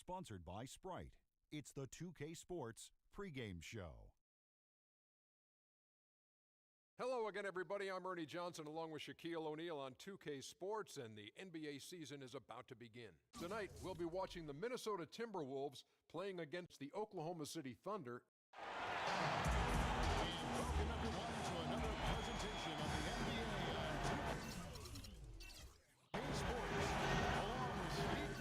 Sponsored by Sprite. It's the 2K Sports pregame show. Hello again, everybody. I'm Ernie Johnson along with Shaquille O'Neal on 2K Sports, and the NBA season is about to begin. Tonight, we'll be watching the Minnesota Timberwolves playing against the Oklahoma City Thunder. Welcome, everyone, to another presentation of the NBA on 2K Sports, along with Steve.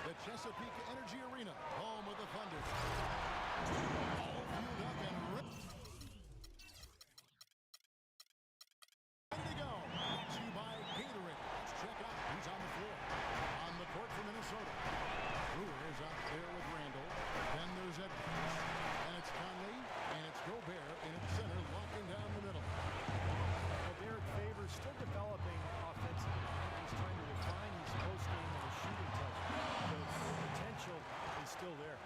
The Chesapeake Energy Arena, home of the Thunder. All fueled up and ripped. Ready to go. Brought to you by Gatorade. Let's check out who's on the floor. On the court for Minnesota. Brewer is out there with Randall. Then there's Edwards. And it's Conley. And it's Gobert in its center, locking down the middle. Well, Derek Favors still developing offensively. He's trying to refine his post-game and his shooting touch. The potential is still there.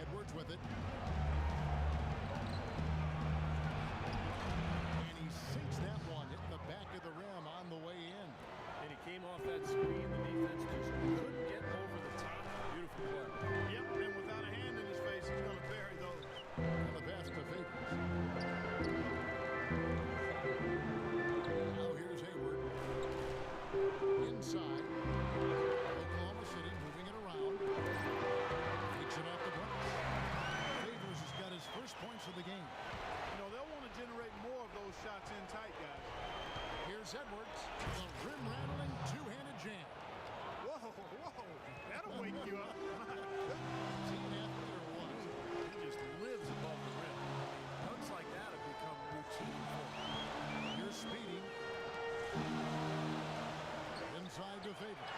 Edwards with it. And he sinks that one, hitting the back of the rim on the way in. And he came off that screen. The defense just couldn't get over the top. Beautiful play. Yep, and without a hand in his face, he's going to bury those. And the pass to Favors. Now here's Hayward. Inside. Oklahoma City moving it around. Takes it off the glass. Favors has got his first points of the game. You know, they'll want to generate more of those shots in tight, guys. Here's Edwards. The rim-rattling two-handed jam. Whoa, that'll wake you up. Team athlete or what? He just lives above the rim. Dunks like that have become routine for him. Here's Speedy. Inside to Favors.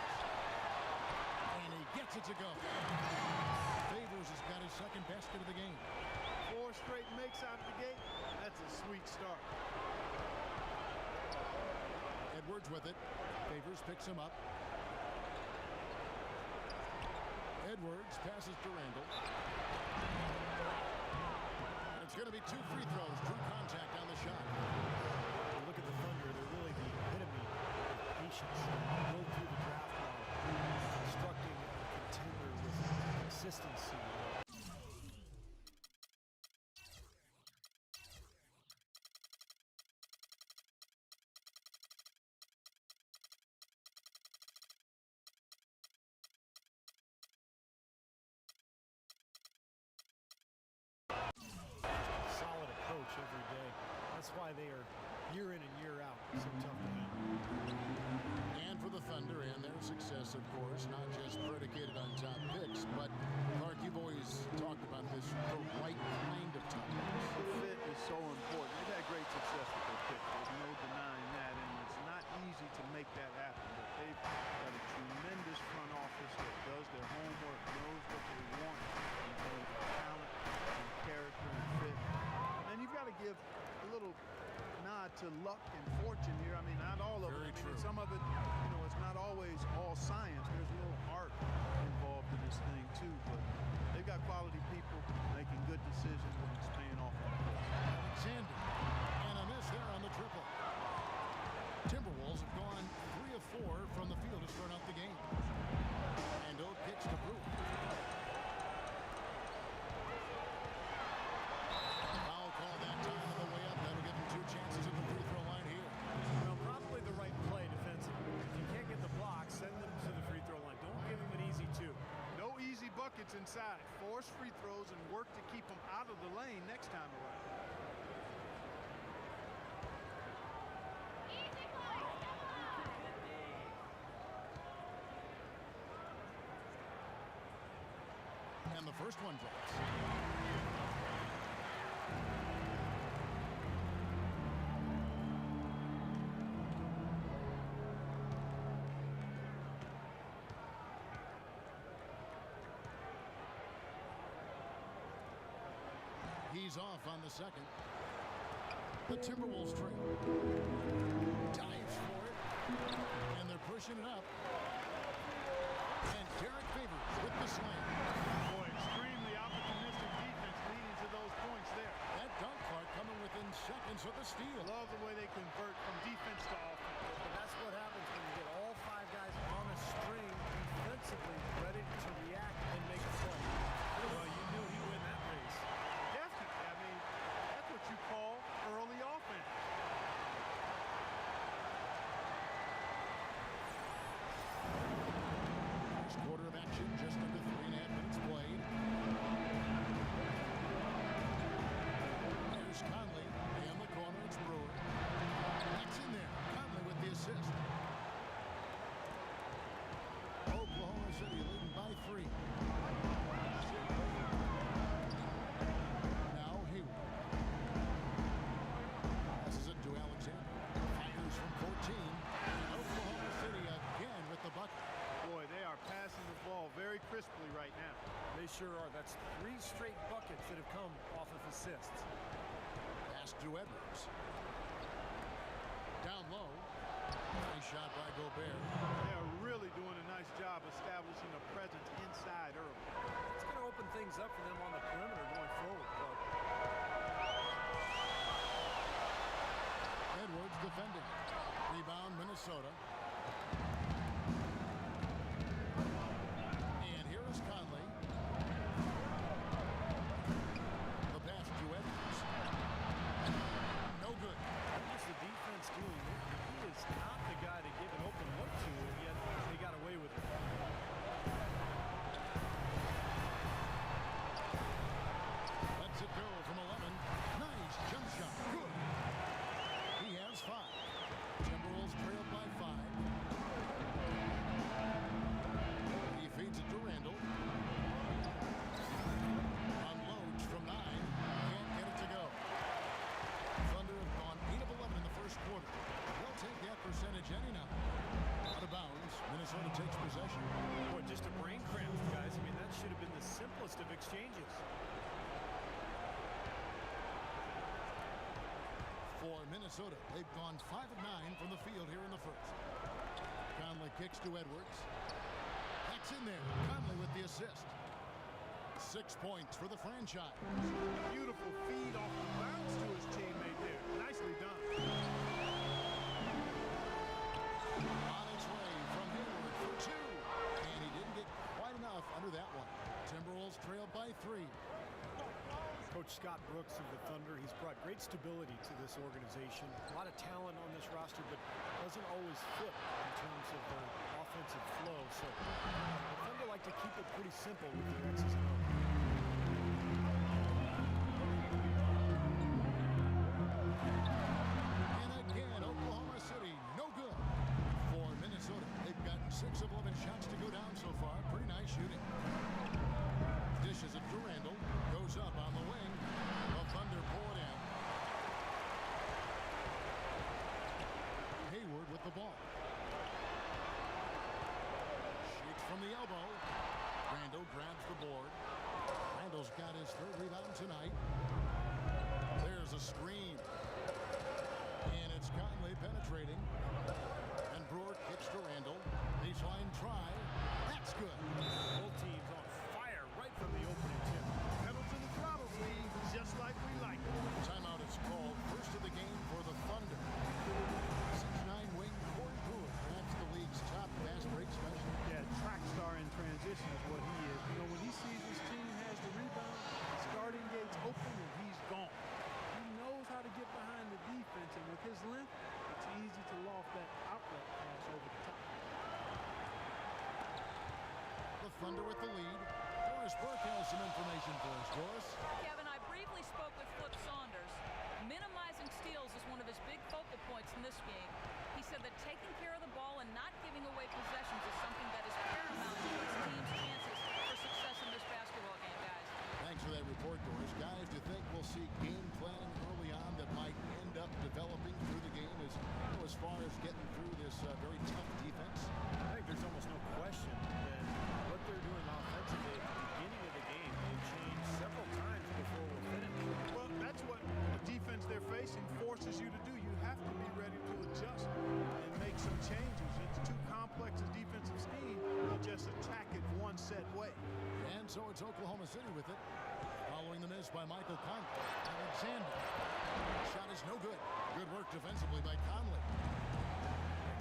And he gets it to go. Favors has got his second basket of the game. 4 straight makes out the gate. That's a sweet start. Edwards with it. Favors picks him up. Edwards passes to Randall. And it's going to be 2 free throws. Drew contact on the shot. Look at the Thunder. They're really the epitome of patience. Going through the draft line, constructing a contender with consistency. Solid approach every day. That's why they are year in and year out so tough to beat. And for the Thunder and their success, of course, not just predicated on top picks, but Clark, you've always talked about this, the right kind of top picks. The fit is so important. They've had great success with their pick. There's no denying that, and it's not easy to make that happen. But they've got a tremendous front office that does their homework, knows what they want in terms of talent and character and fit. And you've got to give a little nod to luck and fortune here. I mean, not all of Very it. I true. mean, some of it, you know, it's not always all science. There's a little art involved in this thing too. But they've got quality people making good decisions and it's paying off. Alexander. And a miss there on the triple. Timberwolves have gone 3 of 4 from the field to start out the game. Randall kicks to Brewer. Foul call that time on the way up. That'll give him 2 chances at the free throw line here. Well, probably the right play defensively. If you can't get the block, send them to the free throw line. Don't give them an easy 2. No easy buckets inside. Force free throws and work to keep them out of the lane next time around. And the first one drops. He's off on the second. The Timberwolves trail. Dives for it. And they're pushing it up. And Derek Favors with the slam. Boy, extremely opportunistic defense leading to those points there. That dunk, Clark, coming within seconds of the steal. Love the way they convert from defense to offense. But that's what happens when you get all 5 guys on a string defensively, ready to react and make a play. Well, you knew he'd win that race. Definitely. I mean, that's what you call early offense. First quarter of action, just under 3.5 minutes played. Here's Conley in the corner. It's Brewer. That's in there. Conley with the assist. Oklahoma City leading by 3. Now Hayward. Passes it to Alexander. Fires from 14. And Oklahoma City again with the bucket. Boy, they are passing the ball very crisply right now. They sure are. That's 3 straight buckets that have come off of assists. Pass to Edwards. Down low. Nice shot by Gobert. They are really doing a nice job establishing a presence inside early. It's going to open things up for them on the perimeter going forward. But Edwards defending. Rebound Minnesota. And here is Conley. The pass to Edwards. No good. what was the defense doing? He is not the guy to give an open look to, and yet they got away with it. Lets it go from 11. Nice jump shot. Good. He has 5. Timberwolves trailed by 5. He feeds it to Randall. Unloads from 9. Can't get it to go. Thunder have gone 8 of 11 in the first quarter. They'll take that percentage any night. Out of bounds. Minnesota takes possession. Boy, just a brain cramp, guys. I mean, that should have been the simplest of exchanges. For Minnesota, they've gone 5 of 9 from the field here in the first. Conley kicks to Edwards. That's in there. Conley with the assist. 6 points for the franchise. Beautiful feed off the bounce to his teammate there. Nicely done. On its way from Hayward for 2. And he didn't get quite enough under that one. Timberwolves trail by 3. Coach Scott Brooks of the Thunder, he's brought great stability to this organization. A lot of talent on this roster, but doesn't always fit in terms of their offensive flow. So the Thunder like to keep it pretty simple with their X's and O's. And again, Oklahoma City, no good. For Minnesota, they've gotten 6 of 11 shots to go down so far. Pretty nice shooting. Dishes it to Randall. Goes up on the wing. The Thunder pull it in. Hayward with the ball. Shoots from the elbow. Randall grabs the board. Randall's got his 3rd rebound tonight. There's a screen. And it's Conley penetrating. And Brewer kicks to Randall. Baseline try. That's good. Both teams on fire right from the opening tip. Pedal to the throttle, Steve, just like we like it. Timeout is called. First of the game for the Thunder. 6'9" wing Corey Brewer. That's the league's top fast break specialist. Yeah, track star in transition is what he is. You know, when he sees his team has the rebound, the starting gate's open and he's gone. He knows how to get behind the defense, and with his length, it's easy to loft that outlet pass over the top. The Thunder with the lead. Doris Burke has some information for us. Doris? Kevin, I briefly spoke with Flip Saunders. Minimizing steals is one of his big focal points in this game. He said that taking care of the ball and not giving away possessions is something that is paramount to his team's chances for success in this basketball game, guys. Thanks for that report, Doris. Guys, do you think we'll see game planning early on that might end up developing through the game as far as getting through this very tough defense? I think there's almost no question that what they're doing offensively at the beginning of the game, they've changed several times before we're finished. Well, that's what the defense they're facing forces you to do. You have to be ready to adjust and make some changes. It's too complex a defensive scheme to just attack it one set way. And so it's Oklahoma City with it. Following the miss by Michael Conley. Alexander. Shot is no good. Good work defensively by Conley.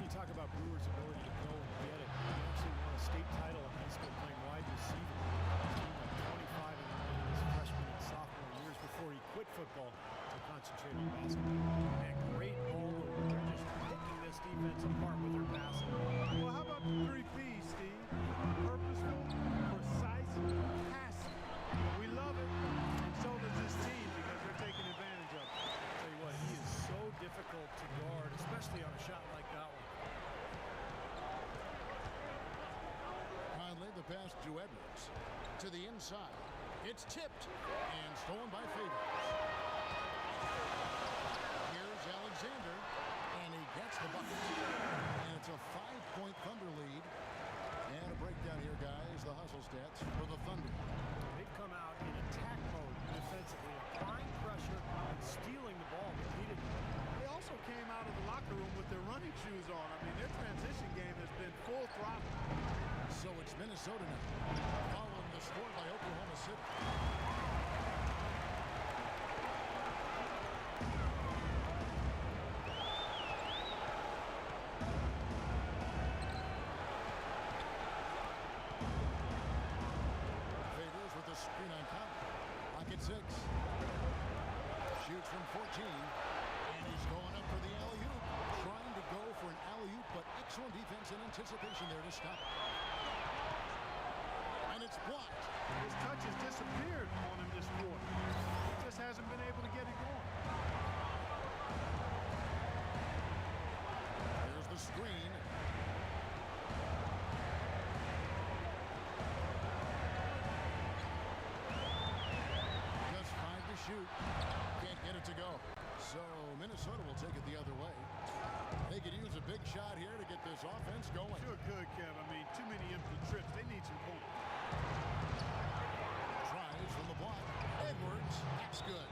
You talk about Brewer's ability to go and get it. He actually won a state title in high school playing wide receiver. He came like 25 in his freshman and sophomore years before he quit football to concentrate on basketball. And great ball movement. They're just picking this defense apart with their passing. Well, how about the 3 P's, Steve? Purposeful, precise, passing. We love it, and so does this team because they're taking advantage of it. I'll tell you what, he is so difficult to guard, especially on a shot like that one. Conley, the pass to Edwards. To the inside. It's tipped and stolen by Favors. Here's Alexander, and he gets the bucket. And it's a 5-point Thunder lead. And a breakdown here, guys. The hustle stats for the Thunder. They've come out in attack mode defensively, applying pressure and stealing the ball repeatedly. They also came out of the locker room with their running shoes on. I mean, their transition game has been full throttle. So it's Minnesota now, following the score by Oklahoma City. Favors with the screen on Conley. Pocket 6. Shoots from 14. And he's going up for the alley-oop. Trying to go for an alley-oop, but excellent defense and anticipation there to stop it. And it's blocked. His touch has disappeared on him this quarter. He just hasn't been able to get it going. There's the screen. Just 5 to shoot. Can't get it to go. So Minnesota will take it the other way. They could use a big shot here to get the this offense going. Sure could, Kev. I mean, too many empty trips. They need some points. Tries from the block. Edwards. That's good.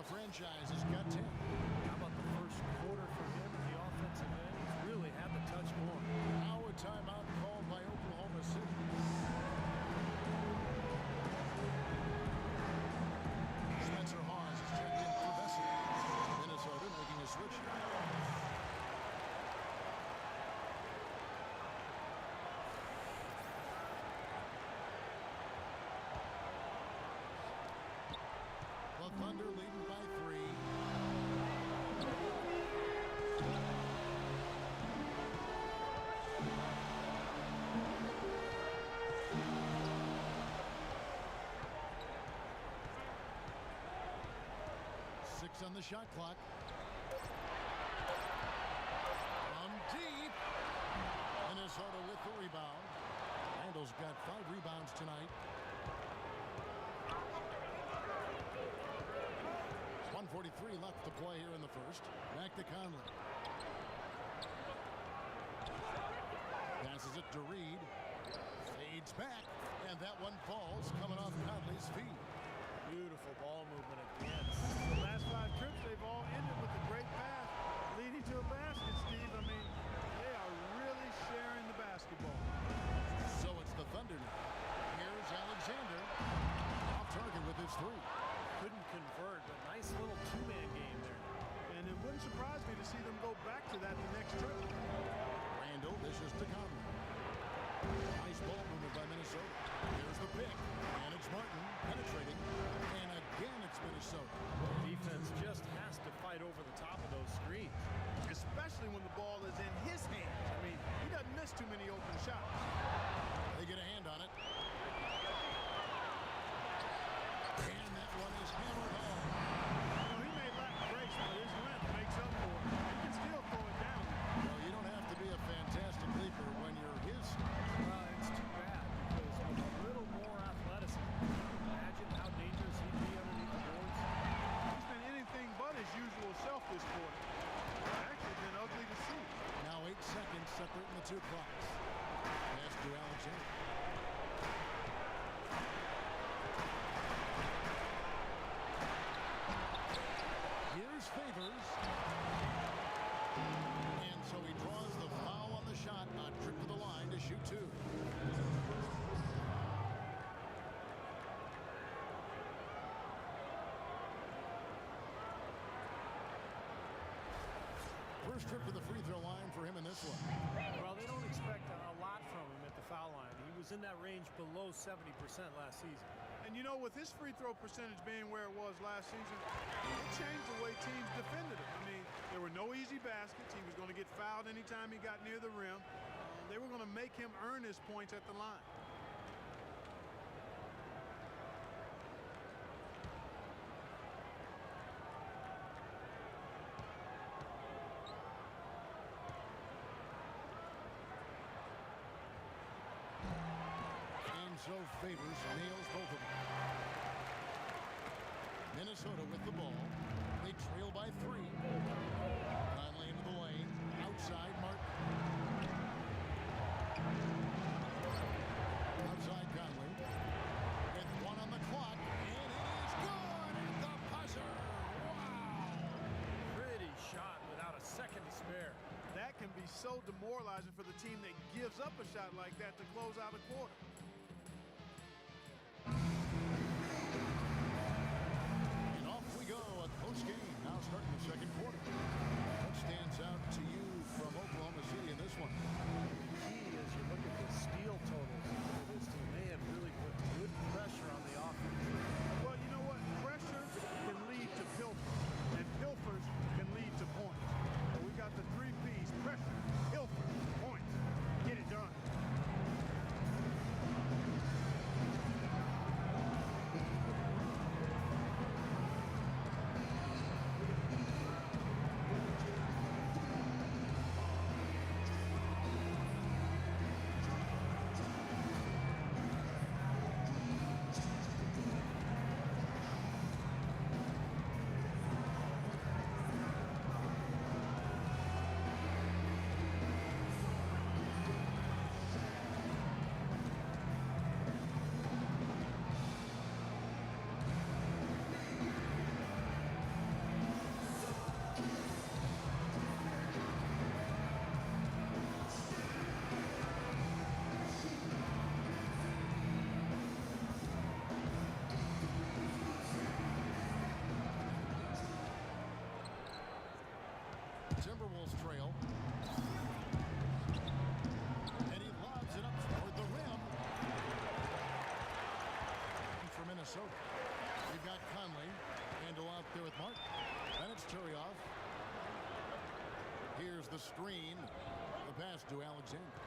The franchise has got 10. How about the first quarter for him at the offensive end? He's really had the touch more. Now a timeout called by Oklahoma City. Spencer Hawes is checked in for Vesey. Minnesota making a switch. The Thunder leading by 3. Six on the shot clock. From deep. Minnesota with the rebound. Randall's got 5 rebounds tonight. 1:43 left to play here in the first. Back to Conley. Passes it to Reed. Fades back. And that one falls coming off Conley's feet. Beautiful ball movement at the end. The last 5 trips, they've all ended with a great pass leading to a basket, Steve. I mean, they are really sharing the basketball. So it's the Thunder now. Here's Alexander. Off target with his 3. Couldn't convert, but nice little two-man game there. And it wouldn't surprise me to see them go back to that the next trip. Randall dishes to Conley. Nice ball movement by Minnesota. Here's the pick. And it's Martin penetrating. And again it's Minnesota. Defense just has to fight over the top of those screens. Especially when the ball is in his hands. I mean, he doesn't miss too many open shots. They get a hand on it. And that one is hammered home. You know, he may lack grace, but his length makes up for it. He can still throw it down. Well, you don't have to be a fantastic leaper when you're his. It's too bad because with a little more athleticism, imagine how dangerous he'd be underneath the boards. He's been anything but his usual self this quarter. It's actually been ugly to see. Now 8 seconds separating the 2 clocks. Pass to Alexander. Here's Favors. And so he draws the foul on the shot. A trip to the line to shoot 2. First trip to the free throw line for him in this one. Well, they don't expect a lot from him at the foul line. He was in that range below 70% last season. And you know, with his free throw percentage being where it was last season, it changed the way teams defended him. I mean, there were no easy baskets. He was going to get fouled anytime he got near the rim. They were going to make him earn his points at the line. So Favors nails both of them. Minnesota with the ball. They trail by 3. Conley into the lane. Outside Martin. Outside Conley. With 1 on the clock. And it is good at the buzzer. Wow. Pretty shot without a second to spare. That can be so demoralizing for the team that gives up a shot like that to close out a quarter. Game now starting the second quarter. What stands out to you from Oklahoma City in this one? Key as you look at the steal totals, this team may have really put good pressure on the offense. Well, you know what? Pressure can lead to pilfers, and pilfers can lead to points. And we got the 3 P's: pressure, pilfers, points. Get it done. Here's the screen. The pass to Alexander.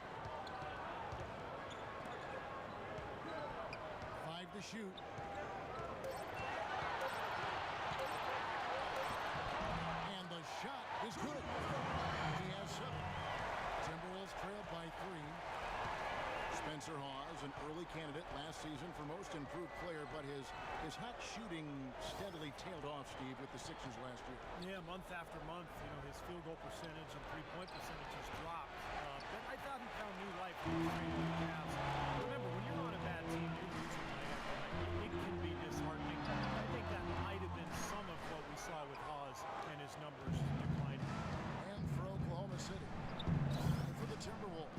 5 to shoot. And the shot is good. He has 7. Timberwolves trailed by 3. Spencer Hawes, an early candidate last season for most improved player, but his hot shooting steadily tailed off, Steve, with the Sixers last year. Yeah, month after month, his field goal percentage and three-point percentage has dropped. But I thought he found new life when he traded with the Cavs. Remember, when you're on a bad team, you're losing night after night. It can be disheartening. I think that might have been some of what we saw with Hawes and his numbers declining. And for Oklahoma City, and for the Timberwolves.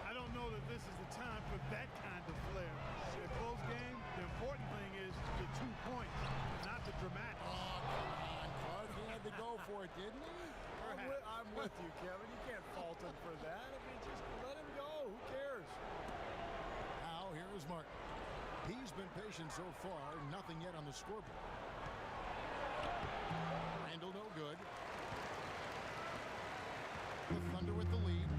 I don't know that this is the time for that kind of flair. In a close game, the important thing is the 2 points, not the dramatic. Oh, come on, Clark. He had to go for it, didn't he? I'm with you, Kevin. You can't fault him for that. I mean, just let him go. Who cares? Now, here is Martin. He's been patient so far. Nothing yet on the scoreboard. Randall no good. The Thunder with the lead.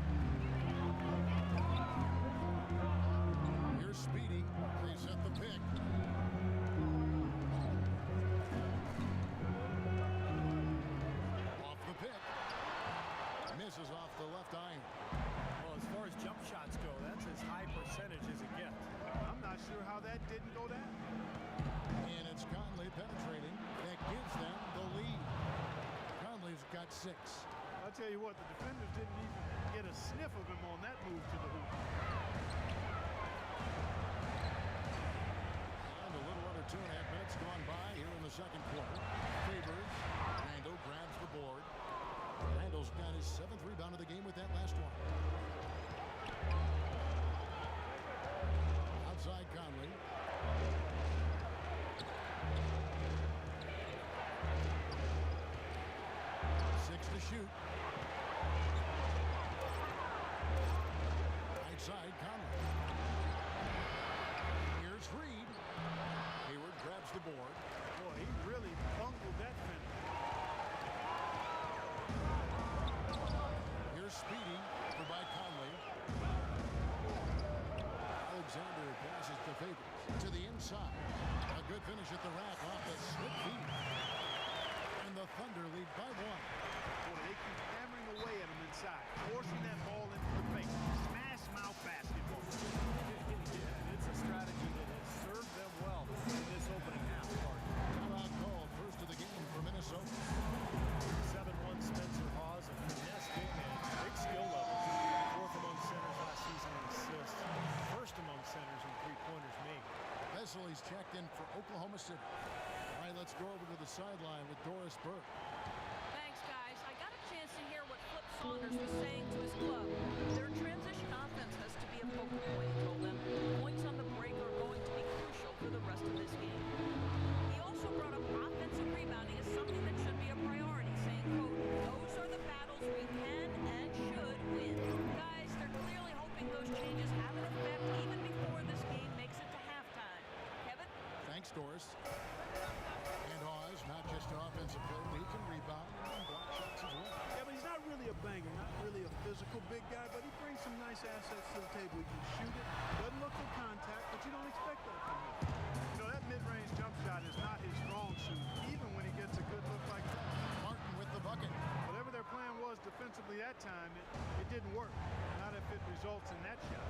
Here's Speedy. They set the pick. Off the pick. Misses off the left iron. Well, as far as jump shots go, that's as high percentage as it gets. I'm not sure how that didn't go down. And it's Conley penetrating. That gives them the lead. Conley's got 6. I'll tell you what, the defenders didn't even get a sniff of him on that move to the hoop. And a little under 2.5 minutes gone by here in the second quarter. Favors. Randall grabs the board. Randall's got his 7th rebound of the game with that last one. Outside Conley. To shoot. Right side, Conley. Here's Reed. Hayward grabs the board. Boy, he really bungled that finish. Here's Speedy for by Conley. Alexander passes to Favors. To the inside. A good finish at the rack off the slip feed. And the Thunder lead by 1. Boy, they keep hammering away at him inside, forcing that ball into the paint. Smash mouth basketball. Yeah, it's a strategy that has served them well in this opening half. Timeout called. First of the game for Minnesota. 7-1 Spencer Hawes, a finesse big man, big skill level. 4th among centers last season in assists. 1st among centers in three-pointers made. Vesely's checked in for Oklahoma City. All right, let's go over to the sideline with Doris Burke. Thanks, guys. I got a chance to hear what Flip Saunders was saying to his club. Their transition offense has to be a focal point, he told them. Points on the break are going to be crucial for the rest of this game. He also brought up offensive rebounding as something that should be a priority, saying, quote, those are the battles we can and should win. Guys, they're clearly hoping those changes have an effect even before this game makes it to halftime. Kevin? Thanks, Doris. And Hawes, not just an offensive player, but he can rebound and block shots as well. Yeah, but he's not really a banger, not really a physical big guy, but he brings some nice assets to the table. He can shoot it, doesn't look for contact, but you don't expect that from him. You know, that mid-range jump shot is not his strong suit, even when he gets a good look like that. Martin with the bucket. Whatever their plan was defensively that time, it didn't work. Not if it results in that shot.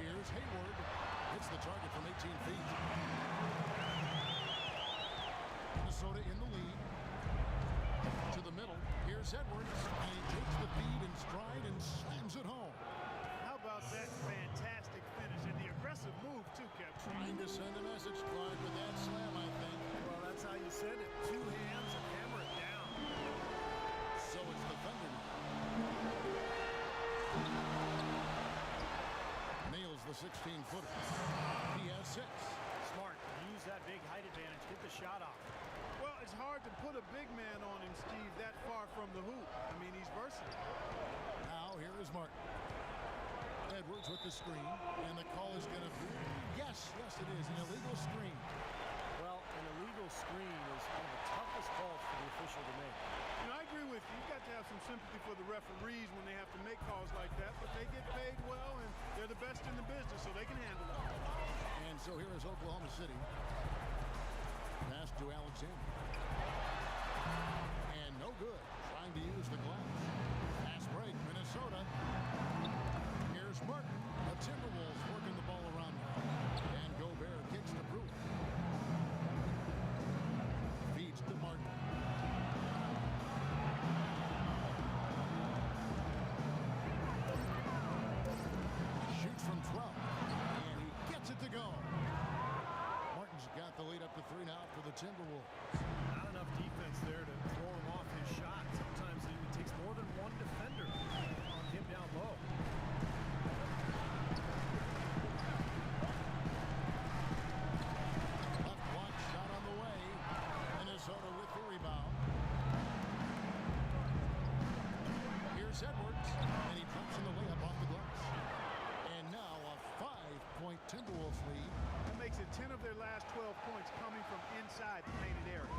Here's Hayward. Hits the target from 18 feet. Minnesota in the lead. To the middle. Here's Edwards. And he takes the feed in stride and slams it home. How about that fantastic finish and the aggressive move, too, Kevin? Trying to send a message, Clark, with that slam, I think. Well, that's how you send it. 2 hands and hammer it down. So it's the Thunder. Nails the 16-footer. He has 6. Smart. Use that big height advantage. Get the shot off. Well, it's hard to put a big man on him, Steve, that far from the hoop. I mean, he's versatile. Now here is Martin. Edwards with the screen, and the call is going to be, yes, it is, an illegal screen. Well, an illegal little screen is one of the toughest calls for the official to make. You know, I agree with you. You've got to have some sympathy for the referees when they have to make calls like that, but they get paid well, and they're the best in the business, so they can handle it. And so here is Oklahoma City. Pass to Alexander. And no good. Trying to use the glass. Fast break, Minnesota. Here's Martin. The Timberwolves working the ball around now. And Gobert kicks to Brewer. Feeds to Martin. Shoots from 12. And he gets it to go. Martin's got the lead up to 3 now for the Timberwolves. Not enough defense there to throw him off his shot. Sometimes it takes more than one defender on him down low. Left block shot on the way. Minnesota with the rebound. Here's Edwards, and he drops in the layup off the glass. And now a 5-point Timberwolves lead. That makes it 10 of their last 12 points coming from inside the painted area.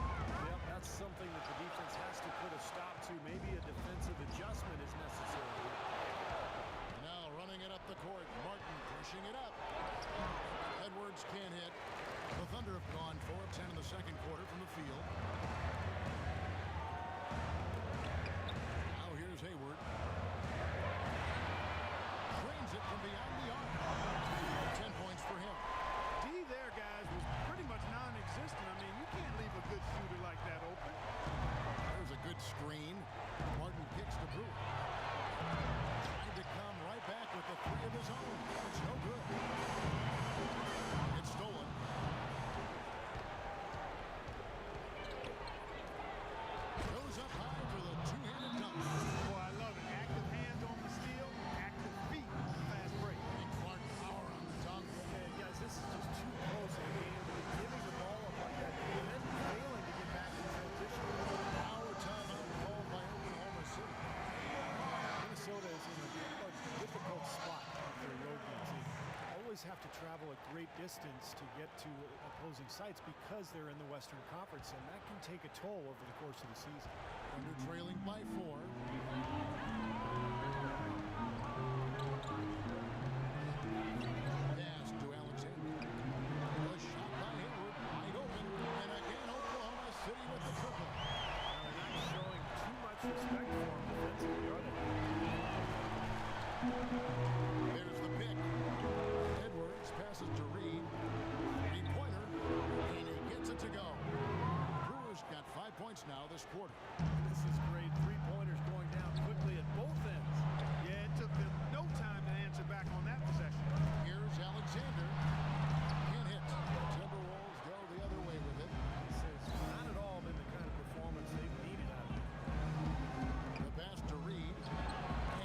Yep, that's something that the defense has to put a stop to. Maybe a defensive adjustment is necessary. Now running it up the court. Martin pushing it up. Edwards can't hit. The Thunder have gone 4 of 10 in the second quarter from the field. Now here's Hayward. Trains it from beyond the arc. 10 points for him. D there, guys, was pretty much non-existent. I mean, you can't leave a good shooter like that open. There's a good screen. Martin kicks to Brewer. Trying to come right back with the 3 of his own. It's no good. It's stolen. Goes up high for the two-handed dunk. Boy, I love it. Active hands on the steal, active feet on the fast break. And Clark power on the dunk. Okay, guys, this is just too close in the game. Giving the ball up like that and then failing to get back in transition. Now a timeout called by Oklahoma City. Minnesota is in a difficult spot with their road games. They always have to travel a great distance to get to opposing sites because they're in the Western Conference, and that can take a toll over the course of the season. Thunder trailing by 4. Pass to Alexander. A shot by Hayward, wide open, and again Oklahoma City with the triple. Now, they're not showing too much respect for him defensively, are they? There's the pick. Edwards passes to Reed. Three-pointer, and he gets it to go. Brewers got 5 points now this quarter. This is great. Three-pointers going down quickly at both ends. Yeah, it took them no time to answer back on that possession. Here's Alexander. Can't hit. Timberwolves go the other way with it. This has not at all been the kind of performance they've needed out of him. The pass to Reed.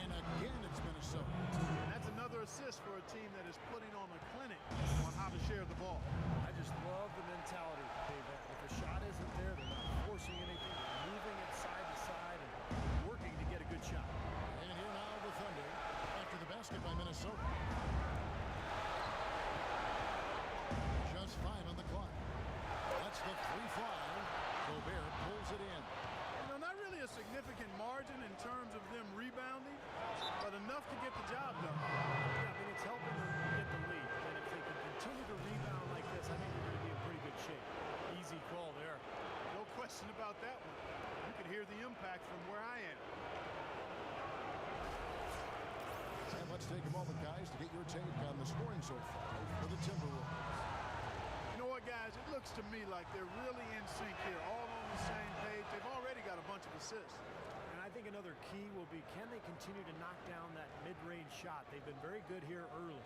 And again it's Minnesota. And that's another assist for a team that is putting on a clinic on how to share the ball. I just love the mentality they've had. If a shot isn't there, they're not forcing anything. They're moving it side to side and working to get a good shot. And here now the Thunder after the basket by Minnesota. Just 5 on the clock. That's the free fly. Gobert pulls it in. You know, not really a significant margin in terms of them rebounding, but enough to get the job done. Yeah, I mean, it's helping them get the lead. And if they can continue to rebound like this, I think they're going to be in pretty good shape. Easy call there. No question about that one. You can hear the impact from where I am. And let's take a moment, guys, to get your take on the scoring so far for the Timberwolves. You know what, guys? It looks to me like they're really in sync here, all on the same page. They've already got a bunch of assists. And I think another key will be, can they continue to knock down that mid-range shot? They've been very good here early.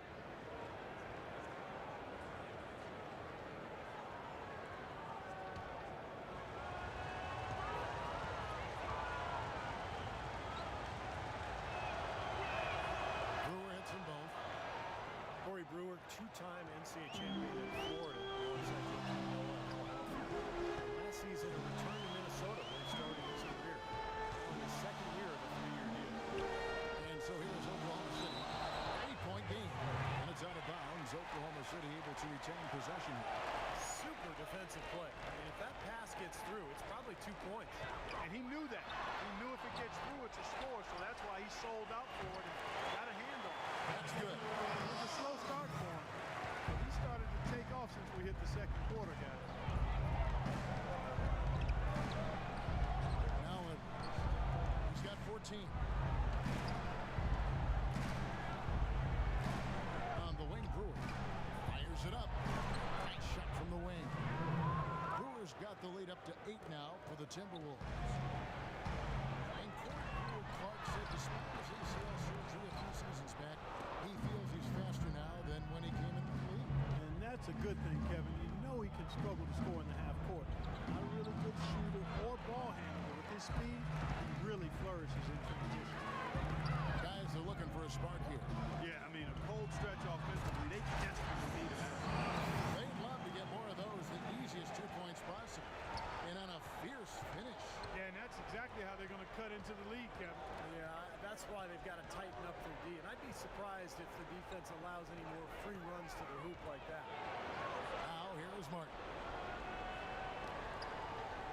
Brewer hits them both. Corey Brewer, two-time NCAA champion in Florida. Last season, a return to Minnesota where he started his career. In the second year of a 3-year deal. And so here's Oklahoma City. 8-point game. And it's out of bounds. Oklahoma City able to retain possession. Super defensive play. I mean, if that pass gets through, it's probably 2 points. And he knew that. He knew if it gets through, it's a score, so that's why he sold out for it and got a hand on it. That's good. It was a slow start for him, but he started to take off since we hit the second quarter, guys. Now he's got 14. On the wing, Brewer fires it up. Nice shot from the wing. Brewers got the lead up to 8 now for the Timberwolves. And Corey Clark said despite his ACL surgery a few seasons back, he feels he's faster now than when he came into the league. And that's a good thing, Kevin. You know he can struggle to score in the half court. Not a really good shooter or ball handler. With his speed, he really flourishes in transition. Guys are looking for a spark here. Yeah, I mean, a cold stretch offensively, they desperately need that. They'd love to get more of those, the easiest 2 points possible. And on a fierce finish. Yeah, and that's exactly how they're going to cut into the lead, Kevin. Yeah, that's why they've got to tighten up their D. And I'd be surprised if the defense allows any more free runs to the hoop like that. Now here is Martin.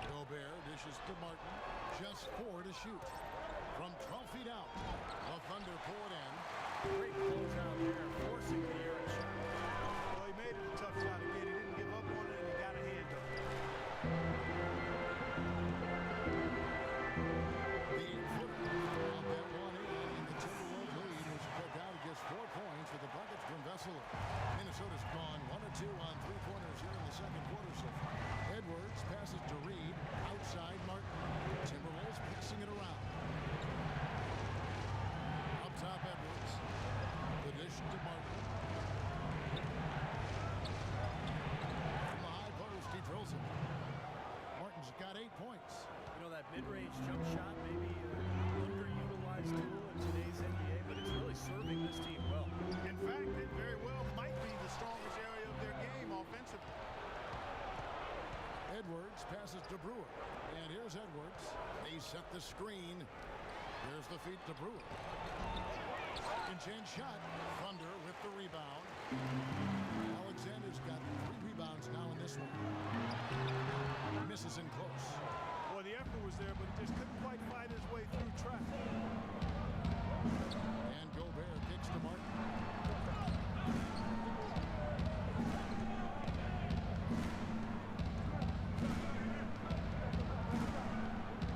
Gobert dishes to Martin. Just 4 to shoot. From 12 feet out, the Thunder pull it in. Great closeout there, forcing the errant shot. Well, he made it a tough shot again. He didn't give up on it, and he got a hand up. The 8-footer out that one in the Timberwolves lead, which broke out at just 4 points with the buckets from Vesely. Minnesota's gone 1 of 2 on 3-pointers here in the second quarter so far. Edwards passes to Reed, outside Martin. Timberwolves passing it around. Up top, Edwards. The dish to Martin. From the high post, he drills it. Martin's got 8 points. You know, that mid-range jump shot may be an underutilized tool in today's NBA, but it's really serving this team well. In fact, it very well might be the strongest area of their game offensively. Edwards passes to Brewer. And here's Edwards. They set the screen. Here's the feet to Brewer. Second chance shot. Thunder with the rebound. Alexander's got 3 rebounds now in this one. Misses in close. Well, the effort was there, but he just couldn't quite fight his way through traffic. And Gobert kicks to Martin.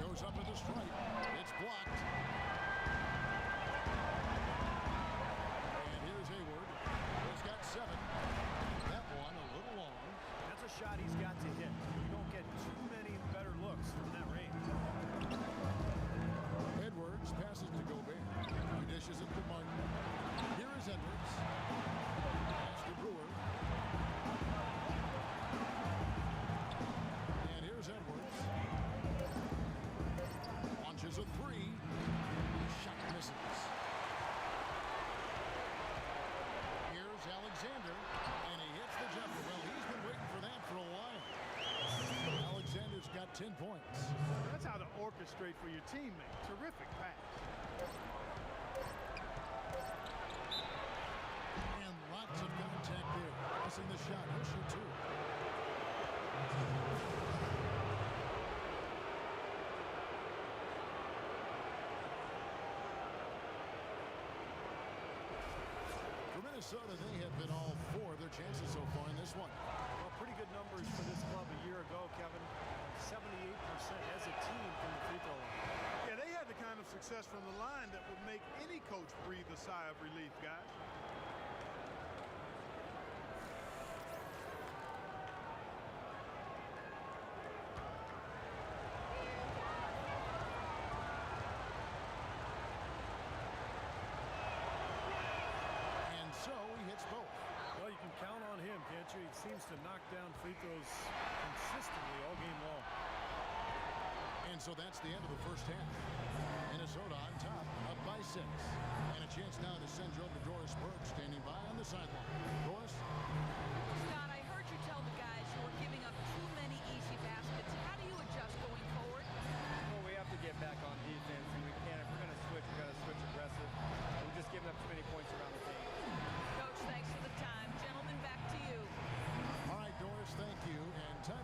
Goes up with the strike. It's blocked. And here's Hayward. He's got 7. That one a little long. That's a shot he's got to hit. You don't get too many better looks from that range. Edwards passes to Gobert. He dishes it to Martin. Here is Edwards. Pass to Brewer. And here's Edwards. Launches a 3. Shot misses. Here's Alexander. And he hits the jumper. Well, he's been waiting for that for a while. Alexander's got 10 points. That's how to orchestrate for your teammate. Terrific pass. And lots of contact there. Missing the shot. He'll shoot 2. For Minnesota, they have been all 4 of their chances so far in this one. Well, pretty good numbers for this club a year ago, Kevin. 78% as a team from the free throw line. Yeah, they had the kind of success from the line that would make any coach breathe a sigh of relief, guys. And so he hits both. Well, you can count on him, can't you? He seems to knock down free throws consistently all game long. And so that's the end of the first half. Minnesota on top, up by 6. And a chance now to send you over to Doris Burke, standing by on the sideline. Doris? Scott, I heard you tell the guys you were giving up too many easy baskets. How do you adjust going forward? Well, we have to get back on defense, and we can't. If we're going to switch, we've got to switch aggressive. We're just giving up too many points around the team. Coach, thanks for the time. Gentlemen, back to you. All right, Doris, thank you. And tell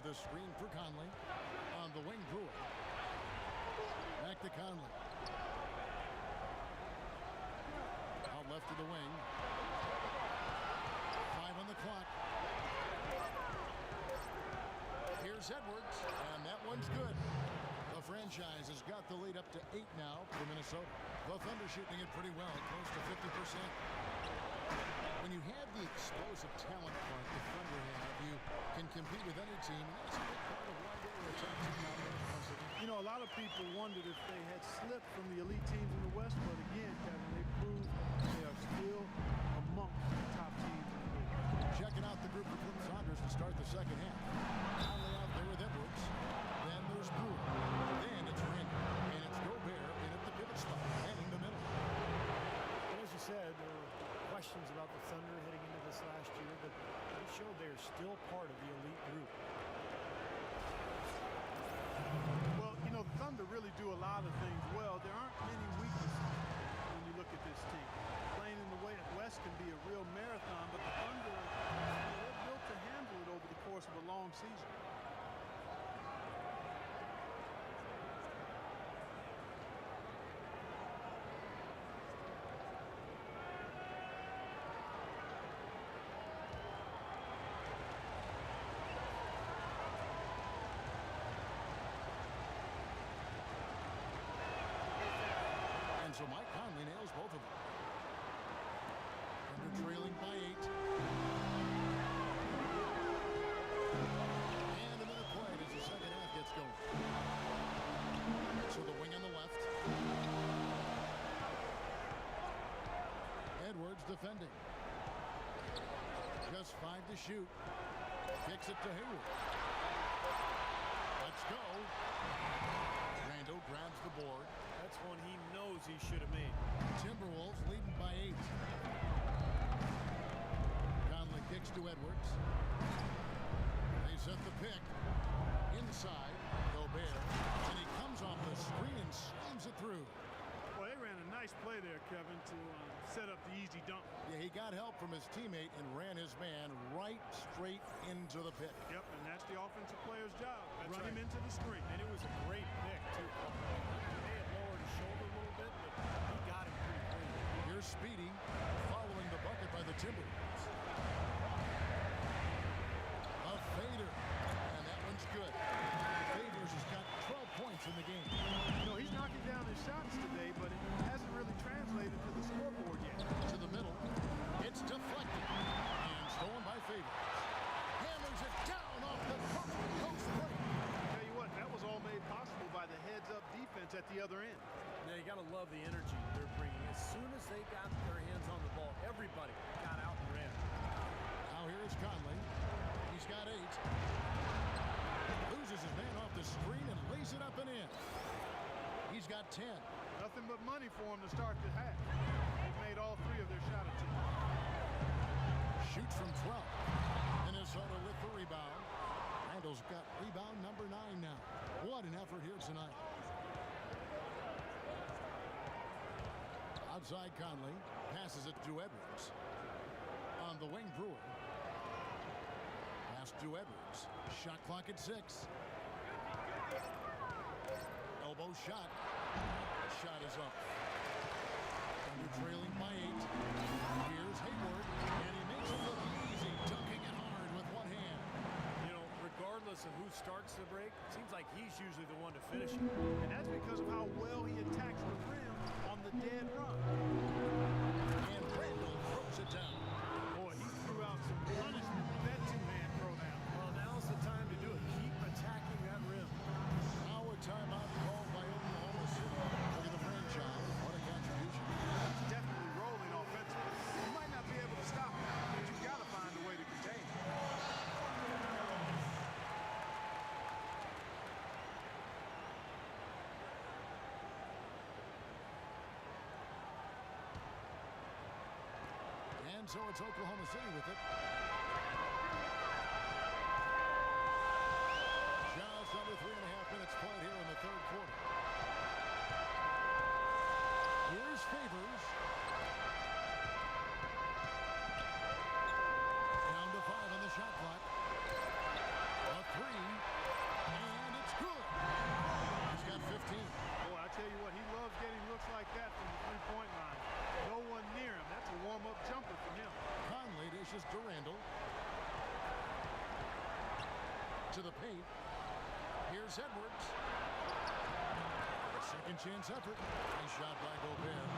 the screen for Conley. On the wing, Brewer. Back to Conley. Out left to the wing. 5 on the clock. Here's Edwards, and that one's good. The franchise has got the lead up to 8 now for Minnesota. The Thunder shooting it pretty well, close to 50%. When you have the explosive talent part the Thunder have, you can compete with any team. And that's a big part of why they were a top team out there. You know, a lot of people wondered if they had slipped from the elite teams in the West, but again, Kevin, they proved they are still among the top teams in the league. Checking out the group of Flip Saunders to start the second half. Conley out there with Edwards. Then there's Brewer. Then it's Randall. And it's Gobert in at the pivot spot, heading the middle. And as you said, there were questions about the Thunder heading into this last year, but they showed they're still part of the elite group. Well, you know, the Thunder really do a lot of things well. There aren't many weaknesses when you look at this team. Playing in the way at West can be a real marathon, but the Thunder, they're built to handle it over the course of a long season. And so Mike Conley nails both of them. Thunder trailing by 8. And a minute played as the second half gets going. So the wing on the left. Edwards defending. Just 5 to shoot. Kicks it to Hayward. Let's go. Randall grabs the board. That's one he knows he should have made. Timberwolves leading by 8. Conley kicks to Edwards. They set the pick. Inside, Gobert. And he comes off the screen and slams it through. Well, they ran a nice play there, Kevin, to set up the easy dunk. Yeah, he got help from his teammate and ran his man right straight into the pick. Yep, and that's the offensive player's job. That's Run him right. into the screen. And it was a great pick, too. He may have lowered his shoulder a little bit, but he got him pretty clean. Here's Speedy following the bucket by the Timberwolves. A fader, and that one's good. Favors has got 12 points in the game. You know, he's knocking down his shots today, but it hasn't really translated to the scoreboard yet. To the middle. It's deflected and stolen by Favors. Hammers it down off the post break. Tell you what, that was all made possible by the heads-up defense at the other end. Yeah, you got to love the energy they're bringing. As soon as they got their hands on the ball, everybody got out and ran. Now here is Conley. He's got 8. Loses his man off the screen and lays it up and in. He's got 10. Nothing but money for him to start the half. They've made all 3 of their shot attempts. Shoots from 12. Minnesota with the rebound. Randall's got rebound number 9 now. What an effort here tonight. Outside Conley. Passes it to Edwards. On the wing, Brewer. Pass to Edwards. Shot clock at 6. Elbow shot. The shot is up. Thunder trailing by 8. Here's Hayward, and he makes it look easy, dunking it hard with one hand. You know, regardless of who starts the break, it seems like he's usually the one to finish it. And that's because of how well he attacks the rim on the dead run. And Randall throws it down. Boy, he threw out some punishment with that two-hand throwdown. Well, now's the time to do it. Keep attacking that rim. Now a timeout called by Oklahoma City. Look at the franchise. What a contribution. He's definitely rolling offensively. You might not be able to stop him, but you've got to find a way to contain him. And so it's Oklahoma City with it. Just under 3.5 minutes played here in the third quarter. Here's Favors. Down to 5 on the shot clock. A 3. into the paint. Here's Edwards. A second chance effort. Nice shot by Gobert.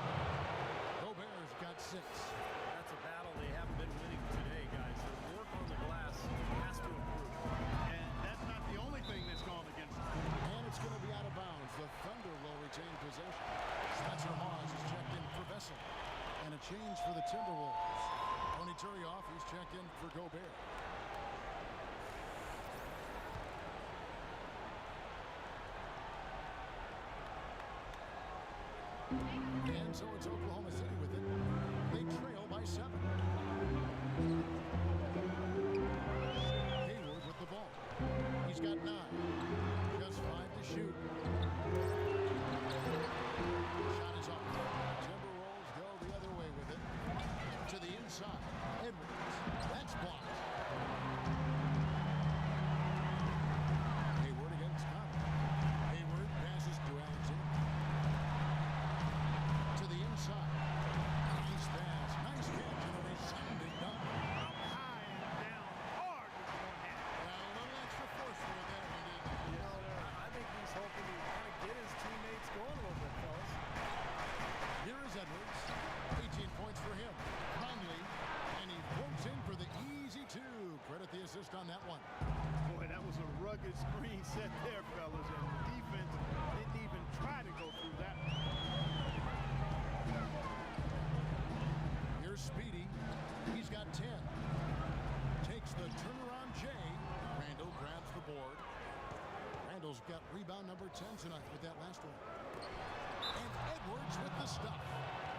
Gobert's got 6. That's a battle they haven't been winning today, guys. Their work on the glass has to improve. And that's not the only thing that's gone against them. And it's going to be out of bounds. The Thunder will retain possession. Spencer Hawes is checked in for Vessel. And a change for the Timberwolves. Tony Turioff, he's checked in for Gobert. And so it's Oklahoma City with it. They trail by 7. Hayward with the ball. He's got 9. Just 5 to shoot. Shot is off. Timberwolves go the other way with it. To the inside. Edwards. That's blocked. Hayward against Connor. Hayward passes to Alexander. To the inside. Nice pass. Nice catch. And a resounding dunk. Up high and down hard with one hand. Well, a little extra force for that one, didn't he? You know, I think he's hoping to kind of get his teammates going a little bit, fellas. Here is Edwards. 18 points for him. Conley. And he floats in for the easy 2. Credit the assist on that one. Boy, that was a rugged screen set there, fellas. And the defense didn't even try to go through that one. Here's Speedy. He's got 10. Takes the turnaround J. Randall grabs the board. Randall's got rebound number 10 tonight with that last one. And Edwards with the stuff.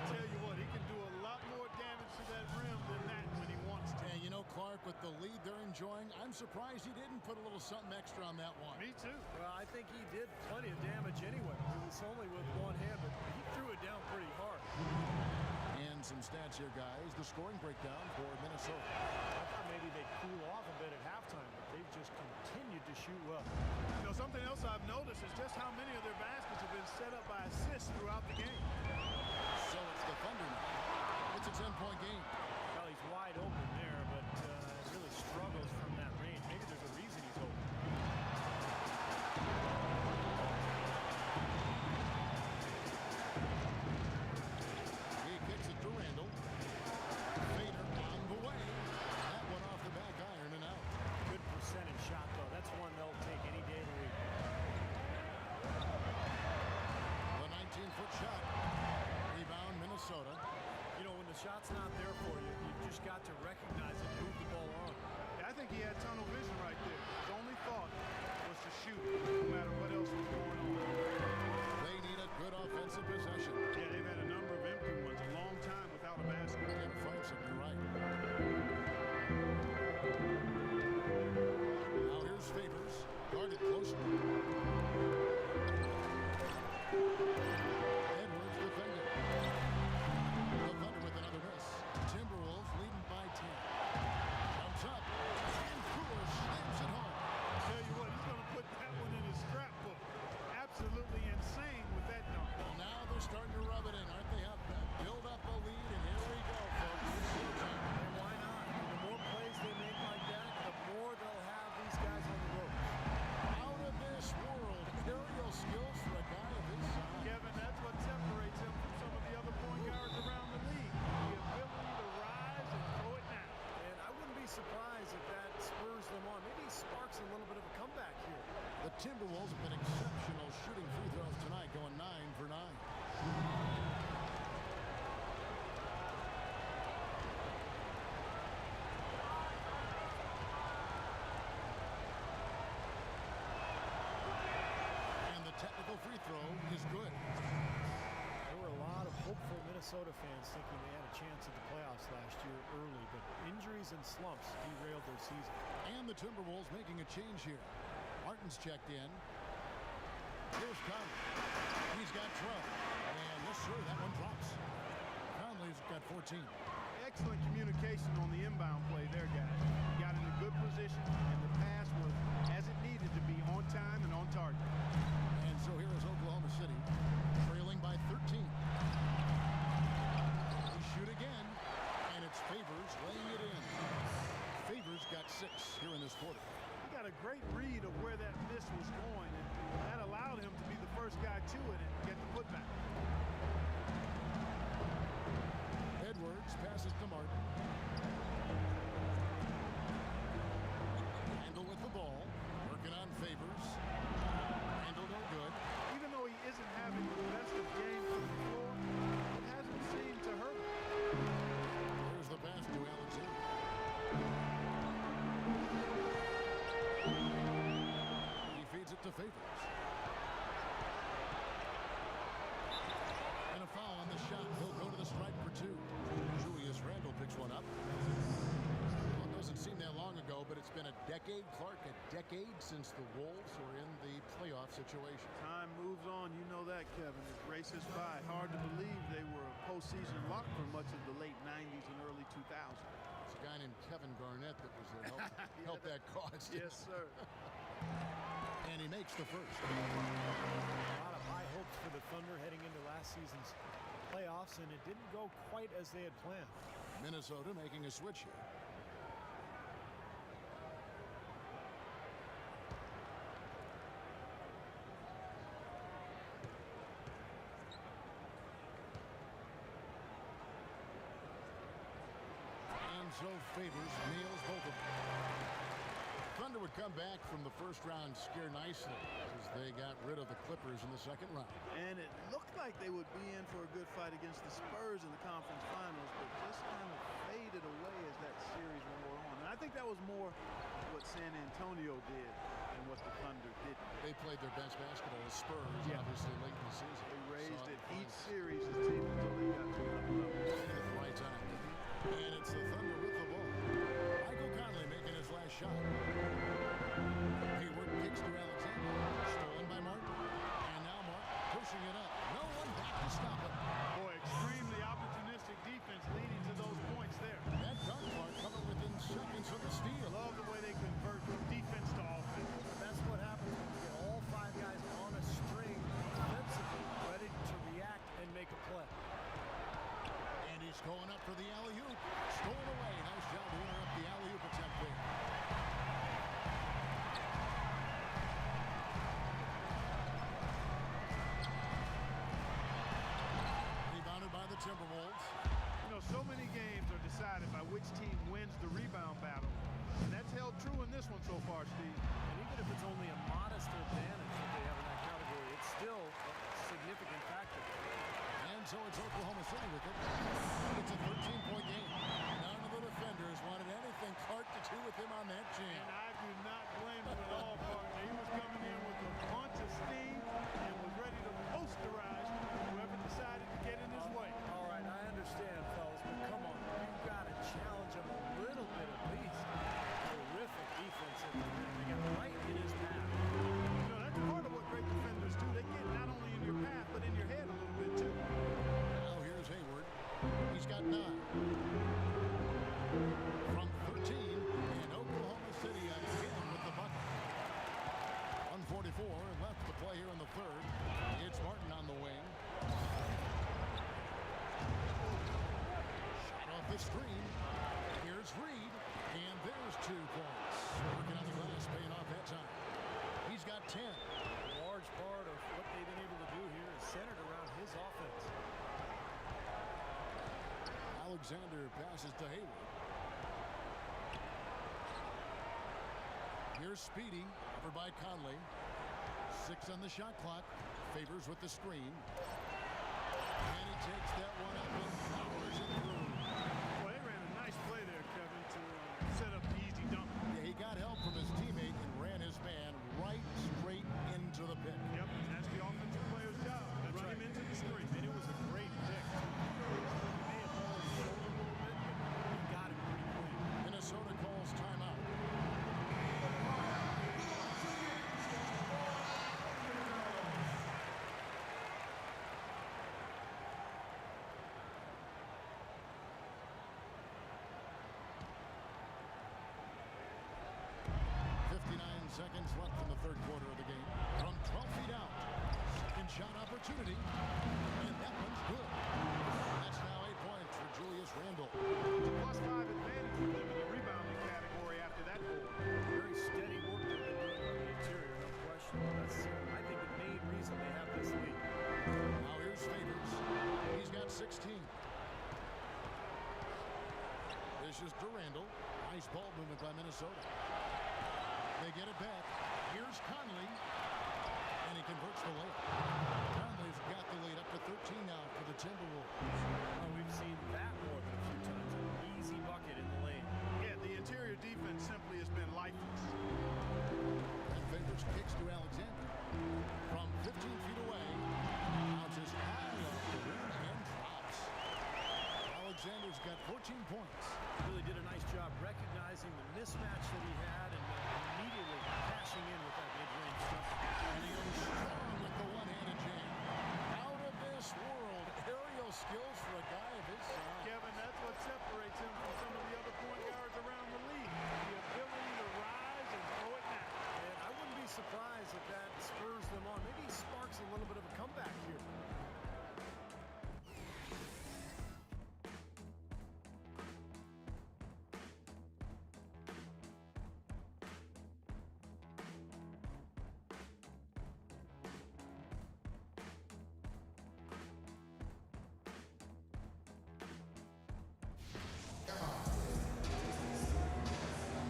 Tell you what, he can do a lot more damage to that rim than that when he wants to. And you know, Clark, with the lead they're enjoying, I'm surprised he didn't put a little something extra on that one. Me too. Well, I think he did plenty of damage anyway. It was only with one hand, but he threw it down pretty hard. And some stats here, guys. The scoring breakdown for Minnesota. I thought maybe they'd cool off a bit at halftime, but they've just continued to shoot well. You know, something else I've noticed is just how many of their baskets have been set up by assists throughout the game. So it's the Thunder now. It's a 10-point game. Well, he's wide open there, but really struggles from that range. Maybe there's a reason he's open. He kicks it to Randall. Fader on the way. That one off the back iron and out. Good percentage shot, though. That's one they'll take any day of the week. The 19-foot shot. Rebound, Minnesota. You know, when the shot's not there for you, you've just got to recognize it, move the ball on. I think he had tunnel vision right there. His only thought was to shoot, no matter what else was going on. They need a good offensive possession. Yeah, they've had a number of empty ones, a long time without a basket. Can't find some, you're right. Now here's Favors. Guarded closely. Edwards defended. The Thunder with another miss. Timberwolves leading by 10. Jumps up. And Kruger slams it home. Tell you what, he's going to put that one in his scrapbook. Absolutely insane with that dunk. Well, now they're starting to rub it in, aren't they? Have build up a lead, and here we go, folks. It's showtime. And why not? The more plays they make like that, the more they'll have these guys on the ropes. Out of this world, aerial skills for a guy of his size. Kevin, that's what separates him from some of the other point guards around the league. The ability to rise and throw it down. And I wouldn't be surprised if that spurs them on. Maybe he sparks a little bit of a comeback here. The Timberwolves have been exceptional shooting free throws tonight, going 9 for 9. And the technical free throw is good. There were a lot of hopeful Minnesota fans thinking they had a chance at the playoffs last year early, but injuries and slumps derailed their season. And the Timberwolves making a change here. Martin's checked in. Here's Conley. He's got 12. And yes, sir, that one drops. Conley's got 14. Excellent communication on the inbound play there, guys. Got in a good position, and the pass was as it needed to be, on time and on target. And so here is Oklahoma City, trailing by 13. They shoot again, and it's Favors laying it in. Favors got 6 here in this quarter. He got a great read of where that miss was going, and that allowed him to be the first guy to it and get the putback. Edwards passes to Martin. Randall with the ball, working on Favors. Randall no good. Even though he isn't having the best of games from the floor, it hasn't seemed to hurt him. There's the pass to Alexander. He feeds it to Favors. And a foul on the shot. He'll go to the stripe for two. Julius Randle picks one up. Well, it doesn't seem that long ago, but it's been a decade, Clark, a decade since the Wolves were in the playoff situation. Time moves on, you know that, Kevin. It races by. Hard to believe they were a postseason lock for much of the late 90s and early 2000s. It's a guy named Kevin Garnett that was there. Help that cause. Yes, sir. And he makes the first. A lot of high hopes for the Thunder heading into last season's playoffs, and it didn't go quite as they had planned. Minnesota making a switch here. And so Favors nails both of them. Thunder would come back from the first round scared nicely as they got rid of the Clippers in the second round. And it looked like they would be in for a good fight against the Spurs in the conference finals, but just kind of faded away as that series wore on. And I think that was more what San Antonio did than what the Thunder did. They played their best basketball as Spurs, obviously, late in the season. They raised Saw it in each finals. series as team until they got to another level. At the right time. And it's the Thunder with the ball. Michael Conley making his last shot. Hayward kicks to Alexander. Stolen by Martin. And now Martin pushing it up. No one back to stop him. Boy, extremely opportunistic defense leading to those points there. That dunk mark coming within seconds of the steal. Love the way they convert from defense to offense. That's what happens when you get all five guys on a string defensively, ready to react and make a play. And he's going up for the alley-oop. Stolen away. Nice job to interrupt the alley-oop attempt there. Rebounded by the Timberwolves. You know, so many games are decided by which team wins the rebound battle. And that's held true in this one so far, Steve. And even if it's only a modest advantage that they have in that category, it's still a significant factor. And so it's Oklahoma City with it. It's a 13-point game. None of the defenders wanted anything Clark to do with him on that jam. And I do not blame him at all, partner. He was coming in with a bunch of steam and was ready to posterize whoever decided to get in his way. All right, I understand, fellas, but come on. You've got to challenge him a little bit at least. Terrific defense in the ring. They got right in his path. You know, that's part of what great defenders do. They get not only in your path, but in your head a little bit, too. Now here's Hayward. He's got 9. From 13, and Oklahoma City again with the bucket. 1:44 left to play here in the third. It's Martin on the wing. Shot off the screen. Here's Reed, and there's 2 points. Working on the glass, paying off that time. He's got 10. A large part of what they've been able to do here is centered around his offense. Alexander passes to Hayward. Here's Speedy, covered by Conley. 6 on the shot clock. Favors with the screen. And he takes that one up and powers it through. Well, they ran a nice play there, Kevin, to set up the easy dunk. Yeah, he got help from his teammate and ran his man right straight into the pit. Yep, that's the offensive player's job. Run him into the screen. And it was a great pick. He may have fallen short a little bit, but he got it pretty quick. Minnesota calls timeout. Seconds left in the third quarter of the game. From 12 feet out. Second shot opportunity. And that one's good. That's now 8 points for Julius Randle. It's a +5 advantage for them in the rebounding category after that goal. Very steady work they've been 16. This is Durandal. Nice ball movement by Minnesota. They get it back. Here's Conley. And he converts the layup. Conley's got the lead up to 13 now for the Timberwolves. Well, we've seen that more than a few times. An easy bucket in the lane. Yeah, the interior defense simply has been lifeless. And Favors kicks to Alexander. From 15 feet away. Bounces high off the rim and drops. Alexander's got 14 points. Really did a nice job recognizing the mismatch that he had and immediately cashing in with that mid-range jumper. And he goes strong with the one-handed jam. Out of this world, aerial skills for a guy of his size. Kevin, that's what separates him from some of the other point guards around the league. The ability to rise and throw it now. And I wouldn't be surprised if that spurs them on. Maybe he sparks a little bit of a comeback here.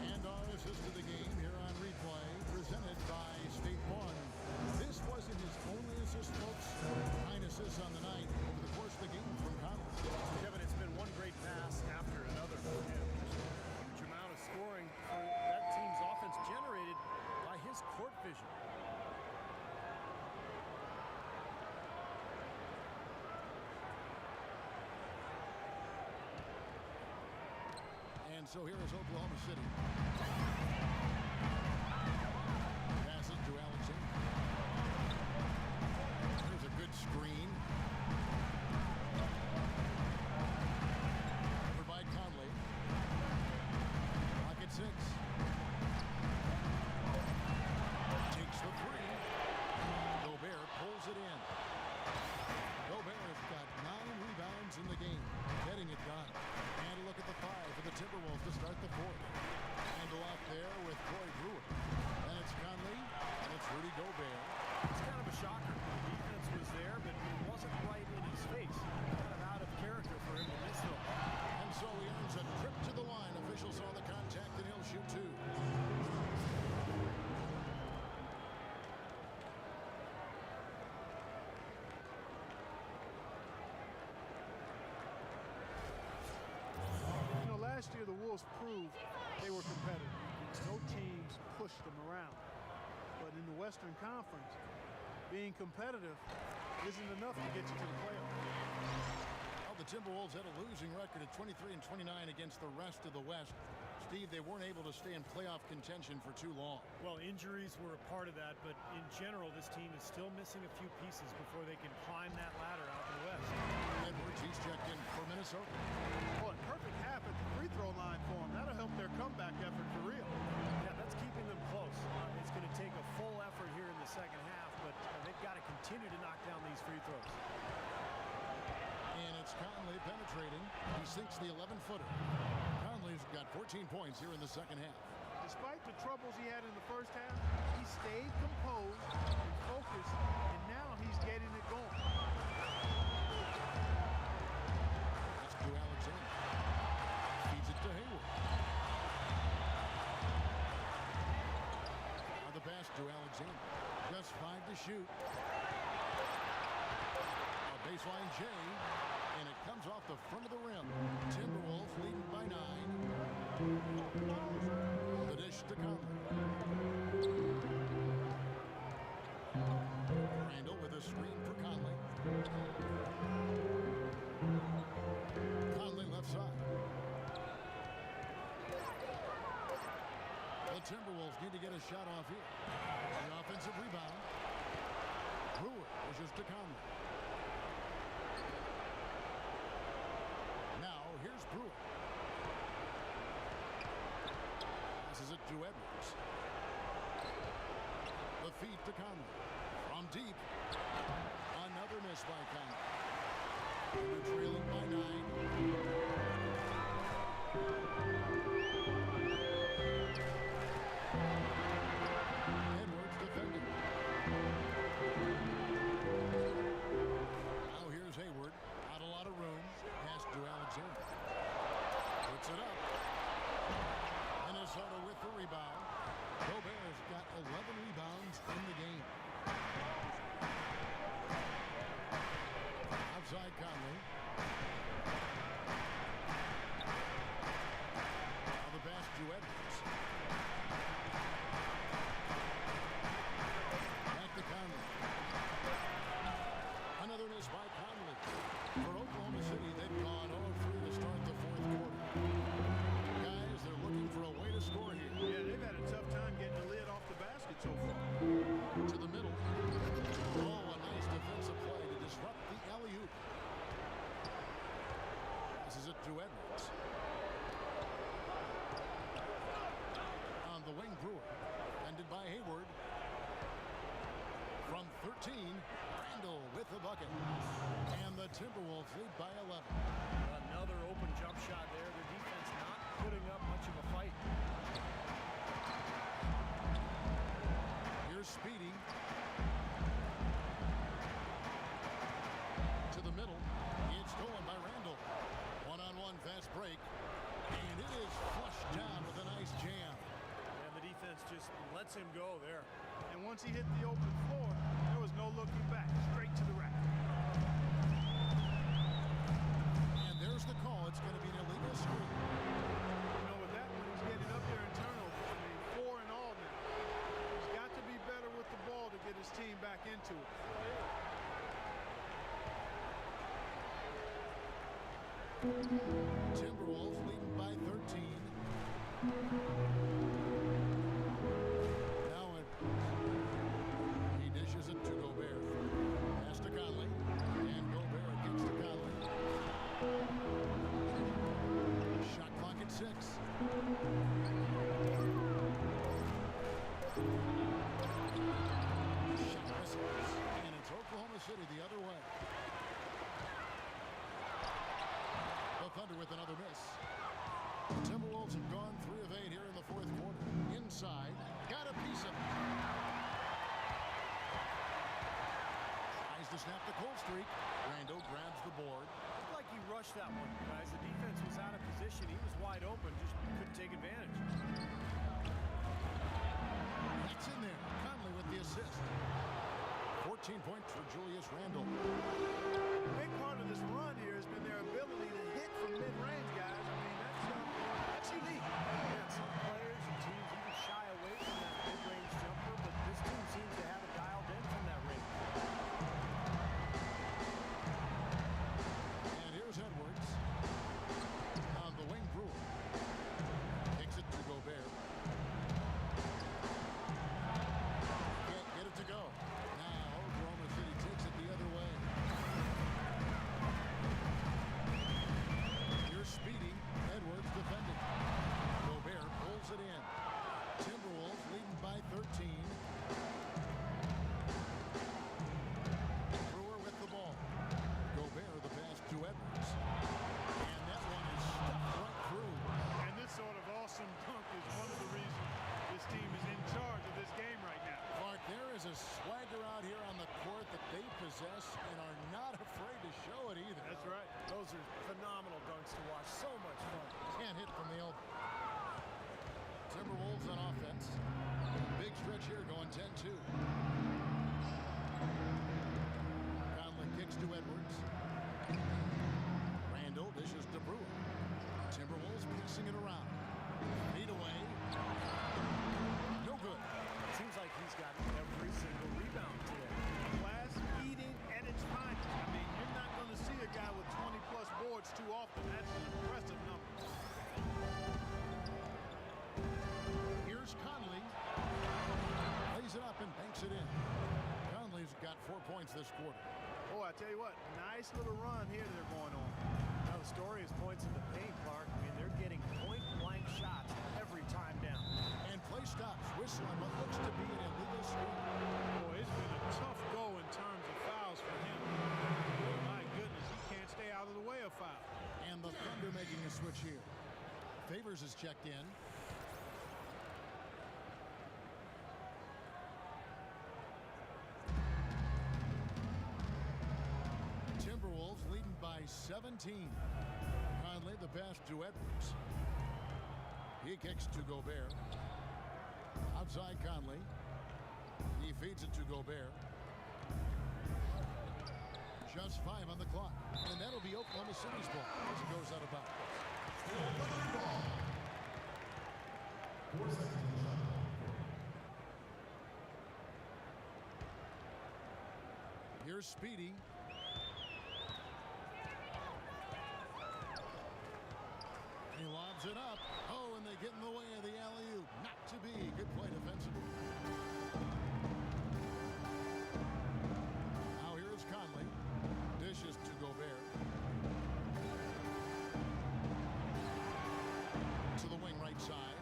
And our assist to the game here on replay, presented by State Farm. This wasn't his only assist, folks. 9 assists on the night over the course of the game from Conley. Kevin, it's been one great pass after another for him. Huge amount of scoring for that team's offense generated by his court vision. And so here is Oklahoma City. Passes to Alexander. There's a good screen. Covered by Conley. Pocket 6. Takes the 3. Gobert pulls it in. Gobert has got 9 rebounds in the game, getting it done. And a look at the 5 for the Timberwolves to start the 4th. Handle out there with Troy Brewer. And it's Conley, and it's Rudy Gobert. It's kind of a shocker. The defense was there, but it wasn't right in his face. Kind of out of character for him to miss those. And so he earns a trip to the line. Officials saw the contact, and he'll shoot 2. You know, last year the Wolves proved they were competitive. No teams pushed them around. But in the Western Conference, being competitive isn't enough to get you to the playoffs. Well, the Timberwolves had a losing record at 23-29 against the rest of the West. Steve, they weren't able to stay in playoff contention for too long. Well, injuries were a part of that, but in general, this team is still missing a few pieces before they can climb that ladder out in the West. Edwards, he's checked in for Minnesota. Boy, perfect half at the free throw line for them. That'll help their comeback effort for real. Yeah, that's keeping them close. It's going to take a full effort here in the second half, but they've got to continue to knock down these free throws. And it's Conley penetrating. He sinks the 11-footer. Conley's got 14 points here in the second half. Despite the troubles he had in the first half, he stayed composed and focused, and now he's getting it going. That's to Alexander. Feeds it to Hayward. Now the pass to Alexander. Just 5 to shoot. A baseline J, and it comes off the front of the rim. Timberwolves leading by 9. The dish to Conley. Randall with a screen for Conley. Conley left side. The Timberwolves need to get a shot off here. The offensive rebound. Brewer pushes to Conley. Now here's Brewer. Passes it to Edwards. The feed to Conley. From deep. Another miss by Conley. They're trailing by 9. Edwards defending. Now here's Hayward. Not a lot of room. 13. Randall with the bucket. And the Timberwolves lead by 11. Another open jump shot there. Their defense not putting up much of a fight. Here's Speedy. To the middle. It's stolen by Randall. One-on-one fast break. And it is flushed down with a nice jam. And the defense just lets him go there. And once he hit the open floor, there was no looking back. Straight to the rack. And there's the call. It's going to be an illegal screen. You know, with that one, he's getting up there in turnover. I mean, 4 in all now. He's got to be better with the ball to get his team back into it. Timberwolves leading by 13. Now he dishes it to Gobert. Pass to Conley. And Gobert gets to Conley. Shot clock at 6. Shot misses. And it's Oklahoma City the other way. The Thunder with another miss. The Timberwolves have gone 3 of 8 here in the fourth quarter. Inside, got a piece of it. Tries to snap the cold streak. Randall grabs the board. Looked like he rushed that one, guys. The defense was out of position. He was wide open, just couldn't take advantage. That's in there. Conley with the assist. 14 points for Julius Randle. A big part of this run here has been their ability to hit from mid-range, guys. I mean, that's unique. Yeah, some players and teams even shy away from that mid-range jumper, but this team seems to have it dialed in from that range. And here's Edwards. On the wing, Brewer. Kicks it to Gobert. Can't get it to go. Now Oklahoma City takes it the other way. Here's Speedy. Edwards defending. Gobert pulls it in. Timberwolves leading by 13. Brewer with the ball. Gobert the pass to Edwards. And that one is stuffed right through. And this sort of awesome dunk is one of the reasons this team is in charge of this game right now. Clark, there is a swagger out here on the court that they possess and are not afraid to show it either. That's right. Those are phenomenal dunks to watch. So much fun. Can't hit from the elbow. Timberwolves on offense. Big stretch here going 10-2. Conley kicks to Edwards. Randall dishes to Brewer. Timberwolves piecing it around. Feet away. No good. Seems like he's got every single rebound today. Class eating at its finest. I mean, you're not going to see a guy with 20-plus boards too often. That's an impressive number. Here's Conley. Lays it up and banks it in. Conley's got 4 points this quarter. Oh, I tell you what, nice little run here they're going on. Now the story is points in the paint, Clark. I mean, they're getting point-blank shots every time down. And play stops. Whistle on what looks to be an illegal screen. Boy, it's been a tough go in terms of fouls for him. Oh, my goodness, he can't stay out of the way of foul. And the Thunder making a switch here. Favors is checked in. Timberwolves leading by 17. Conley the pass to Edwards. He kicks to Gobert. Outside Conley. He feeds it to Gobert. Just 5 on the clock. And that'll be Oklahoma City's ball as it goes out of bounds. Here's Speedy. He lobs it up. Oh, and they get in the way of the alley-oop. Not to be. Good play defensively. Now here's Conley. Dishes to Gobert. To the wing right side.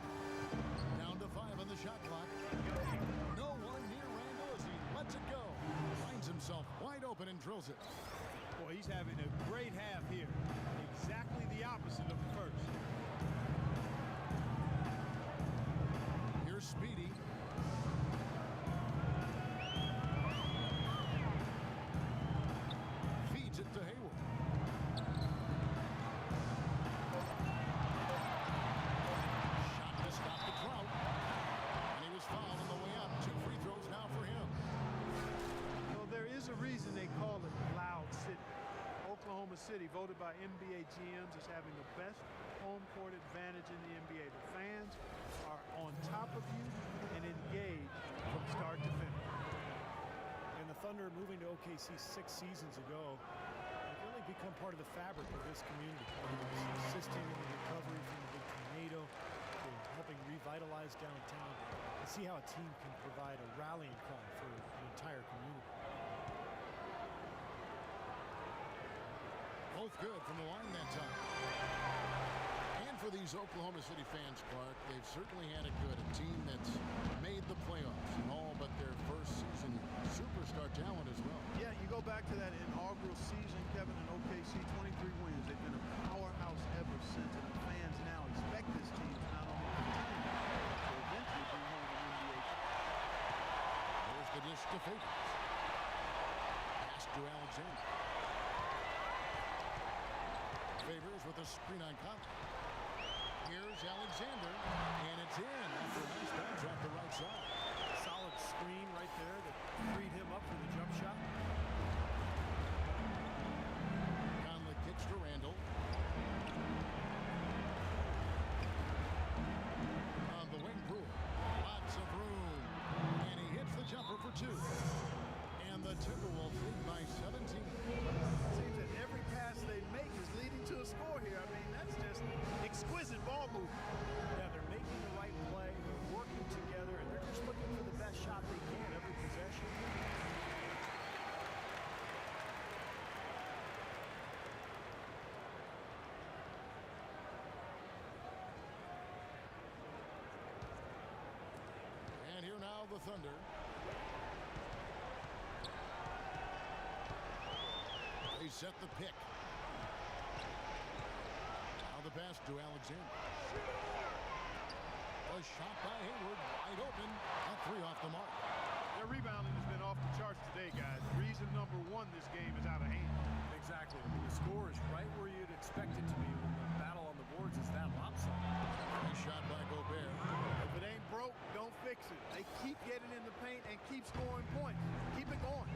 Down to 5 on the shot clock. No one near Randall as he lets it go. open and drills it. Boy, he's having a great half here. Exactly the opposite of the first. Here's Speedy. Feeds it to Hayward. Shot to stop the drought. And he was fouled on the way up. 2 free throws now for him. Well, there is a reason they call it Loud City. Oklahoma City, voted by NBA GMs as having the best home court advantage in the NBA. The fans are on top of you and engaged from start to finish. And the Thunder, moving to OKC 6 seasons ago, have really become part of the fabric of this community. Assisting in the recovery from the big tornado, to helping revitalize downtown, and see how a team can provide a rallying cry for an entire community. Both good from the line that time. And for these Oklahoma City fans, Clark, they've certainly had it good. A team that's made the playoffs in all but their first season. Superstar talent as well. Yeah, you go back to that inaugural season, Kevin, in OKC, 23 wins. They've been a powerhouse ever since, and the fans now expect this team to not only continue, but to eventually bring home an NBA. There's the dish to Favors. Pass to Alexander. Favors with a screen on Conley. Here's Alexander, and it's in after a nice bounce off the right side. Solid screen right there that freed him up for the jump shot. Conley kicks to Randall. On the wing, Brewer. Lots of room. And he hits the jumper for 2. And the Timberwolves lead by 17. Seems that every pass they make is leading to a score here. I mean, that's just exquisite ball movement. Yeah, they're making the right play, they're working together, and they're just looking for the best shot they can every possession. And here now the Thunder. They set the pick. Now the pass to Alexander. A shot by Hayward, wide open. A 3 off the mark. Their rebounding has been off the charts today, guys. Reason number 1, this game is out of hand. Exactly. I mean, the score is right where you'd expect it to be when the battle on the boards is that lopsided. Nice shot by Gobert. If it ain't broke, don't fix it. They keep getting in the paint and keep scoring points. Keep it going.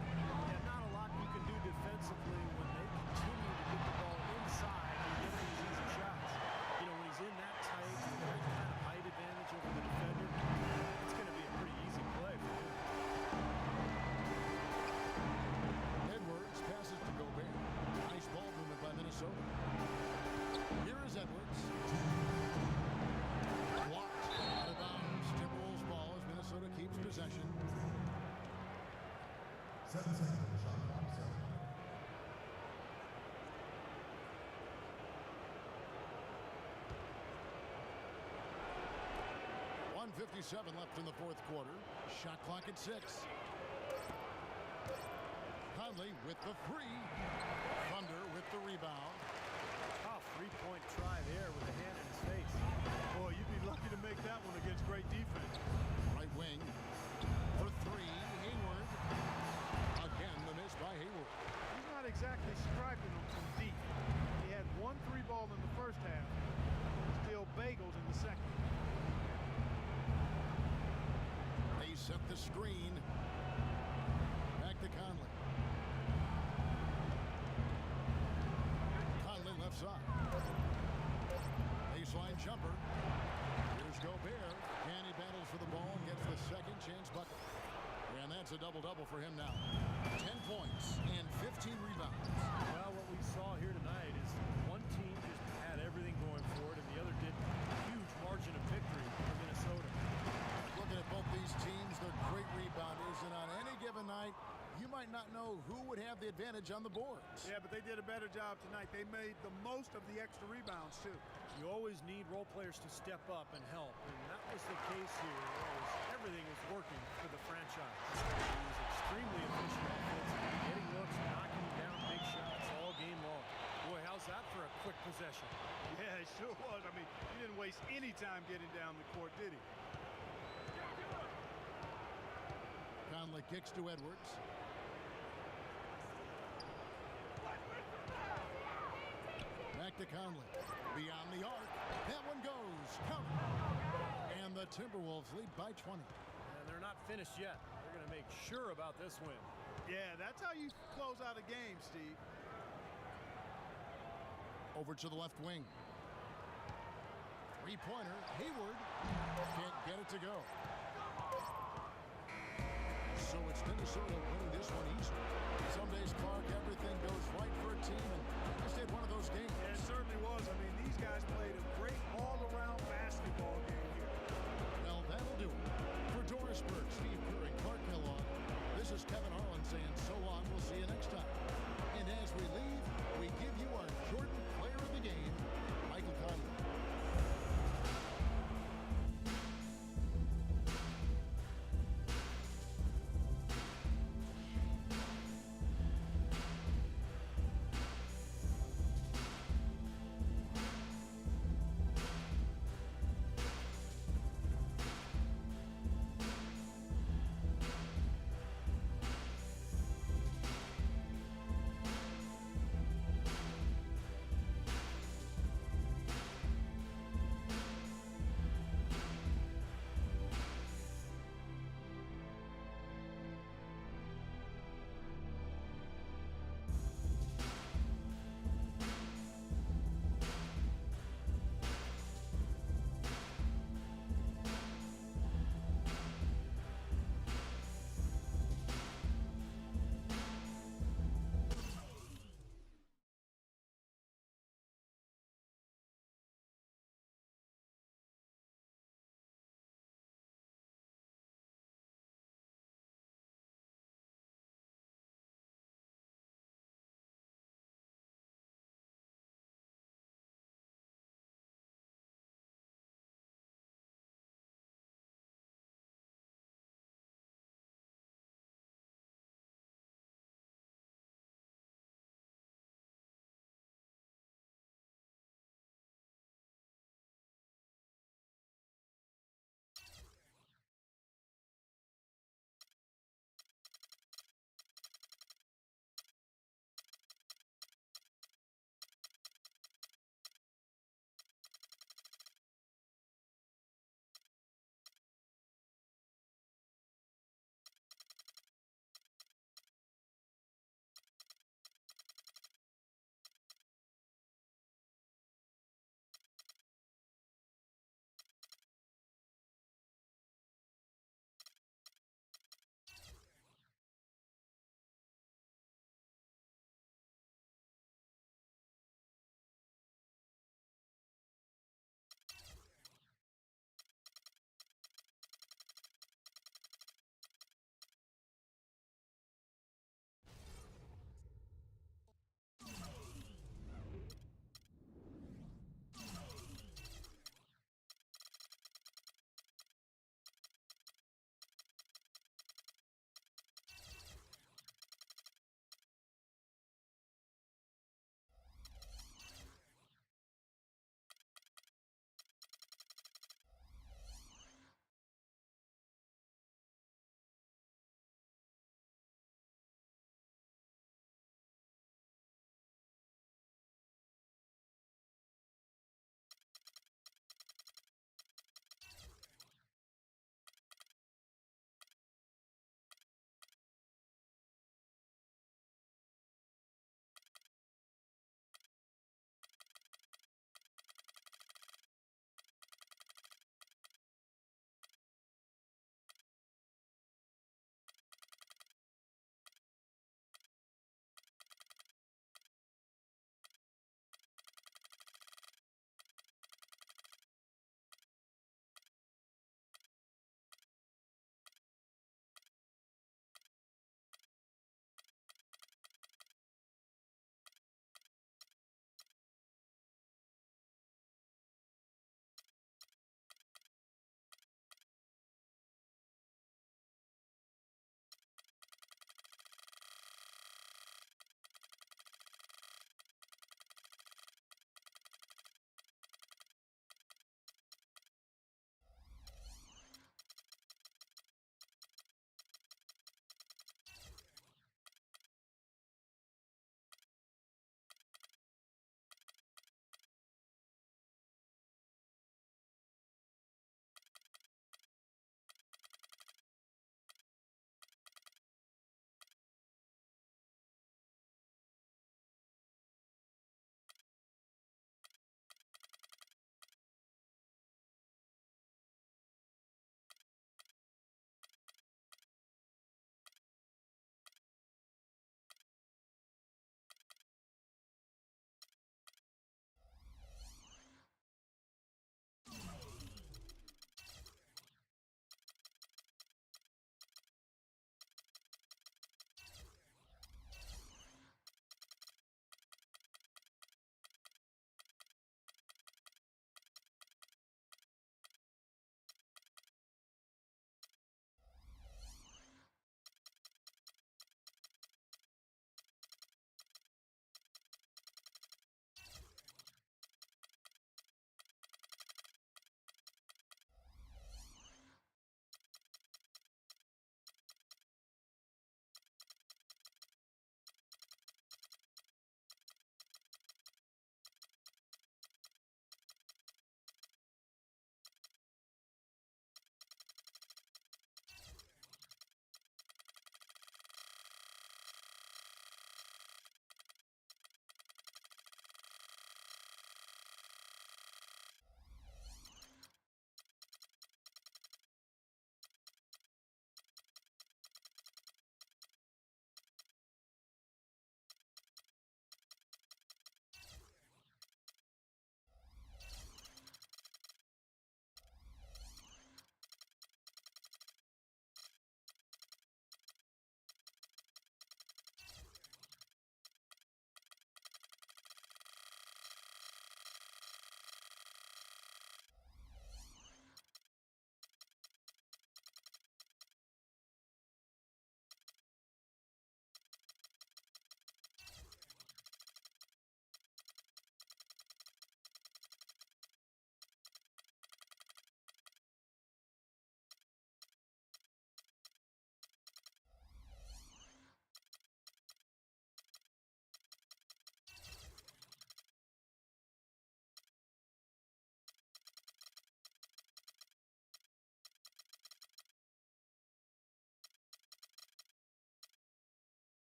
Yeah, not a lot you can do defensively when they continue to get the ball inside and get these easy shots. You know, when he's in that tight, with that kind of height advantage over the defender, it's going to be a pretty easy play for him. Edwards passes to Gobert. Nice ball movement by Minnesota. Here is Edwards. Blocked out of bounds. Timberwolves ball as Minnesota keeps possession. 7 seconds, shot clock, 7. 1:57 left in the 4th quarter. Shot clock at 6. Conley with the 3. Thunder with the rebound. Tough 3-point try there with a hand in his face. Boy, you'd be lucky to make that one against great defense. Right wing for 3. Hayward. Again, the miss by Hayward. He's not exactly striping them from deep. He had 1 3-ball in the first half. Still bagels in the second. They set the screen. Back to Conley. Conley left side. Baseline jumper. Here's Gobert. And he battles for the ball and gets the second chance bucket. And that's a double-double for him now. 10 points and 15 rebounds. Well, what we saw here tonight is one team just had everything going for it, and the other did. Huge margin of victory for Minnesota. Looking at both these teams, they're great rebounders, and on any given night, you might not know who would have the advantage on the boards. Yeah, but they did a better job tonight. They made the most of the extra rebounds, too. You always need role players to step up and help, and that was the case here. Everything was working for the franchise. He was extremely efficient offensively, getting looks, possession. Yeah, it sure was. I mean, he didn't waste any time getting down the court, did he? Conley kicks to Edwards. Back to Conley. Beyond the arc. That one goes. Count. And the Timberwolves lead by 20. And they're not finished yet. They're going to make sure about this win. Yeah, that's how you close out a game, Steve. Over to the left wing. Three-pointer. Hayward can't get it to go. So it's Minnesota winning this one easy. Some days, Clark, everything goes right for a team, and just had one of those games. Yeah, it certainly was. I mean, these guys played a great all-around basketball game here. Well, that'll do it. For Doris Burke, Steve Kerr, and Clark Kellogg, this is Kevin Harlan saying so long. We'll see you next time. And as we leave, we give you our Jordan Player of the Game, Michael Conley.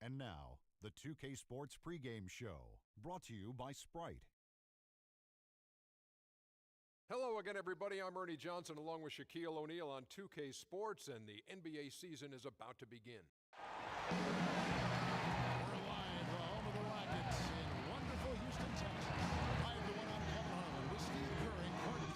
And now, the 2K Sports pregame show, brought to you by Sprite. Hello again, everybody. I'm Ernie Johnson along with Shaquille O'Neal on 2K Sports, and the NBA season is about to begin. We're live, home of the Rockets in wonderful Houston, Texas. 5-1 on Kevin Harlan with Steve Kerr and Courtney.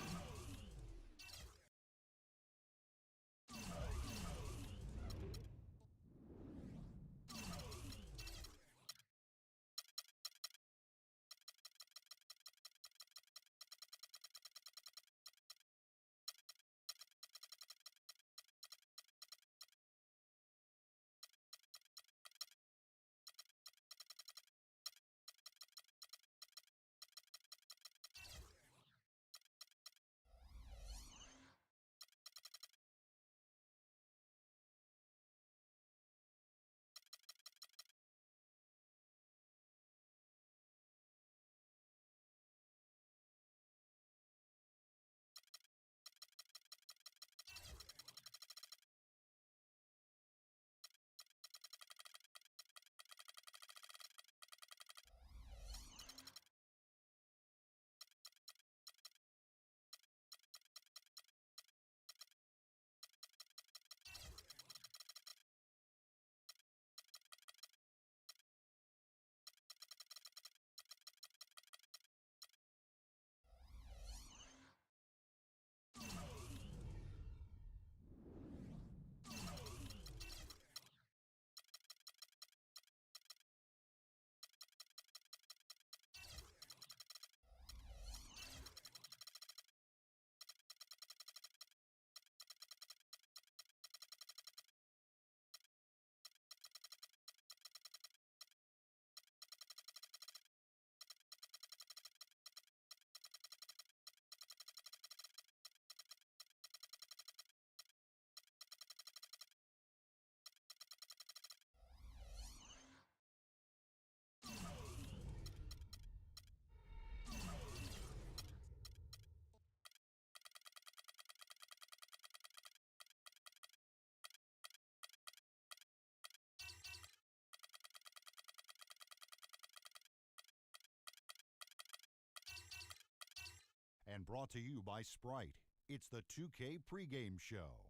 And brought to you by Sprite. It's the 2K pregame show.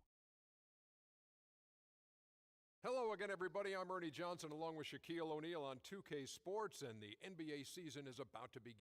Hello again, everybody. I'm Ernie Johnson along with Shaquille O'Neal on 2K Sports, and the NBA season is about to begin.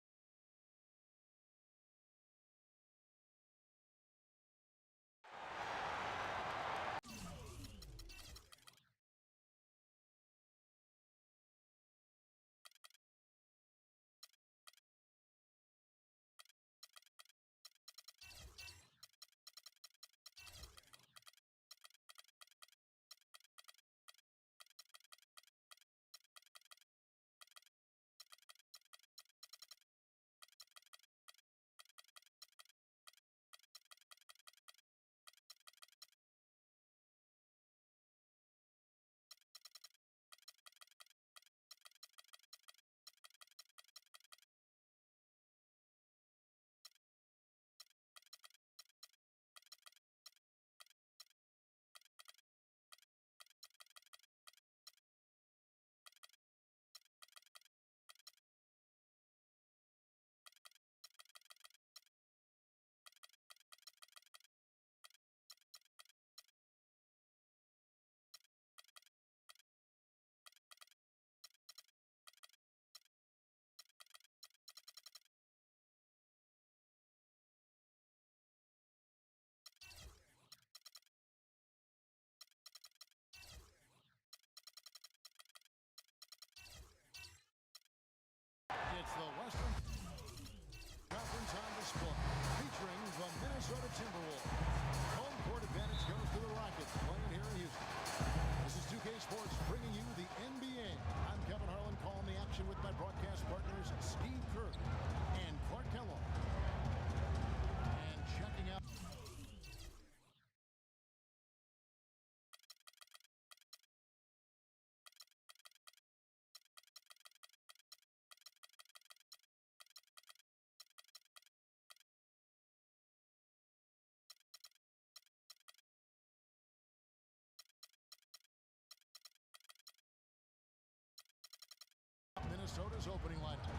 opening lineup.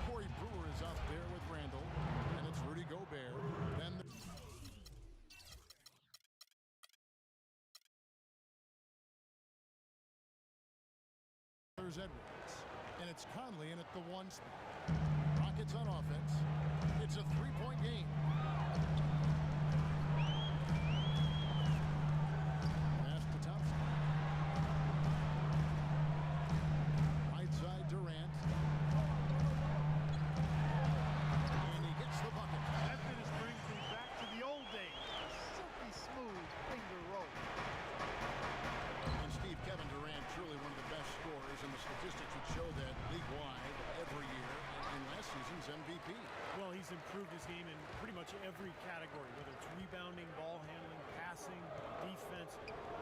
Corey Brewer is up there with Randall, and it's Rudy Gobert. Then there's Edwards, and it's Conley in at the 1 spot. Rockets on offense. It's a 3-point game. Pass to Thompson. Right side Durant. And he gets the bucket. That finish brings me back to the old days. Silky smooth finger roll. And Steve, Kevin Durant, truly one of the best scorers, and the statistics would show that league-wide every year in last season's MVP. Well, he's improved his game in pretty much every category, whether it's rebounding, ball handling, passing, defense.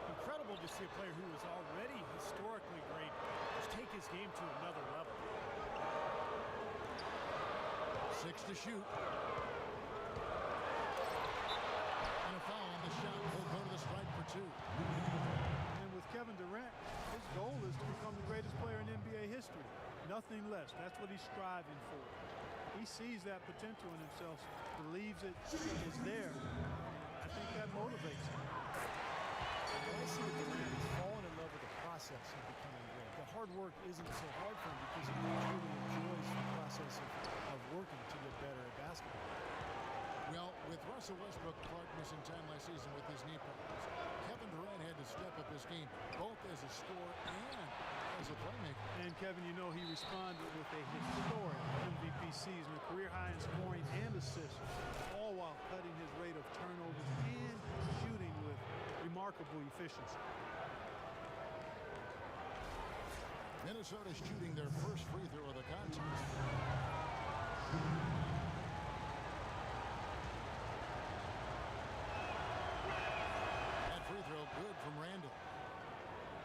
Incredible to see a player who is already historically great just take his game to another level. 6 to shoot. And a foul on the shot. Will go to the stripe for 2. And with Kevin Durant, his goal is to become the greatest player in NBA history. Nothing less. That's what he's striving for. He sees that potential in himself, believes it is there. I think that motivates him. When I see Durant, he's fallen in love with the process of becoming great. The hard work isn't so hard for him because he really enjoys the process of working to get better at basketball. Well, with Russell Westbrook Clark missing time last season with his knee problems, Kevin Durant had to step up his game, both as a scorer and as a playmaker. And Kevin, you know, he responded with a historic MVP season, a career high in scoring and assists, all while cutting his rate of turnovers and shooting with remarkable efficiency. Minnesota shooting their first free throw of the contest. That free throw good from Randall.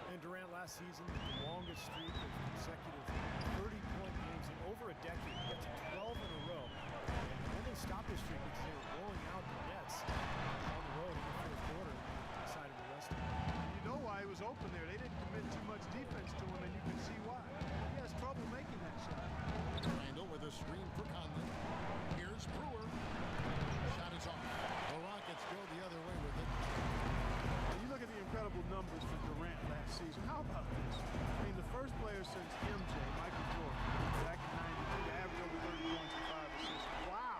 And Durant last season, the longest streak of consecutive 30-point games in over a decade. He got to 12 in a row. And only stopped this streak because they were blowing out the Nets on the road in the fourth quarter and decided to rest him. You know why he was open there. They didn't commit too much defense to him, and you can see why. He has trouble making that shot. Randall with a screen for Conley. Here's Brewer. Shot is off. The Rockets go the other way with it. And you look at the incredible numbers for Durant last season. How about this? I mean, the first player since MJ, Michael Jordan, back in '92, to average over 30 points and 5 assists. Wow.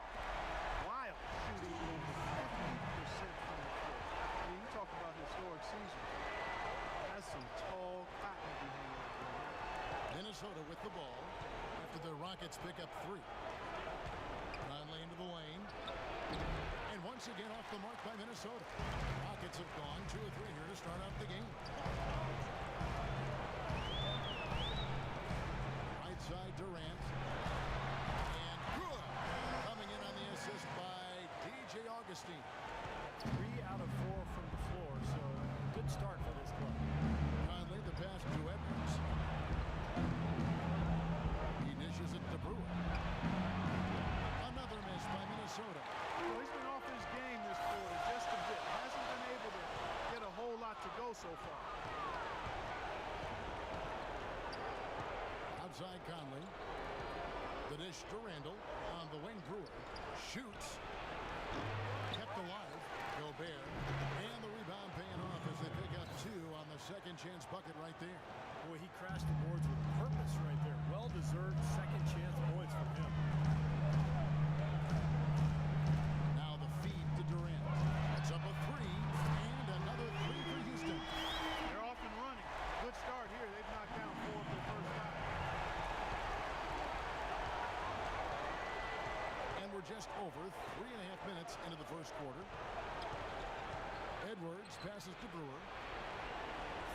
Wild shooting over 50% from the floor. I mean, you talk about historic season. That's some tall cotton behind that. Minnesota with the ball after the Rockets pick up 3. Conley into the lane. And once again off the mark by Minnesota. Rockets have gone 2 or 3 here to start out the game. Right side Durant. And good. Coming in on the assist by DJ Augustine. 3 out of 4 from the floor, so good start for this club. Conley the pass to Edwards. He dishes it to Brewer. Another miss by Minnesota. Well, he's been off his game this quarter just a bit. Hasn't been able to get a whole lot to go so far. Outside Conley. The dish to Randall. On the wing, Brewer shoots. Kept alive. Gobert. And the rebound paying off as they pick up 2 on the second chance bucket right there. Boy, he crashed the boards with purpose right there. Well-deserved second chance points for him. Now the feed to Durant. That's up a 3. And another 3 for Houston. They're off and running. Good start here. They've knocked down 4 of their first 5. And we're just over 3.5 minutes into the first quarter. Edwards passes to Brewer.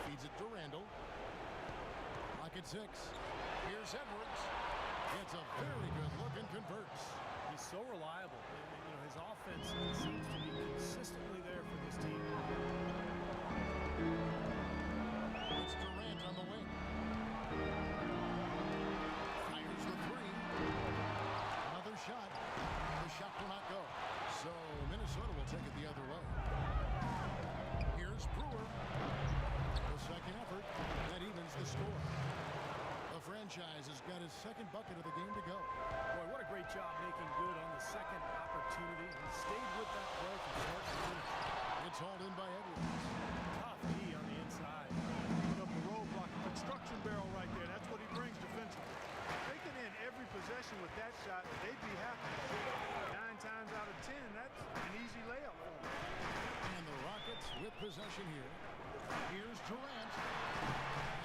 Feeds it to Randall. Rocket 6. Here's Edwards. Gets a very good look and converts. He's so reliable. You know, his offense seems to be consistently there for this team. It's Durant on the wing. Fires the 3. Another shot. The shot will not go. So Minnesota will take it the other way. Here's Brewer. The second effort. That evens the score. The franchise has got its second bucket of the game to go. Boy, what a great job making good on the second opportunity. He stayed with that play from start to finish. It's hauled in by Edwards. Tough D on the inside. Put up a roadblock, a construction barrel right there. That's what he brings defensively. If they can end every possession with that shot, they'd be happy. 9 times out of 10, that's an easy layup for them. And the Rockets with possession here. Here's Durant.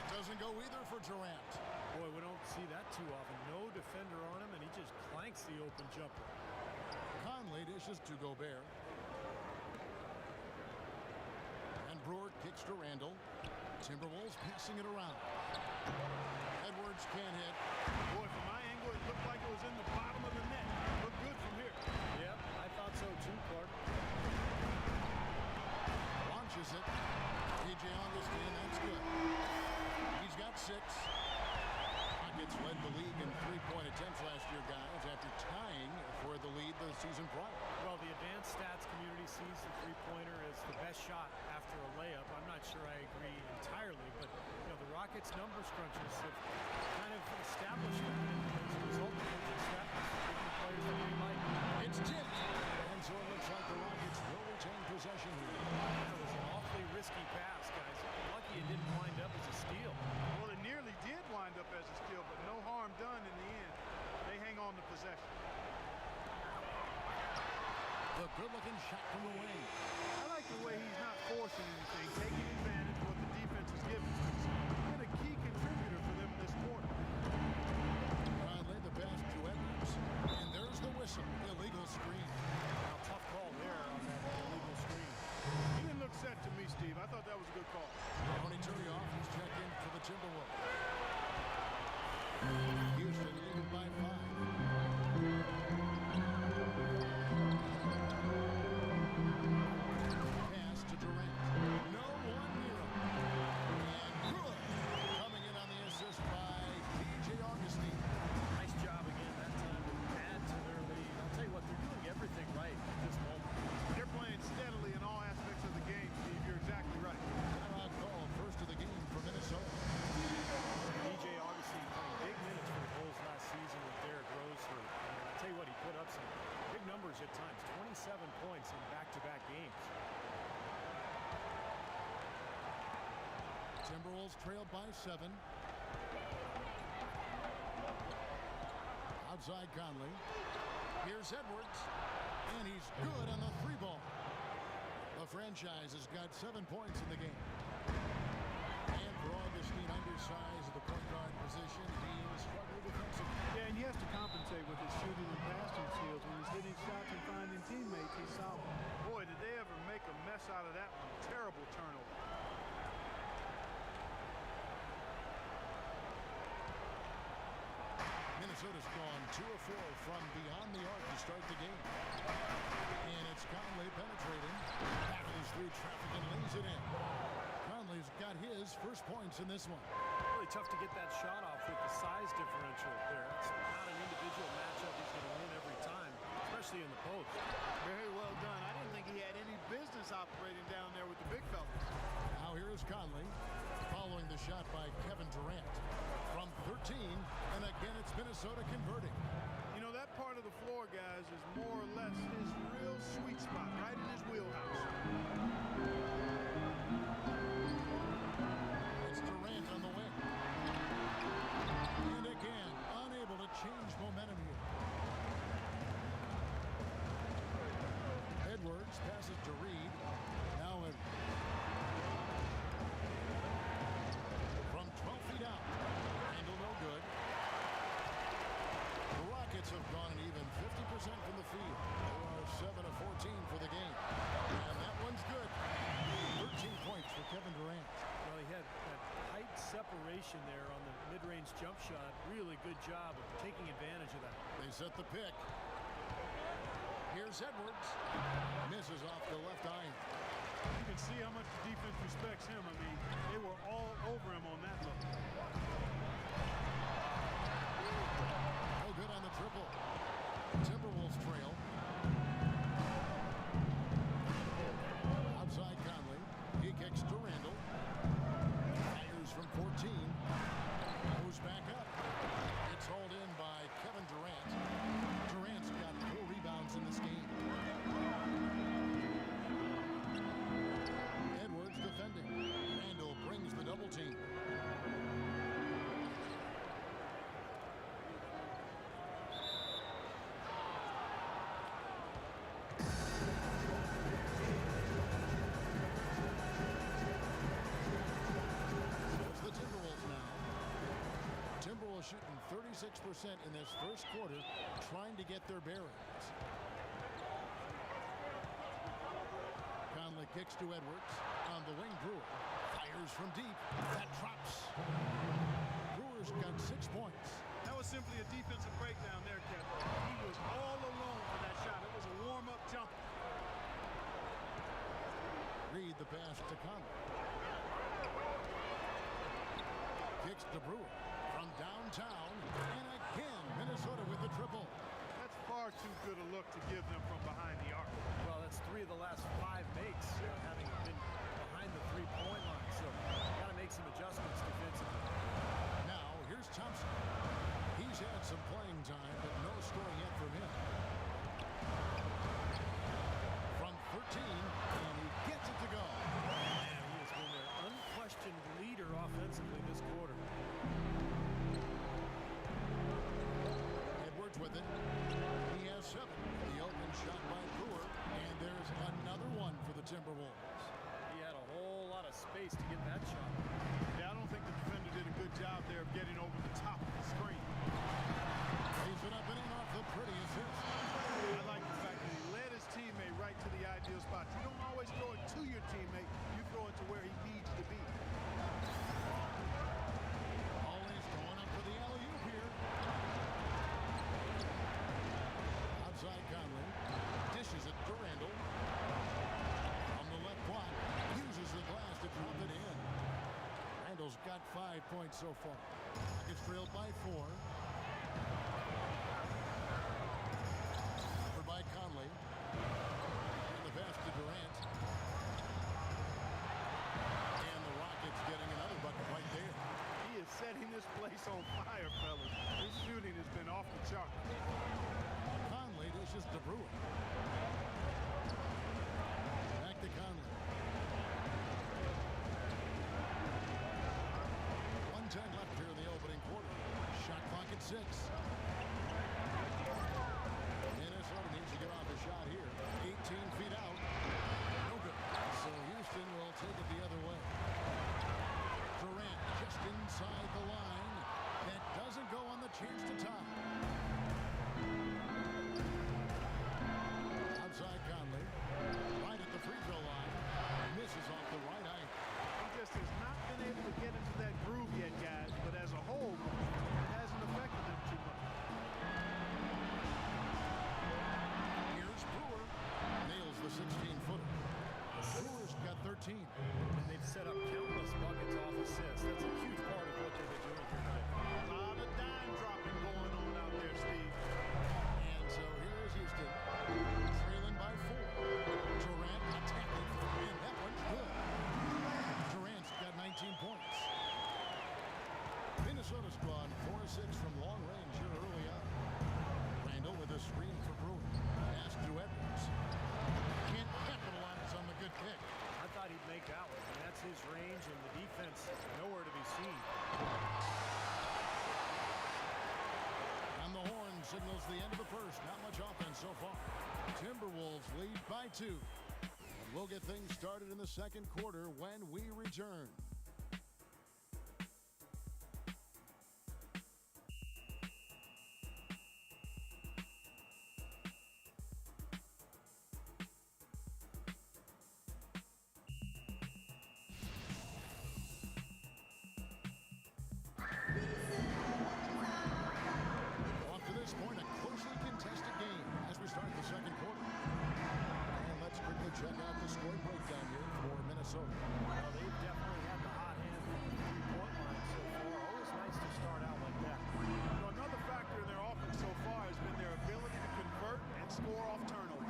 It doesn't go either for Durant. Boy, we don't see that too often. No defender on him, and he just clanks the open jumper. Conley dishes to Gobert. And Brewer kicks to Randall. Timberwolves passing it around. Edwards can't hit. Boy, from my angle, it looked like it was in the bottom of the net. Looked good from here. Yep, I thought so too, Clark. Launches it. P.J. Augustine, that's good. He's got 6. Rockets led the league in three-point attempts last year, guys, after tying for the lead the season prior. Well, the advanced stats community sees the three-pointer as the best shot after a layup. I'm not sure I agree entirely, but you know the Rockets' number scrunchers have kind of established that as a result of those stats, giving the players that they like. It's tipped. And so it looks like the Rockets will retain possession here. That was an awfully risky pass, guys. Lucky it didn't wind up as a steal. Well, it nearly did wind up as a steal, but no harm done in the end. They hang on to possession. The good-looking shot from the wing. I like the way he's not forcing anything, taking advantage of what the defense is giving. He's been a key contributor for them in this quarter. Conley the pass to Edwards. And there's the whistle. Illegal screen. Now, tough call there on that illegal screen. He didn't look set to me, Steve. I thought that was a good call. Tony Turioff is checked in for the Timberwolves. Houston leading by 5. Pass to Durant. No one near him. And good. Coming in on the assist by P.J. Augustine. Nice job again that time to add to their lead. I'll tell you what, they're doing everything right at this moment. They're playing steadily in all aspects of the game, Steve. You're exactly right. Timeout call, first of the game for Minnesota. P.J. Augustine playing big minutes for the Bulls last season with Derrick Rose hurt. And I'll tell you what, he put up some big numbers at times. 27 points in back-to-back games. Timberwolves trailed by 7. Outside Conley. Here's Edwards. And he's good on the 3-ball. The franchise has got 7 points in the game. And for Augustine, undersized at the point guard position, he struggled defensively. Yeah, and he has to compensate with his shooting and passing skills. When he's hitting shots and finding teammates, he's solid. Boy, did they ever make a mess out of that one. Terrible turnover. Minnesota's gone 2 of 4 from beyond the arc to start the game. And it's Conley penetrating. Battles through traffic and lays it in. Conley's got his first points in this one. Really tough to get that shot off with the size differential there. It's not an individual matchup he's going to win every time, especially in the post. Very well done. I didn't think he had any business operating down there with the big fellas. Now here is Conley following the shot by Kevin Durant. From 13, and again it's Minnesota converting. You know, that part of the floor, guys, is more or less his real sweet spot, right in his wheelhouse. It's Durant on the wing. And again, unable to change momentum here. Edwards passes to Reed. Now from 12 feet out. Handle no good. The Rockets have gone an even 50% from the field. They are 7 of 14 for the game. And that one's good. 13 points for Kevin Durant. Well, he had that height separation there on the mid-range jump shot. Really good job of taking advantage of that. They set the pick. Here's Edwards. Misses off the left iron. You can see how much the defense respects him. I mean, they were all over him on that level. No good on the triple. Timberwolves trail. Outside Conley. He kicks to Randall. Fires from 14. Goes back up. It's all Timberwolves shooting 36% in this first quarter, trying to get their bearings. Conley kicks to Edwards. On the wing, Brewer fires from deep. That drops. Brewer's got 6 points. That was simply a defensive breakdown there, Kevin. He was all alone for that shot. It was a warm-up jumper. Reed the pass to Conley. Kicks to Brewer from downtown. And again, Minnesota with the triple. That's far too good a look to give them from behind the arc. Well, that's 3 of the last 5 makes, having been behind the three-point line. So, got to make some adjustments defensively. Now, here's Thompson. He's had some playing time, but no score yet from him. From 13, and he gets it to go. And he has been their unquestioned leader offensively this quarter. Edwards with it. He has 7. The open shot by Brewer, and there's another one for the Timberwolves. He had a whole lot of space to get that shot. Yeah, I don't think the defender did a good job there of getting over the top of the screen. Lays it up and in off the pretty assist. I like the fact that he led his teammate right to the ideal spot. You don't always throw it to your teammate. You throw it to where he needs to be. Always going up for the alley-oop here. Outside Conley. Dishes it to Randall. On the left block. Uses the glass to drop it in. Randall's got 5 points so far. Gets trailed by 4. Covered by Conley. And the pass to Durant. And the Rockets getting another bucket right there. He is setting this place on fire, fellas. His shooting has been off the chart. Conley dishes to Brewer. Back to Conley. 1:10 left here in the opening quarter. Shot clock at 6. Minnesota needs to get off a shot here. 18 feet out. No good. So Houston will take it the other way. Durant just inside the line. That doesn't go on the chance to tie. Outside Conley. Right at the free throw line. Misses off the right eye. He just has not been able to get into that groove yet, guys. But as a whole, it hasn't affected them too much. Here's Brewer. Nails the 16-footer. Brewer's got 13. And they've set up countless buckets off assists. That's a huge part of what they've been doing here today. A lot of dime dropping going on out there, Steve. And so here's Houston. Trailing by 4. Durant attacking. And that one's good. Durant's got 19 points. Minnesota's gone 4-6 from long range here early on. Randall with a screen for Brewer. Pass to Edwards. Can't capitalize on the good pick. I thought he'd make that one. And that's his range, and the defense nowhere to be seen. And the horn signals the end of the first. Not much offense so far. Timberwolves lead by 2. And we'll get things started in the second quarter when we return. Up to this point, a closely contested game as we start the second quarter. And let's quickly check out the score breakdown here for Minnesota. Well, they've definitely had the hot hand from the three-point line so far. Always nice to start out like that. You know, another factor in their offense so far has been their ability to convert and score off turnover.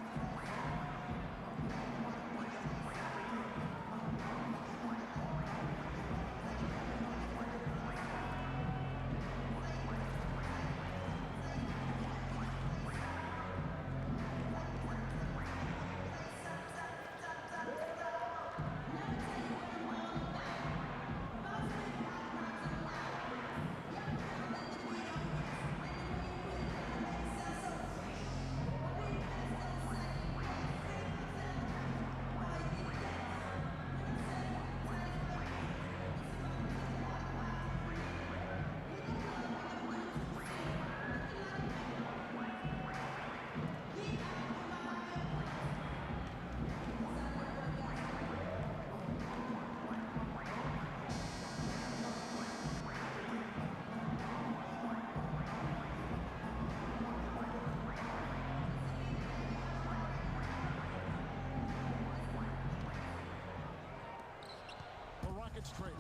Rockets trail.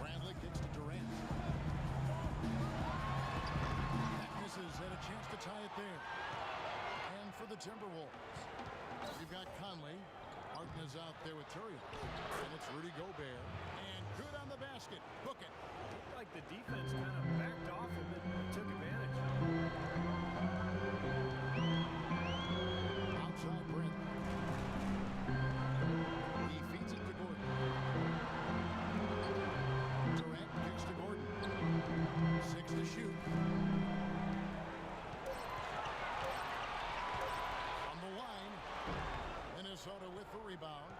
Bradley kicks to Durant. That misses, and a chance to tie it there. And for the Timberwolves, you've got Conley. Martin is out there with Turian. And it's Rudy Gobert. And good on the basket. Book it. Looked like the defense kind of backed off him and took advantage. Outside Brent. He feeds it to Gordon. Durant kicks to Gordon. 6 to shoot. On the line, Minnesota with the rebound.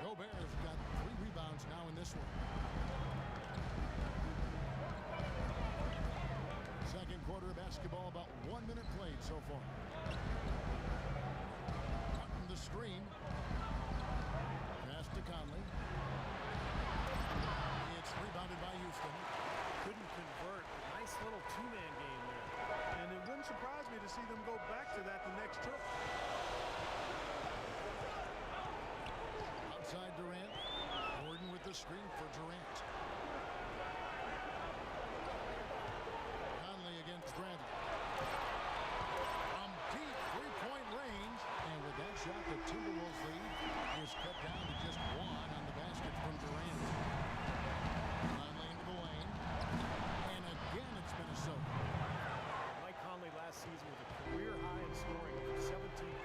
Gobert has got 3 rebounds now in this one. Second quarter of basketball, about 1 minute played so far. Martin the screen. Pass to Conley. It's rebounded by Houston. Couldn't convert. Nice little two-man game there. And it wouldn't surprise me to see them go back to that the next trip. Outside Durant. Gordon with the screen for Durant. Conley against Bradley. From deep three-point range. And with that shot, the Timberwolves lead is cut down to just 1 on the basket from Durant. Conley into the lane. And again, it's Minnesota. Mike Conley last season with a career high in scoring over 17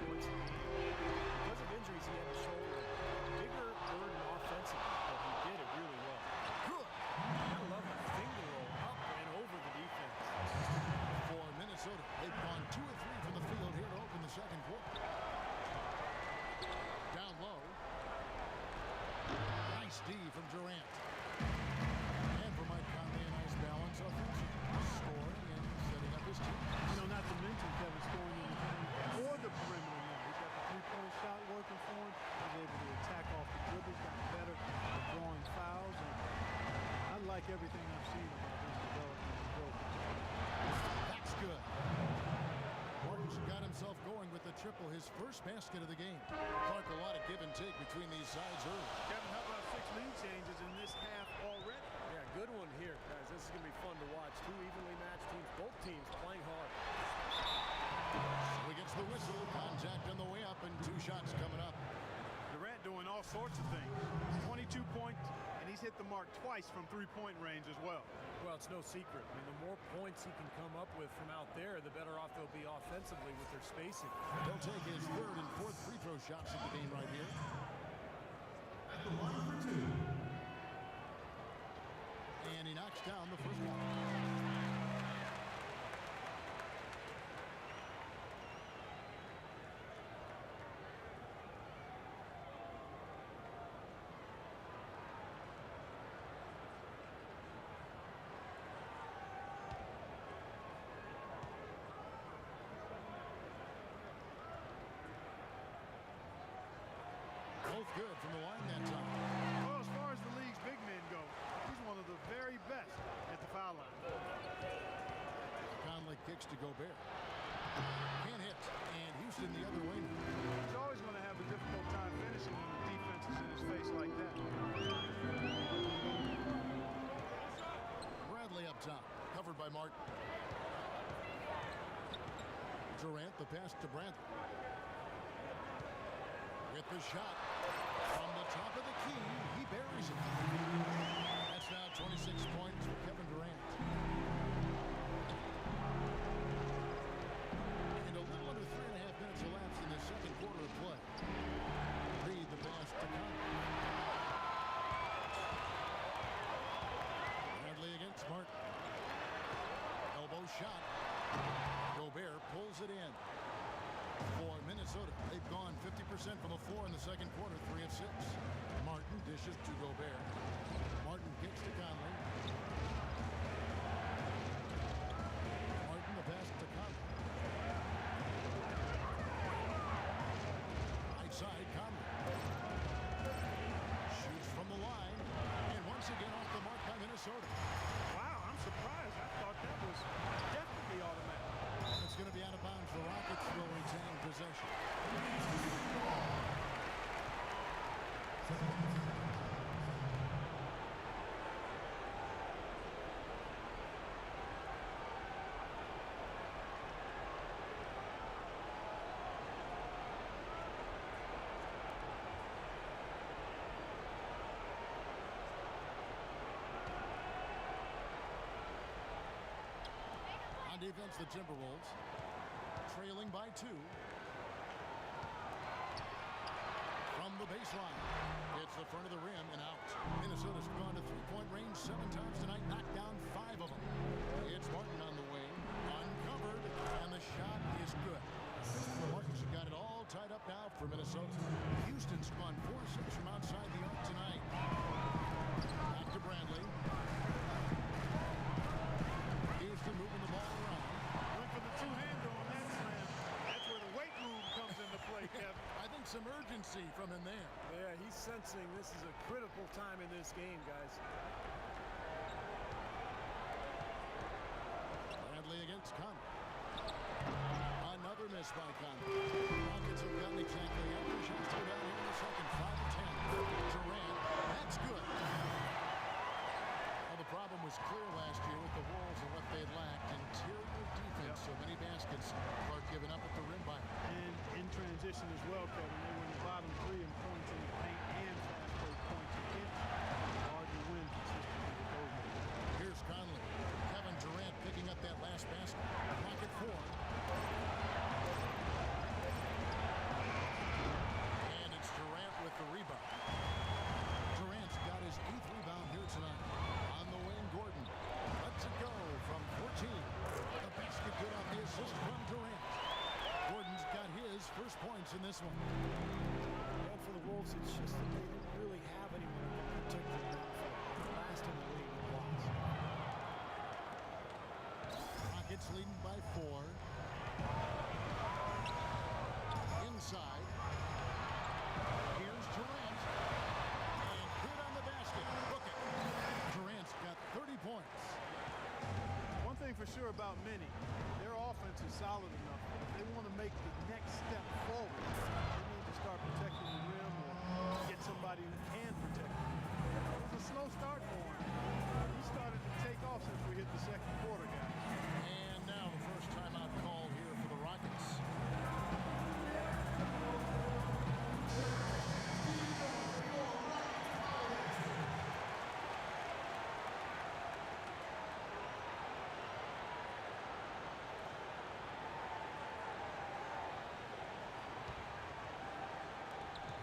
points a game. Because of injuries, he had to shoulder a bigger burden offensively, but he did it really well. Good. I love the finger roll up and over the defense. For Minnesota, they've gone 2 of 3 from the field here to open the second quarter. Down low. Nice D from Durant. And for Mike Conley, a nice balance offensively. Scoring and setting up his team. You know, not to mention Kevin scoring in the paint or the perimeter now. He's got the three-point shot working for him. He's able to attack off the dribble. He's gotten better at drawing fouls. And I like everything I've seen about his development and growth. That's good. Martin's got himself going with the triple, his first basket of the game. Clark, a lot of give and take between these sides early. Kevin, how about 6 lead changes in this half already? Yeah, good one here, guys. This is going to be fun to watch. 2 evenly matched teams, both teams playing hard. So he gets the whistle, contact on the way up, and 2 shots coming up. Durant doing all sorts of things. 22 points, and he's hit the mark twice from three-point range as well. Well, it's no secret. I mean, the more points he can come up with from out there, the better off they'll be offensively with their spacing. He'll take his 3rd and 4th free throw shots of the game right here. At the line for 2. And he knocks down the first one. Both good from the line that time. Well, as far as the league's big men go, he's one of the very best at the foul line. Conley kicks to Gobert. Can't hit. And Houston the other way. He's always going to have a difficult time finishing when the defense is in his face like that. Bradley up top. Covered by Martin. Durant, the pass to Bradley. With the shot from the top of the key, he buries it. That's now 26 points for Kevin Durant. And a little under 3.5 minutes elapsed in the second quarter of play. Reed the pass to Conley. Bradley against Martin. Elbow shot. Gobert pulls it in. For Minnesota, they've gone 50% from the floor in the second quarter, 3 of 6. Martin dishes to Gobert. Martin kicks to Conley. Martin the pass to Conley. Right side, Conley. Shoots from the line. And once again off the mark by Minnesota. Wow, I'm surprised. I thought that was definitely automatic. It's going to be out of bounds. The Rockets will retain possession. On defense, the Timberwolves trailing by 2. From the baseline, it's the front of the rim and out. Minnesota's gone to three-point range 7 times tonight, knocked down 5 of them. It's Martin on the wing, uncovered, and the shot is good. Martin's got it all tied up now for Minnesota. Houston's gone 4-6 from outside the arc tonight. Back to Bradley. Houston moving the ball around. Went for the two-hander on that slam. That's where the weight room comes into play, Kevin. I think some urgency from him there. Yeah, he's sensing this is a critical time in this game, guys. Bradley against Conley. Another miss by Conley. Rockets have gotten exactly after shots to go down here in the second. 5-10. Durant. That's good. Well, the problem was clear last year with the Wolves and what they lacked. Interior defense. So many baskets are given up at the rim by. And in transition as well, Kevin. They were in the bottom 3 in points in the paint and fast break points. It's hard to win consistently with those numbers. Here's Conley. Kevin Durant picking up that last basket. Clock at 4. And it's Durant with the rebound. Durant's got his 8th rebound here tonight. On the wing, Gordon lets it go from 14. The basket good off the assist from Durant. Gordon's got his first points in this one. Well, for the Wolves, it's just that they didn't really have anyone who can protect them downfield. Last in the league in blocks. Rockets leading by 4. Inside. Here's Durant. And good on the basket. Look it. Durant's got 30 points. One thing for sure about Minnie, their offense is solid enough. If they want to make the next step forward, they need to start protecting the rim or get somebody who can protect it. It was a slow start for him. He started to take off since we hit the second quarter, guys. And now the first timeout call here for the Rockets.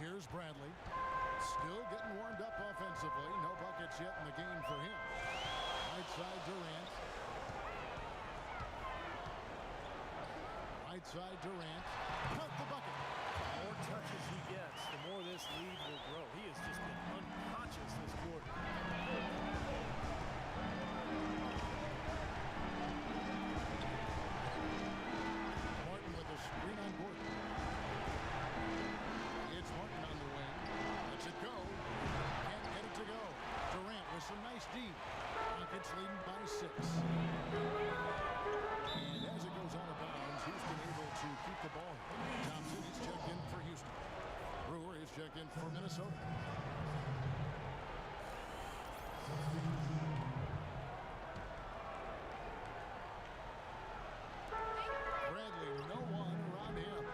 Here's Bradley. Still getting warmed up offensively. No buckets yet in the game for him. Right side Durant. Right side Durant. Cut the bucket. The more touches he gets, the more this lead will grow. He has just been unconscious this quarter. Martin with a screen on Gordon. It's Martin on the wing. Lets it go. Can't get it to go. Durant with some nice D. Rockets leading by 6. And as it goes out of bounds, Houston able to keep the ball. Thompson is checked in for Houston. Brewer is checked in for Minnesota. Bradley, no one around him.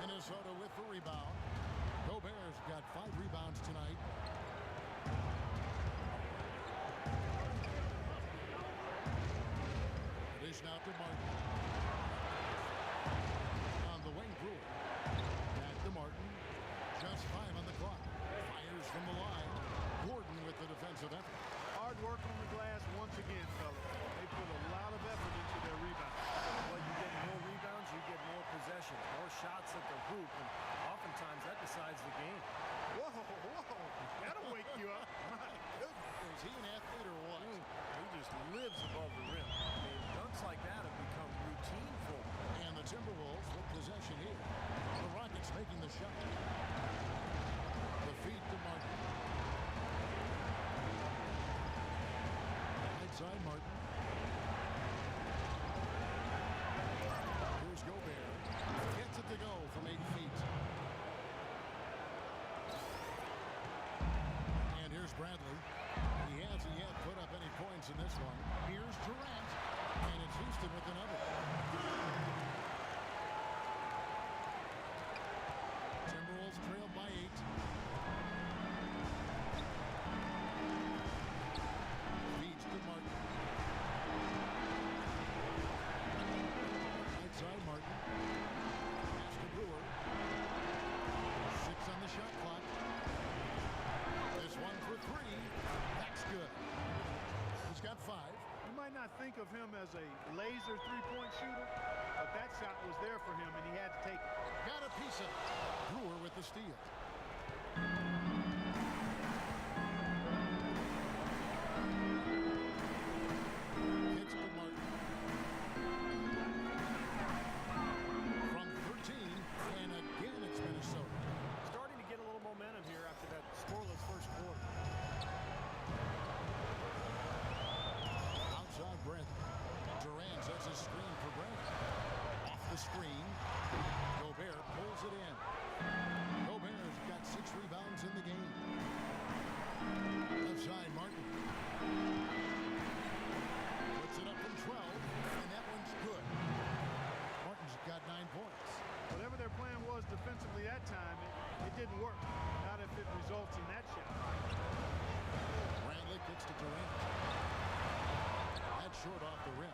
Minnesota with the rebound. Gobert's got 5 rebounds tonight. Dish now to Martin. On the wing, Brewer. Back to Martin. Just 5 on the clock. Fires from the line. Gordon with the defensive effort. Hard work on the glass once again, fellas. They put a lot of effort into their rebound. Well, you get more rebounds, you get more possessions, more shots at the hoop, and oftentimes that decides the game. Whoa, whoa. That'll wake you up. My goodness. Is he an athlete or what? He just lives above the rim. I mean, dunks like that have become routine for him. And the Timberwolves with possession here. The Rockets making the shot. The feed to Martin. Right side Martin. Here's Gobert. Gets it to go from 8 feet. think of him as a laser three-point shooter, but that shot was there for him, and he had to take it. Got a piece of it. Brewer with the steal. Hits to Martin. From 13, and again it's Minnesota. Starting to get a little momentum here after that scoreless first quarter. Outside Brent. Durant sets a screen for Brent. Off the screen. Gobert pulls it in. Gobert's got 6 rebounds in the game. Left side, Martin. Puts it up from 12, and that one's good. Martin's got 9 points. Whatever their plan was defensively that time, it didn't work. Not if it results in that shot. Bradley kicks to Durant. That's short off the rim.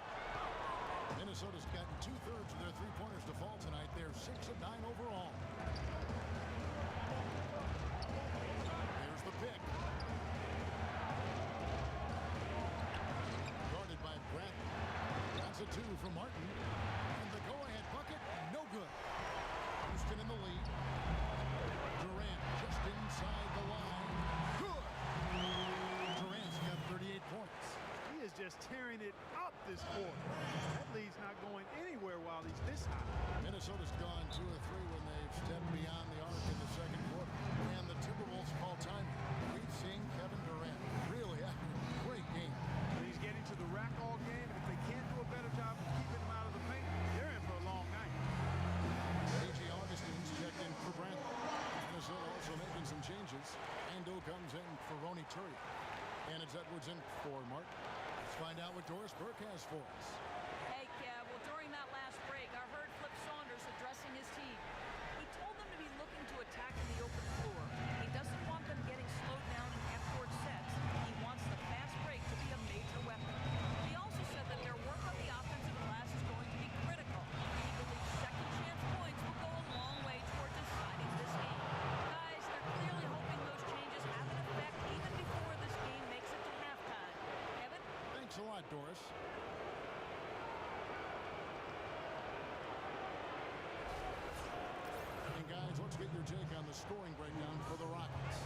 Minnesota's gotten 2/3 of their three-pointers to fall tonight. They're 6 of 9 overall. There's the pick. Guarded by Bradley. That's a 2 from Martin. And the go-ahead bucket, no good. Houston in the lead. Durant just inside the line. Good! Durant's got 38 points. He is just tearing it up this quarter. That lead's not going anywhere while he's this high. Minnesota's gone 2 of 3 when they've stepped beyond the arc in the second quarter. And the Timberwolves call time. We've seen Kevin Durant really having a great game. He's getting to the rack all game, and if they can't do a better job of keeping him out of the paint, they're in for a long night. A.J. Augustine's checked in for Bradley. Minnesota also making some changes. Ando comes in for Ronny Turiaf. And it's Edwards in for Martin. Let's find out what Doris Burke has for us. Hey, Kev. Well, during that last break, I heard Flip Saunders addressing his team. He told them to be looking to attack in the open floor. He doesn't want them getting slowed down in half-court sets. He wants the fast break to be a major weapon. He also said that their work on the offensive glass is going to be critical. He believes second-chance points will go a long way toward deciding this game. Guys, they're clearly hoping those changes have an effect even before this game makes it to halftime. Kevin? Thanks a lot, Doris. And guys, let's get your take on the scoring breakdown for the Rockets.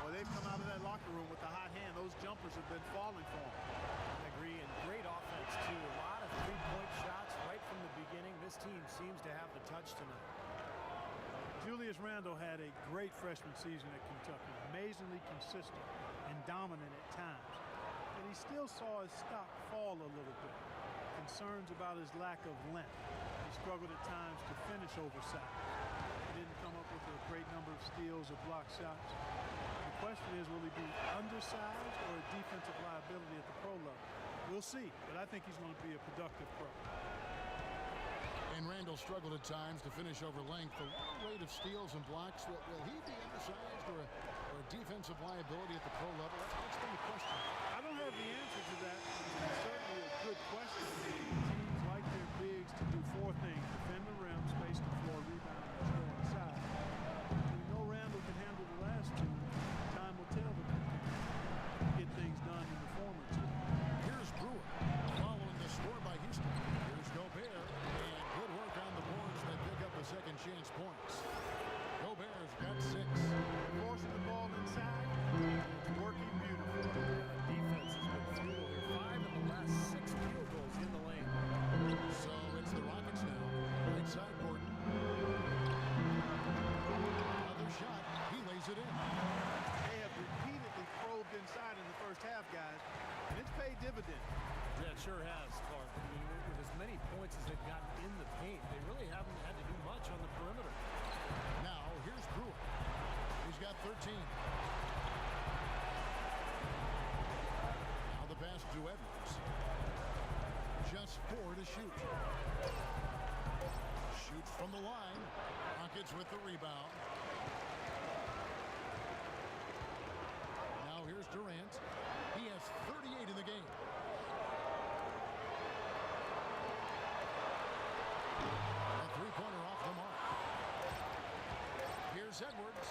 Well, they've come out of that locker room with a hot hand. Those jumpers have been falling for them. I agree, and great offense, too. A lot of three-point shots right from the beginning. This team seems to have the touch tonight. Julius Randle had a great freshman season at Kentucky. Amazingly consistent and dominant at times. And he still saw his stock fall a little bit. Concerns about his lack of length. He struggled at times to finish oversized. He didn't come up with a great number of steals or block shots. The question is, will he be undersized or a defensive liability at the pro level? We'll see, but I think he's going to be a productive pro. And Randall struggled at times to finish over length. The rate of steals and blocks, will he be undersized or a defensive liability at the pro level? That's been the question. I don't have the answer to that. It's certainly a good question. Teams like their bigs to do 4 things: defend the rim, space the floor, rebound, and score on the side. We know Randall can handle the last 2. Time will tell if he can get things done in the former 2. Here's Brewer following the score by Houston. Here's Gobert, and good work on the boards that pick up the second chance points. Gobert's got 6. Forcing the ball inside, it's working beautifully. The defense has been brutal here. 5 of the last 6 field goals in the lane. So it's the Rockets now. Right side, Gordon. Another shot. He lays it in. They have repeatedly probed inside in the first half, guys, and it's paid dividends. Yeah, it sure has, Clark. I mean, with as many points as they've gotten in the paint, they really haven't had to do much on the perimeter. Now, here's Brewer. He's got 13. Now the pass to Edwards. Just 4 to shoot. Shoots from the line. Rockets with the rebound. Now here's Durant. He has 38 in the game. A three-pointer off the mark. Here's Edwards.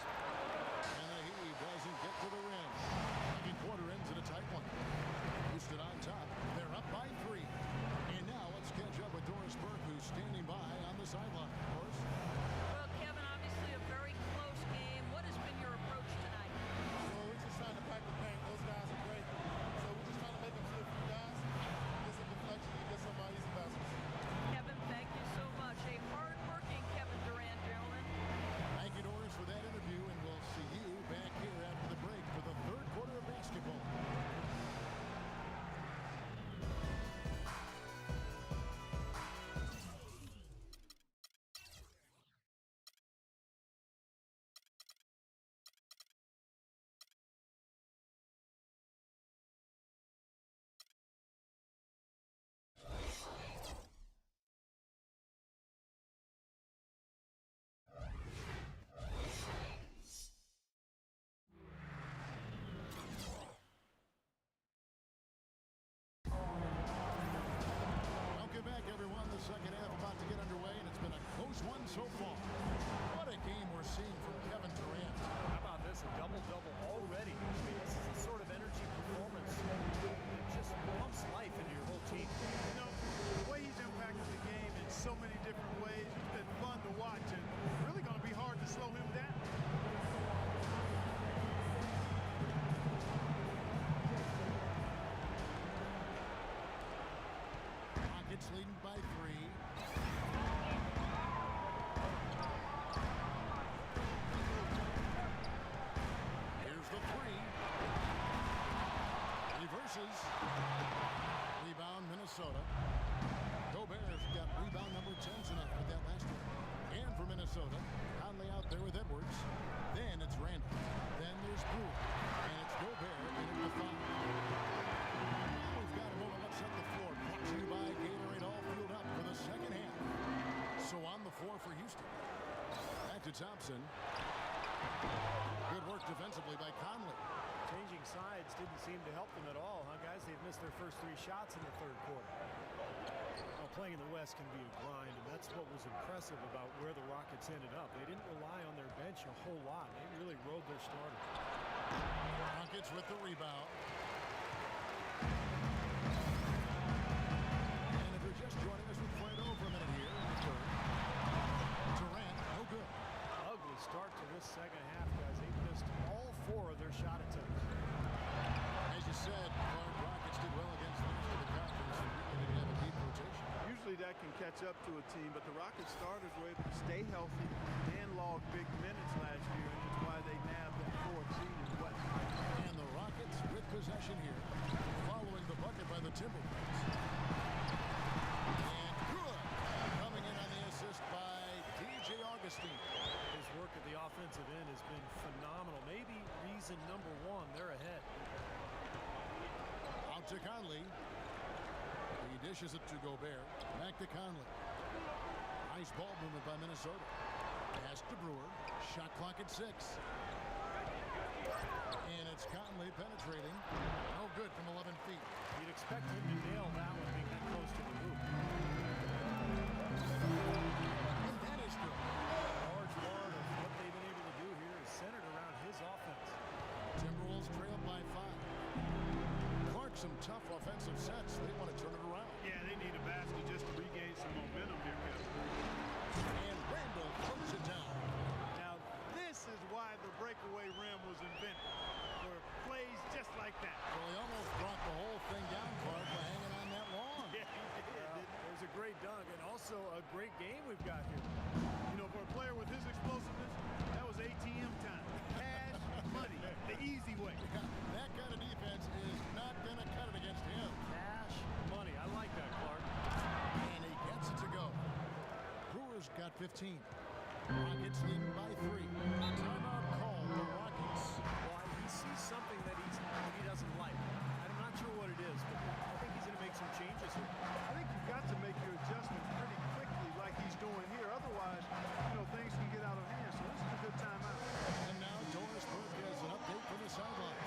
And he doesn't get to the rim. Second quarter ends in a tight one. Houston on top. They're up by 3. misses. Rebound, Minnesota. Gobert's got rebound number 10 tonight with that last one. And for Minnesota, Conley out there with Edwards. Then it's Randall. Then there's Brewer. And it's Gobert in at the foul. We've got a moment. Let's set the floor. Brought to you by Gatorade, all fueled up for the second half. So on the floor for Houston. Back to Thompson. Good work defensively by Conley. Changing sides didn't seem to help them at all, huh, guys? They've missed their first 3 shots in the third quarter. Well, playing in the West can be a grind, and that's what was impressive about where the Rockets ended up. They didn't rely on their bench a whole lot. They really rode their starters. Rockets with the rebound. And if you're just joining us, we've played over a minute here in the third. Durant, no good. Ugly start to this second half, guys. They missed all 4 of their shot attempts. As you said, Clark, Rockets did well against the rest of the conference. They didn't have a deep rotation. Usually that can catch up to a team, but the Rockets starters were able to stay healthy and log big minutes last year, and that's why they nabbed that 4th seed in the West. And the Rockets with possession here, following the bucket by the Timberwolves. And good. Coming in on the assist by DJ Augustine. His work at the offensive end has been phenomenal. Maybe reason number 1, they're ahead. Out to Conley. He dishes it to Gobert. Back to Conley. Nice ball movement by Minnesota. Pass to Brewer. Shot clock at 6. And it's Conley penetrating. No good from 11 feet. You'd expect him to nail that one being that close to the hoop. And that is good. A large part of what they've been able to do here is centered around his offense. Timberwolves trail by 5. Clark, some tough offensive sets. They want to turn it around. Yeah, they need a basket just to regain some momentum here, Kevin. And Randall throws it down. Now, this is why the breakaway rim was invented, for plays just like that. Well, he almost brought the whole thing down, Clark, by hanging on that long. Yeah, he did, didn't he? There's a great dunk and also a great game we've got here. You know, for a player with his explosiveness, that was ATM time. Cash money, the easy way. That kind of defense is not going to cut it against him. Cash money. I like that, Clark. And he gets it to go. Brewers got 15. Rockets leading by 3. Timeout call the Rockets. Well, he sees something that he doesn't like. I'm not sure what it is, but I think he's going to make some changes here. I think you've got to make your adjustments pretty quickly like he's doing here. Otherwise, you know, things can get out of hand. So this is a good timeout. And now Doris Burke has an update from the sideline.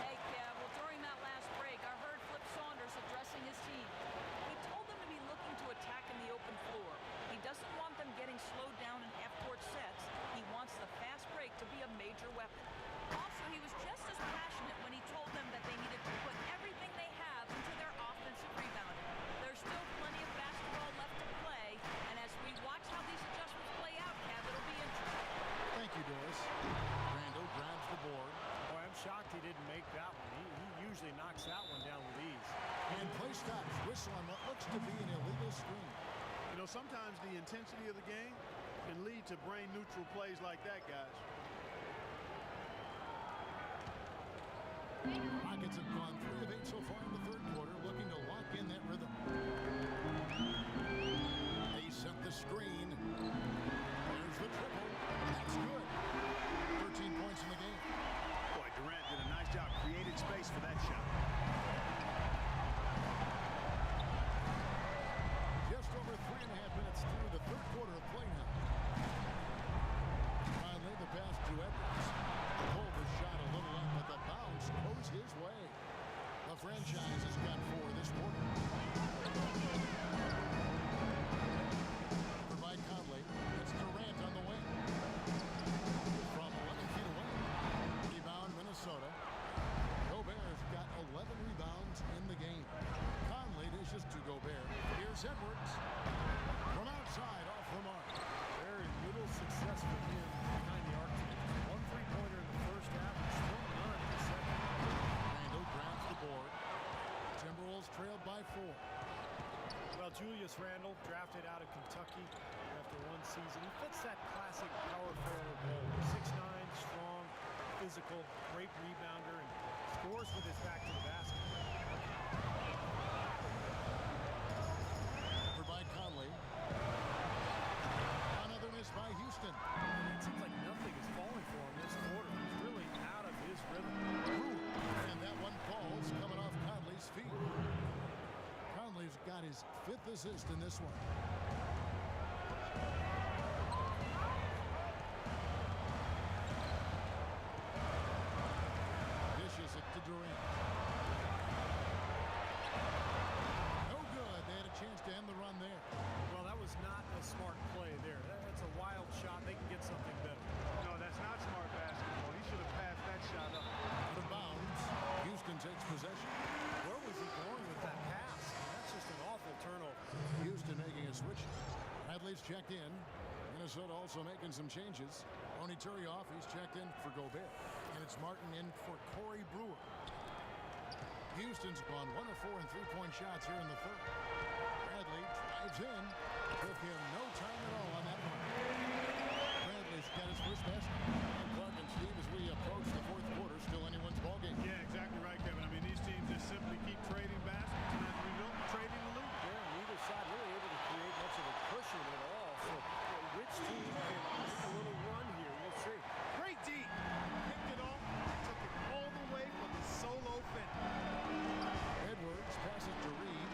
Hey, Kev. Well, during that last break, I heard Flip Saunders addressing his team. He told them to be looking to attack in the open floor. He doesn't want them getting slowed down in half-court sets. He wants the fast break to be a major weapon. Also, he was just as passionate when he told them that they needed to put everything they have into their offensive rebounding. There's still plenty of basketball left to play, and as we watch how these adjustments play out, Kev, it'll be interesting. Thank you, Doris. Randall grabs the board. Boy, I'm shocked he didn't make that one. He usually knocks that one down with ease. And play stops. Whistle on what looks to be an illegal screen. You know, sometimes the intensity of the game can lead to brain-neutral plays like that, guys. Rockets have gone 3 of 8 so far in the third quarter, looking to lock in that rhythm. They set the screen. There's the triple. That's good. 13 points in the game. Boy, Durant did a nice job creating space for that shot. Just over 3.5 minutes through the third quarter of play now. Finally, the pass to Edwards. Pulled the shot a little up, but the bounce goes his way. The franchise has got 4 this quarter. Covered by Conley. It's Durant on the wing. From 11 feet away. Rebound, Minnesota. Gobert's got 11 rebounds in the game. Conley dishes to Gobert. Here's Edwards. From outside, off the mark. Very little success for him behind the arc. 1 3-pointer in the first half and still none in the second. Randall grabs the board. Timberwolves trailed by 4. Well, Julius Randle, drafted out of Kentucky after 1 season. He fits that classic power forward mold. 6'9", strong, physical, great rebounder, and scores with his back to the basket. Over by Conley. Another miss by Houston. It seems like nothing is falling for him this quarter. He's really out of his rhythm. And that one falls coming off Conley's feet. Conley's got his 5th assist in this one. Dishes it to Durant. No good. They had a chance to end the run there. Well, that was not a smart play there. That's a wild shot. They can get something better. No, that's not smart basketball. He should have passed that shot up. Out of bounds. Houston takes possession. Where was he going with that pass? That's just an awful turnover. Houston making a switch. Bradley's checked in. Minnesota also making some changes. Oni Turioff, he's checked in for Gobert. And it's Martin in for Corey Brewer. Houston's gone 1 of 4 in three-point shots here in the third. Bradley drives in. Took him no time at all on that one. Bradley's got his first basket. And Clark and Steve, as we approach the fourth quarter, still anyone's ballgame. Yeah, exactly right, Kevin. I mean, these teams just simply keep trading baskets, and as a result, trading the loot. Yeah, neither side really able to create much of a cushion at all. So which team can make a little run here? We'll see. Great D. Picked it off, took it all the way for the solo finish. Edwards passes to Reed.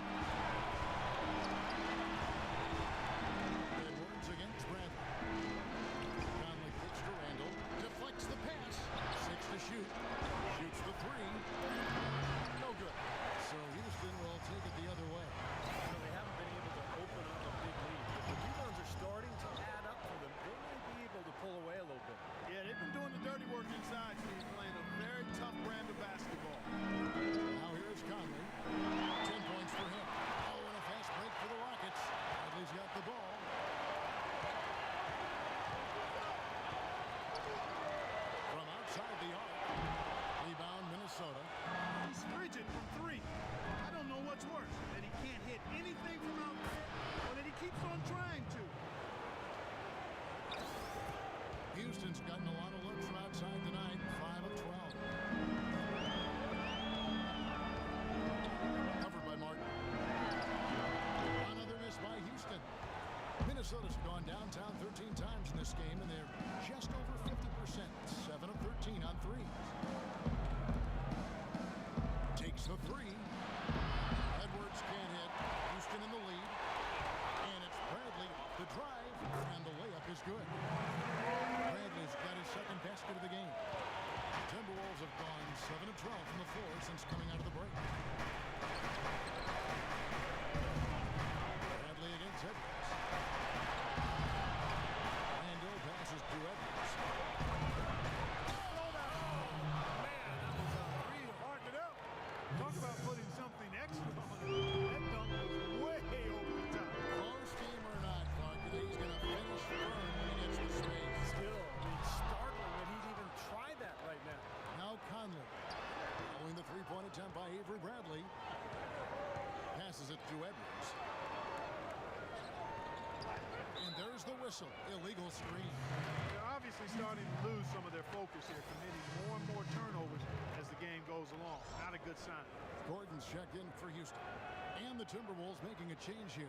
Edwards against Bradley. Conley kicks to Randall. Deflects the pass. 6 to shoot. Shoots the 3. No good. So Houston will take it the other way. So they haven't been able to open up a big lead. But the rebounds are starting to add up for them. They may be able to pull away a little bit. Yeah, they've been doing the dirty work inside, Steve, playing a very tough brand of basketball. Now here's Conley. 10 points for him. Oh, and a fast break for the Rockets. Bradley's got the ball. From outside the arc. Rebound Minnesota. He's frigid from 3. I don't know what's worse, that he can't hit anything from out there, or that he keeps on trying to. Houston's gotten a lot of looks from outside tonight. 5 of 12. Covered by Martin. Another miss by Houston. Minnesota's gone downtown 13 times in this game, and they're just over 50%. 7 of 13 on threes. Takes the 3. Edwards can't hit. Houston in the lead. And it's Bradley off the drive, and the layup is good. Bradley's got his second basket of the game. The Timberwolves have gone 7 of 12 from the floor since coming out of the break. Bradley against Edwards. Randall passes to Edwards. Talk about putting something extra on it. That dunk was way over the top. Close game or not, Clark, he's going to finish firm when he gets the space. Still, I mean, startling that he'd even try that right now. Now Conley. Following the three-point attempt by Avery Bradley. Passes it to Edwards. And there's the whistle. Illegal screen. They're obviously starting to lose some of their focus here, committing more and more turnovers as the game goes along. Not a good sign. Gordon's checked in for Houston. And the Timberwolves making a change here.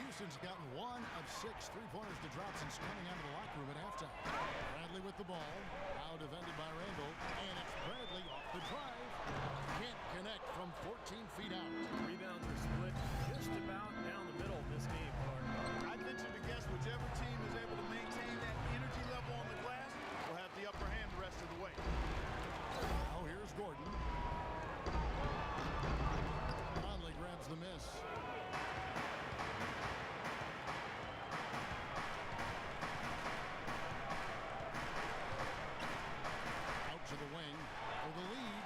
Houston's gotten 1 of 6 three-pointers to drop since coming out of the locker room at halftime. Bradley with the ball. Now defended by Randall. And it's Bradley off the drive. Can't connect from 14 feet out. Rebounds are split just about down the middle of this game, Clark. I'd venture to guess whichever team is able to maintain that energy level on the glass will have the upper hand the rest of the way. Now here's Gordon. Conley grabs the miss. Out to the wing for the lead.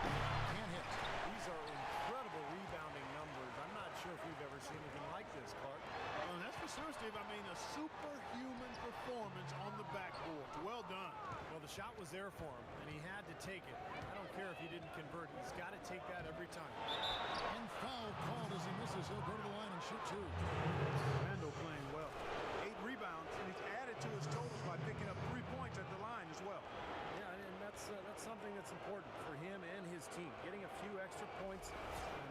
Can't hit. These are incredible rebounding numbers. I'm not sure if we've ever seen anything like this, Clark. Well, that's for sure, Steve. I mean, a superhuman performance on the backboard. Well done. Well, the shot was there for him, and he had to take it. I don't care if he didn't convert. He's got to take that every time. And foul called as he misses. He'll go to the line and shoot 2. Randall playing well. 8 rebounds, and he's added to his totals by picking up 3 points at the line as well. something that's important for him and his team. Getting a few extra points,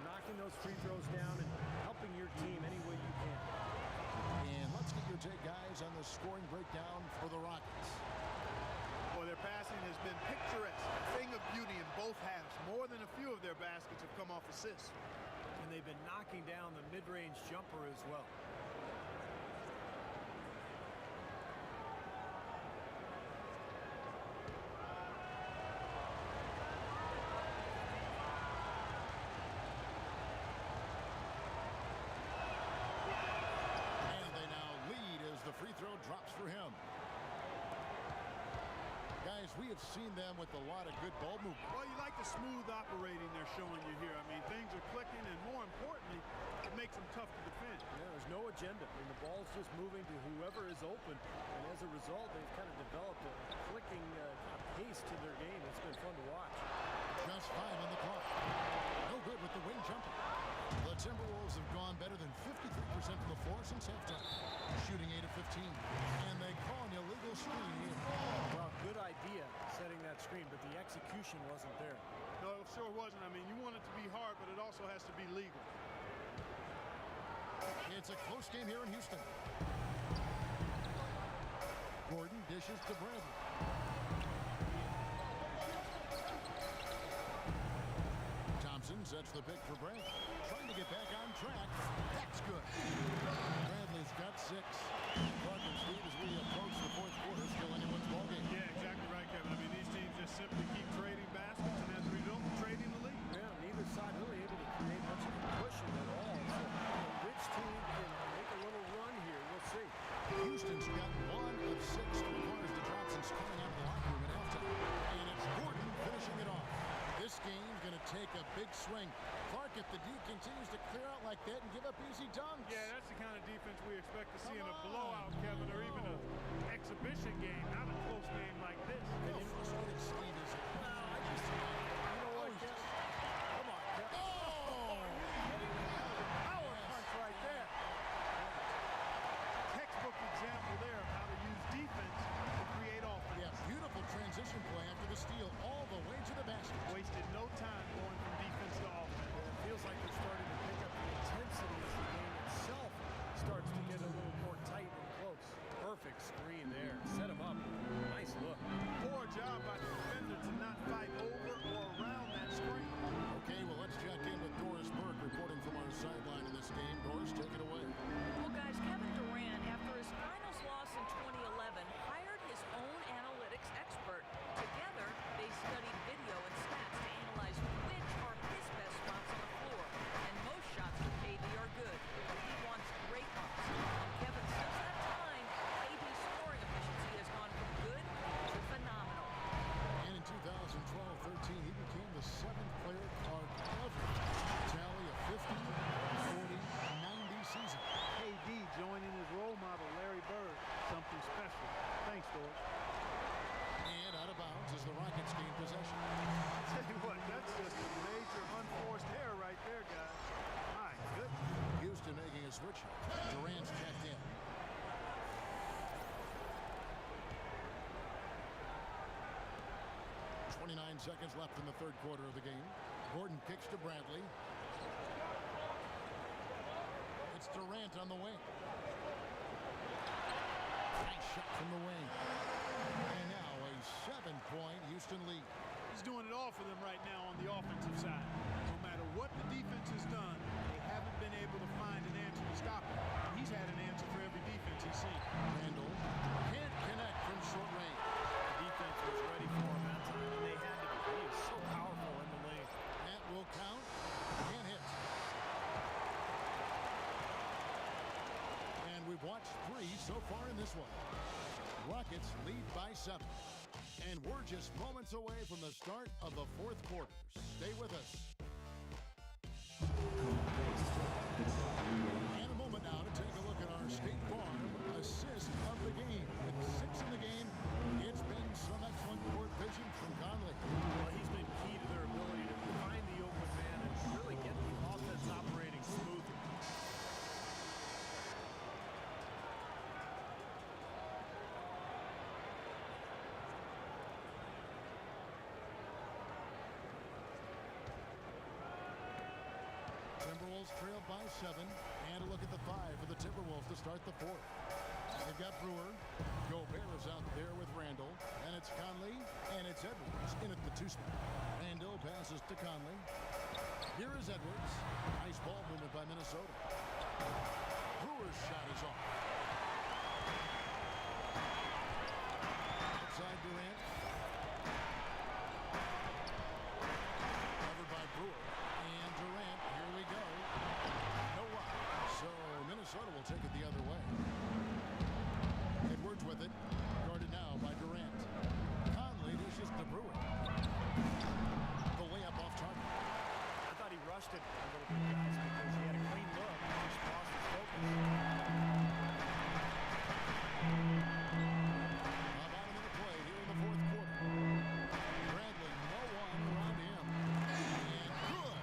knocking those free throws down, and helping your team any way you can. And let's get your take, guys, on the scoring breakdown for the Rockets. Boy, their passing has been picturesque, a thing of beauty in both halves. More than a few of their baskets have come off assists. And they've been knocking down the mid-range jumper as well. And they now lead as the free throw drops for him. Guys, we have seen them with a lot of good ball movement. Well, you like the smooth operating they're showing you here. I mean, things are clicking, and more importantly, it makes them tough to defend. Yeah, there's no agenda. I mean, the ball's just moving to whoever is open, and as a result, they've kind of developed a clicking pace to their game. It's been fun to watch. Just 5 on the clock. No good with the wing jumper. The Timberwolves have gone better than 53% from the floor since halftime, shooting 8 of 15, and they call an illegal screen. Well, good idea setting that screen, but the execution wasn't there. No, it sure wasn't. I mean, you want it to be hard, but it also has to be legal. It's a close game here in Houston. Gordon dishes to Bradley. Thompson sets the pick for Bradley. Trying to get back on track. That's good. Bradley's got 6. Clark and Steve, as we approach the fourth quarter, still anyone's ballgame. Yeah, exactly right, Kevin. I mean, these teams just simply keep trading baskets, and as a result, trading the lead. Yeah, neither side really able to create much of a cushion at all. So, which team can make a little run here? We'll see. Houston's got 1 of 6 three-pointers to Johnson's coming out of the locker room at halftime. And it's Gordon finishing it off. This game's going to take a big swing. Clark, if the D continues to clear out like that and give up easy dunks. Yeah, that's the kind of defense we expect to see in a blowout, Kevin, or even an exhibition game, not a close game like this. How frustrated Steve is. No, I just, you know what, Kevin? Come on, Kevin. Oh! Power punch right there. Textbook example there of how to use defense to create offense. Yeah, beautiful transition play after the steal all the way to the basket. Wasted no time going from defense to offense. It feels like they're starting to pick up the intensity as the game itself starts to get a little more tight and close. Perfect screen there. Set him up. Nice look. Poor job by the defender to not fight over or around that screen. Okay, well, let's check in with Doris Burke reporting from our sideline in this game. Doris, take it away. Well, guys, Kevin Durant, after his finals loss in 2011, hired his own analytics expert. Together, they studied video and stats to analyze which are his best spots on the floor. And most shots for KD are good. He wants great ones. And Kevin, since that time, KD's scoring efficiency has gone from good to phenomenal. And in 2012-13, he became the 7th player card ever to tally a 50, 40, 90 season. KD joining his role model, Larry Bird. Something special. Thanks, Doris. And out of bounds as the Rockets gain possession. I'll tell you what, that's just a major unforced error right there, guys. My goodness. Houston making a switch. Durant's checked in. .29 seconds left in the third quarter of the game. Gordon kicks to Bradley. It's Durant on the wing. Nice shot from the wing. And now a 7-point Houston lead. He's doing it all for them right now on the offensive side. No matter what the defense has done, they haven't been able to find an answer to stop him. And he's had an answer for every defense he's seen. Randall can't connect from short range. The defense was ready for him that time, and they had to be. He is so powerful in the lane. That will count. Can't hit. And we've watched 3 so far in this one. Rockets lead by 7. And we're just moments away from the start of the fourth quarter. Stay with us. And a moment now to take a look at our State Farm assist of the game. With 6 in the game, it's been some excellent court vision from Conley. Well, he's been key to their ability to find the open man and really get the offense operating smoothly. Timberwolves trail by 7. And a look at the 5 for the Timberwolves to start the 4th. They've got Brewer. Gobert is out there with Randall. And it's Conley. And it's Edwards in at the 2 spot. Randall passes to Conley. Here is Edwards. Nice ball movement by Minnesota. Brewer's shot is off. Outside Durant. Covered by Brewer. And Durant, here we go. No one. So Minnesota will take it the other way. Edwards with it. Guarded now by Durant. Conley dishes to Brewer. The layup off target. I thought he rushed it a little bit, guys, because he had a clean look. He just lost his focus. Bottom of the play here in the 4th quarter. Bradley, no one around him. And good.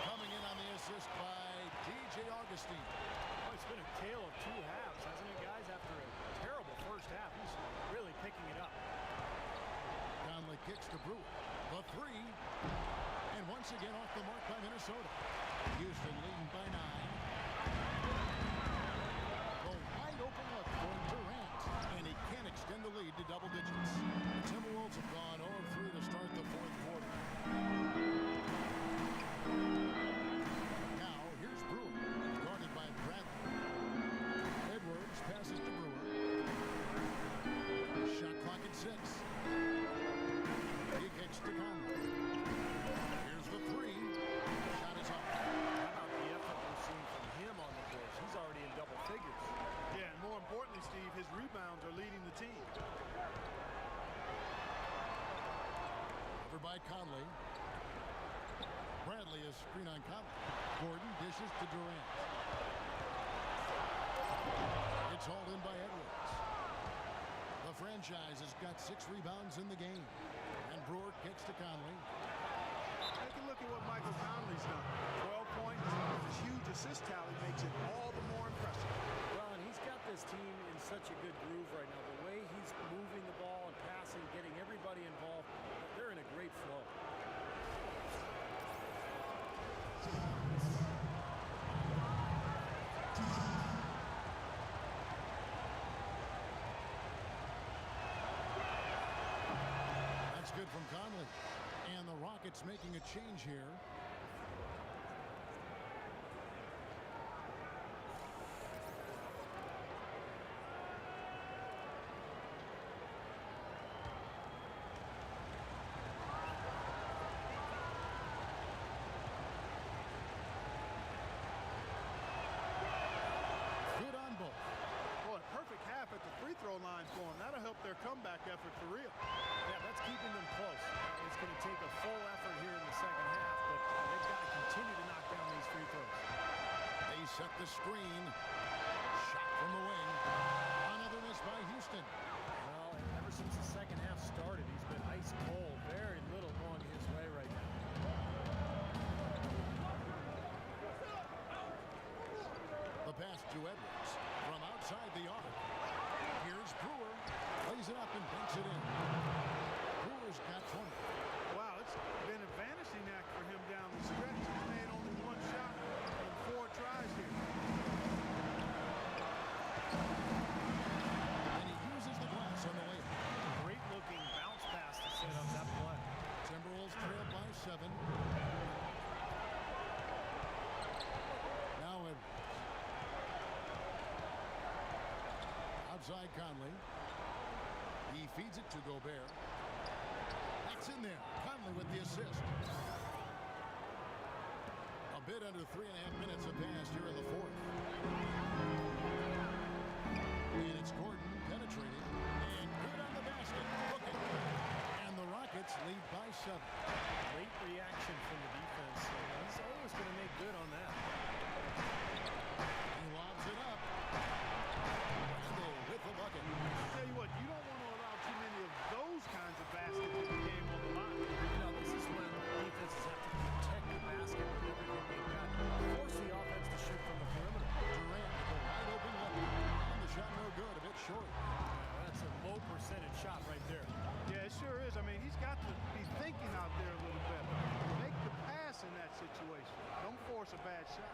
Coming in on the assist by DJ Augustine. Oh, it's been a tale of 2 halves, hasn't it, guys? After a terrible first half, he's really picking it up. Conley kicks to Brewer. The 3. And once again off the mark by Minnesota. Houston leading by 9. The wide open look for Durant. And he can't extend the lead to double digits. The Timberwolves have gone 0-3 to start the 4th quarter. Now, here's Brewer. Guarded by Bradley. Edwards passes to Brewer. Shot clock at 6. He kicks to Conley. Here's the 3. Shot is off. How about the effort we're seeing from him on the boards? He's already in double figures. Yeah, and more importantly, Steve, his rebounds are leading the team. Over by Conley. Bradley is screen on Conley. Gordon dishes to Durant. It's hauled in by Edwards. The franchise has got 6 rebounds in the game. And Brewer kicks to Conley. Take a look at what Michael Conley's done. 12 points, his huge assist tally makes it all the more impressive. Well, and he's got this team in such a good groove right now. The way he's moving the ball and passing, getting everybody involved, they're in a great flow. That's good from Conley. And the Rockets making a change here. Good on both. Boy, perfect half at the free throw line for him. That'll help their comeback effort for real. Yeah, that's keeping them close. It's going to take a full effort here in the second half, but they've got to continue to knock down these free throws. They set the screen. Shot from the wing. Another miss by Houston. Well, ever since the second half started, he's been ice cold. Very little going his way right now. The pass to Edwards from outside the arc. Here's Brewer. Lays it up and banks it in. Brewer's got 20. Wow, it's been a vanishing act for him down the stretch. He's made only 1 shot in 4 tries here. And he uses the glass on the layup. Great looking bounce pass to set up that play. Timberwolves trail by 7. Now Edwards. Outside Conley. He feeds it to Gobert. That's in there. Conley with the assist. A bit under 3.5 minutes have passed here in the 4th. And it's Gordon penetrating. And good on the basket. Looking. And the Rockets lead by 7. Late reaction from the defense. He's always going to make good on that. He lobs it up. Randall with the bucket. Tell you what, you don't want to allow too many of those kinds of baskets in the game on the line. You know, this is when defenses have to protect the basket with everything they've got. Force the offense to shoot from the perimeter. Durant with a wide open look. And the shot no good. A bit short. That's a low percentage shot right there. Yeah, it sure is. I mean, he's got to be thinking out there a little bit. Make the pass in that situation. Don't force a bad shot.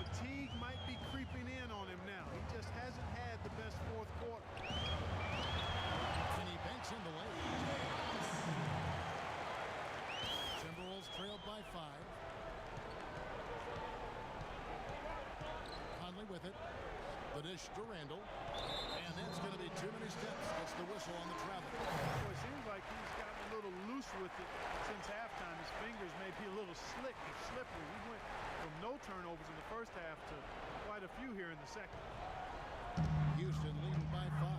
fatigue might be creeping in on him now. He just hasn't had the best fourth quarter. And he banks in the lane. Timberwolves trailed by 5. Conley with it. The dish to Randall. And that's going to be too many steps. Gets the whistle on the travel. Well, it seems like he's gotten a little loose with it since halftime. His fingers may be a little slick and slippery. He went from no turnovers in the first half to quite a few here in the second. Houston leading by 5.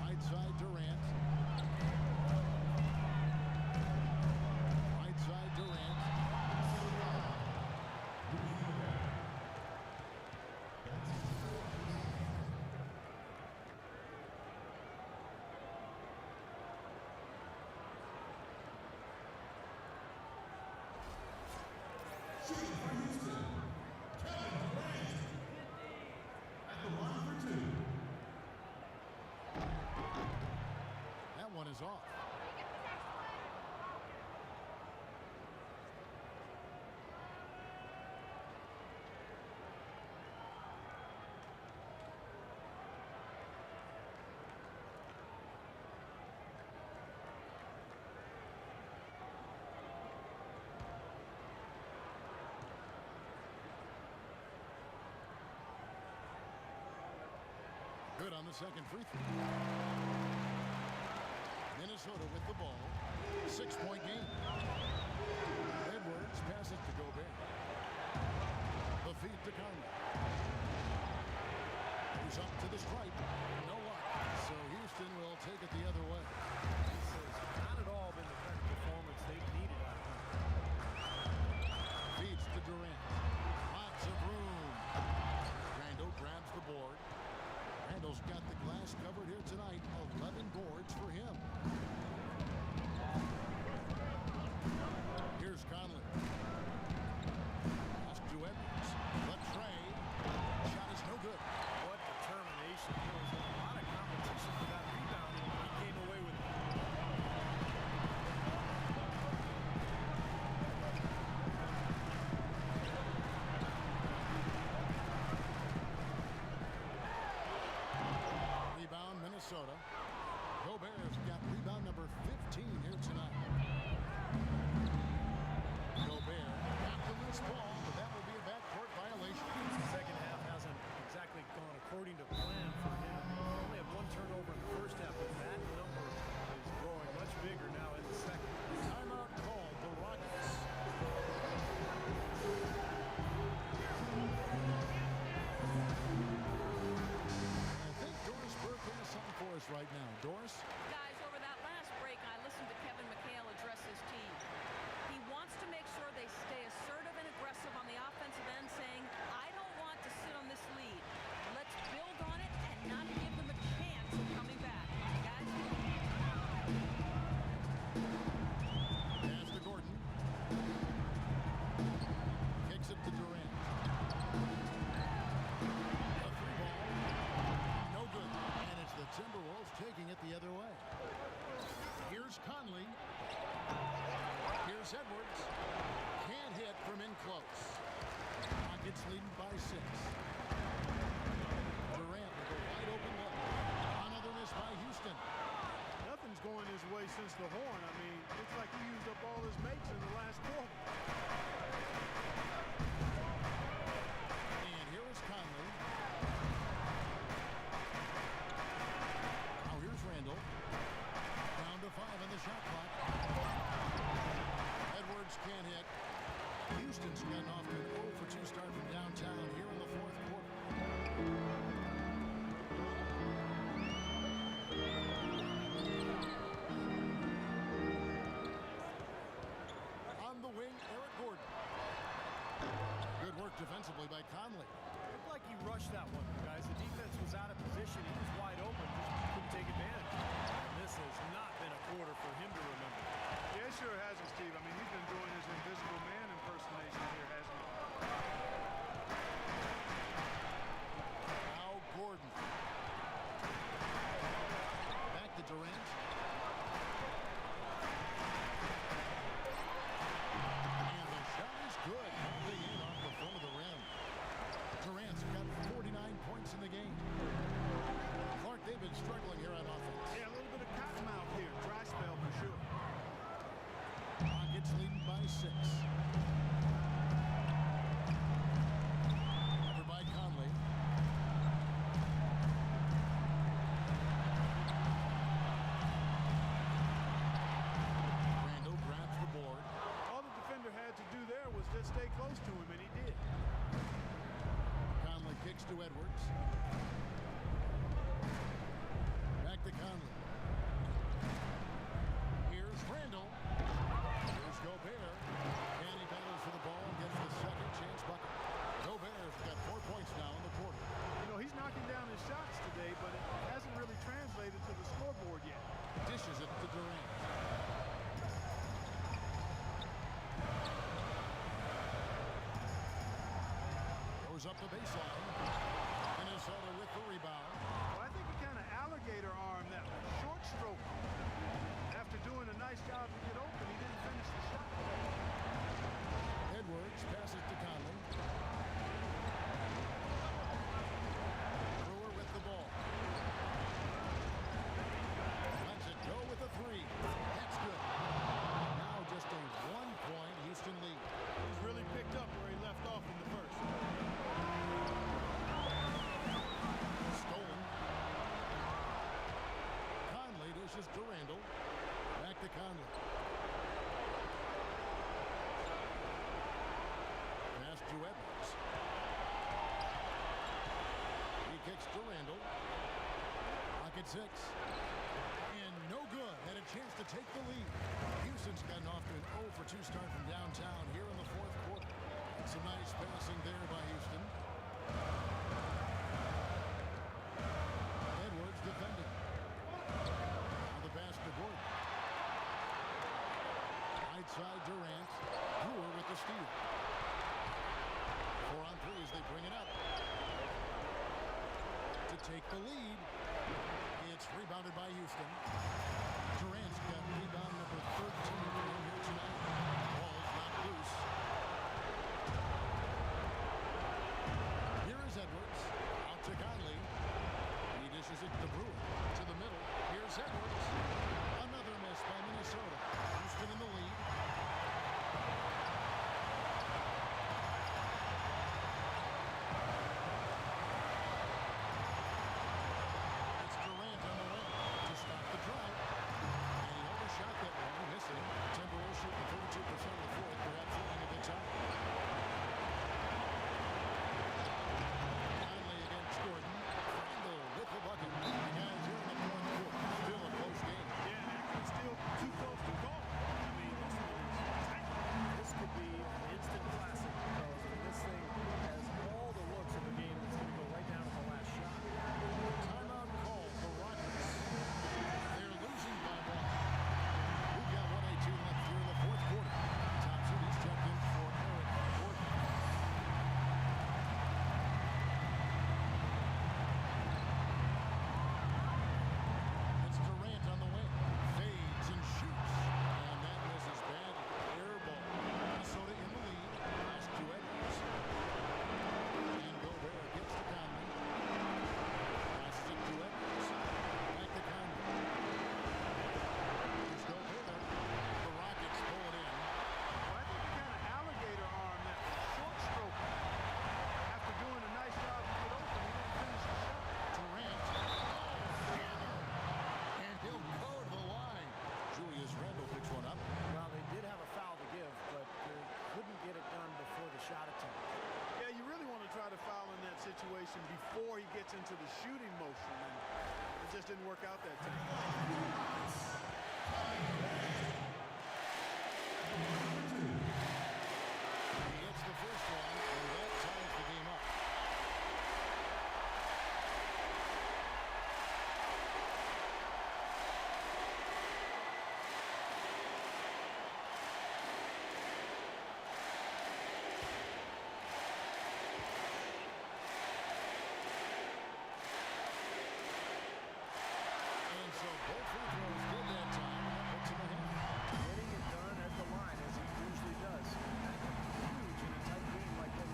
Right side Durant. Right side Durant. Shooting for Houston, Kevin Durant. At the line for 2. That one is off. Good on the second free throw. Minnesota with the ball. 6-point game. Edwards passes to Gobert. The feed to Conley. He's up to the stripe. No luck. So Houston will take it the other way. This has not at all been the kind of performance they've needed out of him. Feeds to Durant. Lots of room. Randall grabs the board. Randall's got the glass covered here tonight. 11 boards for him. Here's Conley. Pass to Edwards. The tray. Shot is no good. What determination. There was a lot of competition for that rebound, and he came away with it. Rebound Minnesota. Gobert's got rebound number 15 here tonight. Gobert got the loose ball, but that will be a backcourt violation. The second half hasn't exactly gone according to plan for him. Only had one turnover in the first half, but that number is growing much bigger now in the second. Timeout called the Rockets. I think Doris Burke has something for us right now. Doris? Guys, over that last break, I listened to Kevin McHale address his team. He wants to make sure they stay assertive and aggressive on the offensive end, saying, I don't want to sit on this lead. Let's build on it and not give them a chance of coming back. Guys? Pass to Gordon. Kicks it to Durant. A three ball. No good. And it's the Timberwolves taking it the other way. Here's Conley. Here's Edwards. Can't hit from in close. Rockets leading by 6. Durant with a wide open look. Another miss by Houston. Nothing's going his way since the horn. I mean, looks like he used up all his makes in the last quarter. And here is Conley. Now here's Randall. Down to 5 on the shot clock. Edwards can't hit. Houston's gotten off to an 0 for 2 start from downtown here in the fourth quarter. On the wing, Eric Gordon. Good work defensively by Conley. Looked like he rushed that one, guys. The defense was out of position. He was wide open, just couldn't take advantage. And this has not been a quarter for him to remember. Yeah, it sure hasn't, Steve. I mean, he's been doing his invisible man impersonation here, hasn't he? Now Gordon. Back to Durant. And the shot is good. Coming in off the in the game. Clark, they've been struggling here on offense. Yeah, a little bit of cottonmouth here. Dry spell for sure. Rockets leading by 6. Over by Conley. Randall grabs the board. All the defender had to do there was just stay close to him, and he did. Conley kicks to Edwards. Back to Conley. Here's Randall. Here's Gobert. And he battles for the ball and gets the second chance bucket. Gobert's got 4 points now in the quarter. You know, he's knocking down his shots today, but it hasn't really translated to the scoreboard yet. Dishes it to Durant. Goes up the baseline. Minnesota with the rebound. Well, I think he kind of alligator armed that one. Short stroke. After doing a nice job to get open, he didn't finish the shot. Edwards passes to Conley. Brewer with the ball. Lets it go with a 3. That's good. Now just a 1-point Houston lead. He's really picked up where he left off in the first. Stolen. Conley dishes to Randall. Back to Conley. Pass to Edwards. He kicks to Randall. Rocket 6. And no good. Had a chance to take the lead. Houston's gotten off to an 0 for 2 start from downtown here in the fourth quarter. And some nice passing there by Houston. Edwards defending. Now the pass to Gordon. Right side Durant. Brewer with the steal. 4 on 3 as they bring it up. To take the lead. It's rebounded by Houston. Durant's got rebound number 13 for him here tonight. Ball's not loose. Here is Edwards. Out to Conley. He dishes it to Brewer. To the middle. Here's Edwards. Another miss by Minnesota. Houston in the lead. It's Durant on the wing to stop the drought. And he overshot that one, missing. Timberwolves shooting 32% of the fourth, perhaps hitting a good time. Conley against Gordon. Randall with the bucket. The guys here in the fourth quarter. Still a close game. Yeah, and actually still too close to call. I mean, this one is tight. This could be an instant classic because this thing has all the looks of a game that's going to go right down to the last shot. Timeout call for Rockets. They're losing by 1. We've got 1:18 left here in the fourth quarter. Thompson is checked in for Eric Gordon. It's Durant on the wing. Fades and shoots. And that misses badly. Air ball. Minnesota in the lead. Pass to Edwards. And Gobert gets to Conley. Passes it to Edwards. Back to Conley. Here's Gobert. The Rockets pull it in. Well, I think he kind of alligator armed that short stroke. After doing a nice job to get open, he didn't finish the shot. Durant. Hammer. And he'll go to the line. Julius Randle picks one up. Well, they did have a foul to give, but they couldn't get it done before the shot attempt. Yeah, you really want to try to foul in that situation before he gets into the shooting motion, and it just didn't work out that time. He gets the first one, and that ties the game up. And so both free throws good that time, and that puts him ahead. Getting it done at the line, as he usually does. Huge in a tight game like this.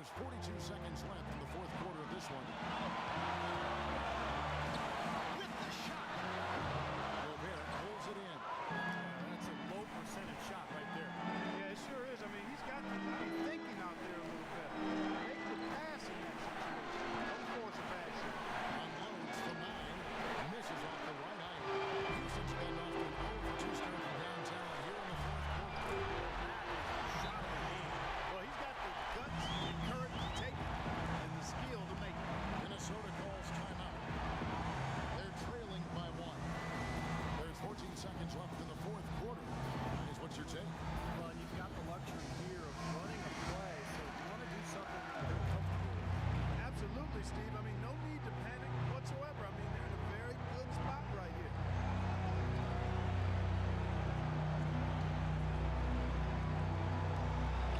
There's 42 seconds left in the fourth quarter of this one. With the shot. Gobert pulls it in. That's a low percentage shot right there. Yeah, it sure is. I mean, he's got to be thinking out there a little bit. Make the pass in that situation. Don't force a bad shot. Unloads the 9. Misses off the right eye. Houston's been off to an 0-2 start from downtown here in the fourth quarter. Shot of the game. Well, he's got the guts and courage to take it and the skill to make it. Minnesota calls timeout. They're trailing by 1. There's 14 seconds left in the fourth quarter. Guys, what's your take? Well, you've got the luxury here of running a play, so if you want to do something that you're comfortable with. Absolutely, Steve. I mean, no need to panic whatsoever. I mean, they're in a very good spot right here.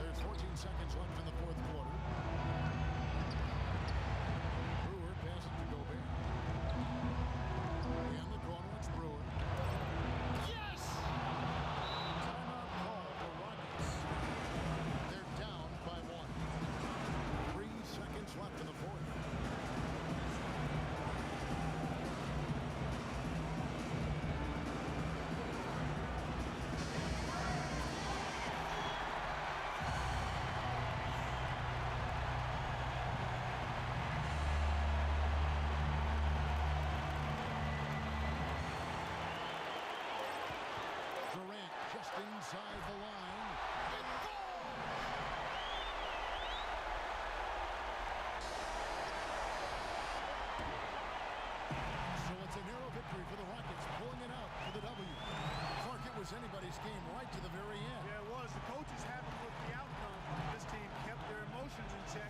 There's 14 seconds left in the fourth quarter. Brewer passes to Gobert. In the corner, it's Brewer. Yes! Timeout call for Rockets. They're down by 1. 3 seconds left in the fourth. Durant just inside the line. And goal! So it's a narrow victory for the Rockets, pulling it out for the W. Clark, it was anybody's game right to the very end. Yeah, it was. The coaches happy with the outcome. This team kept their emotions in check.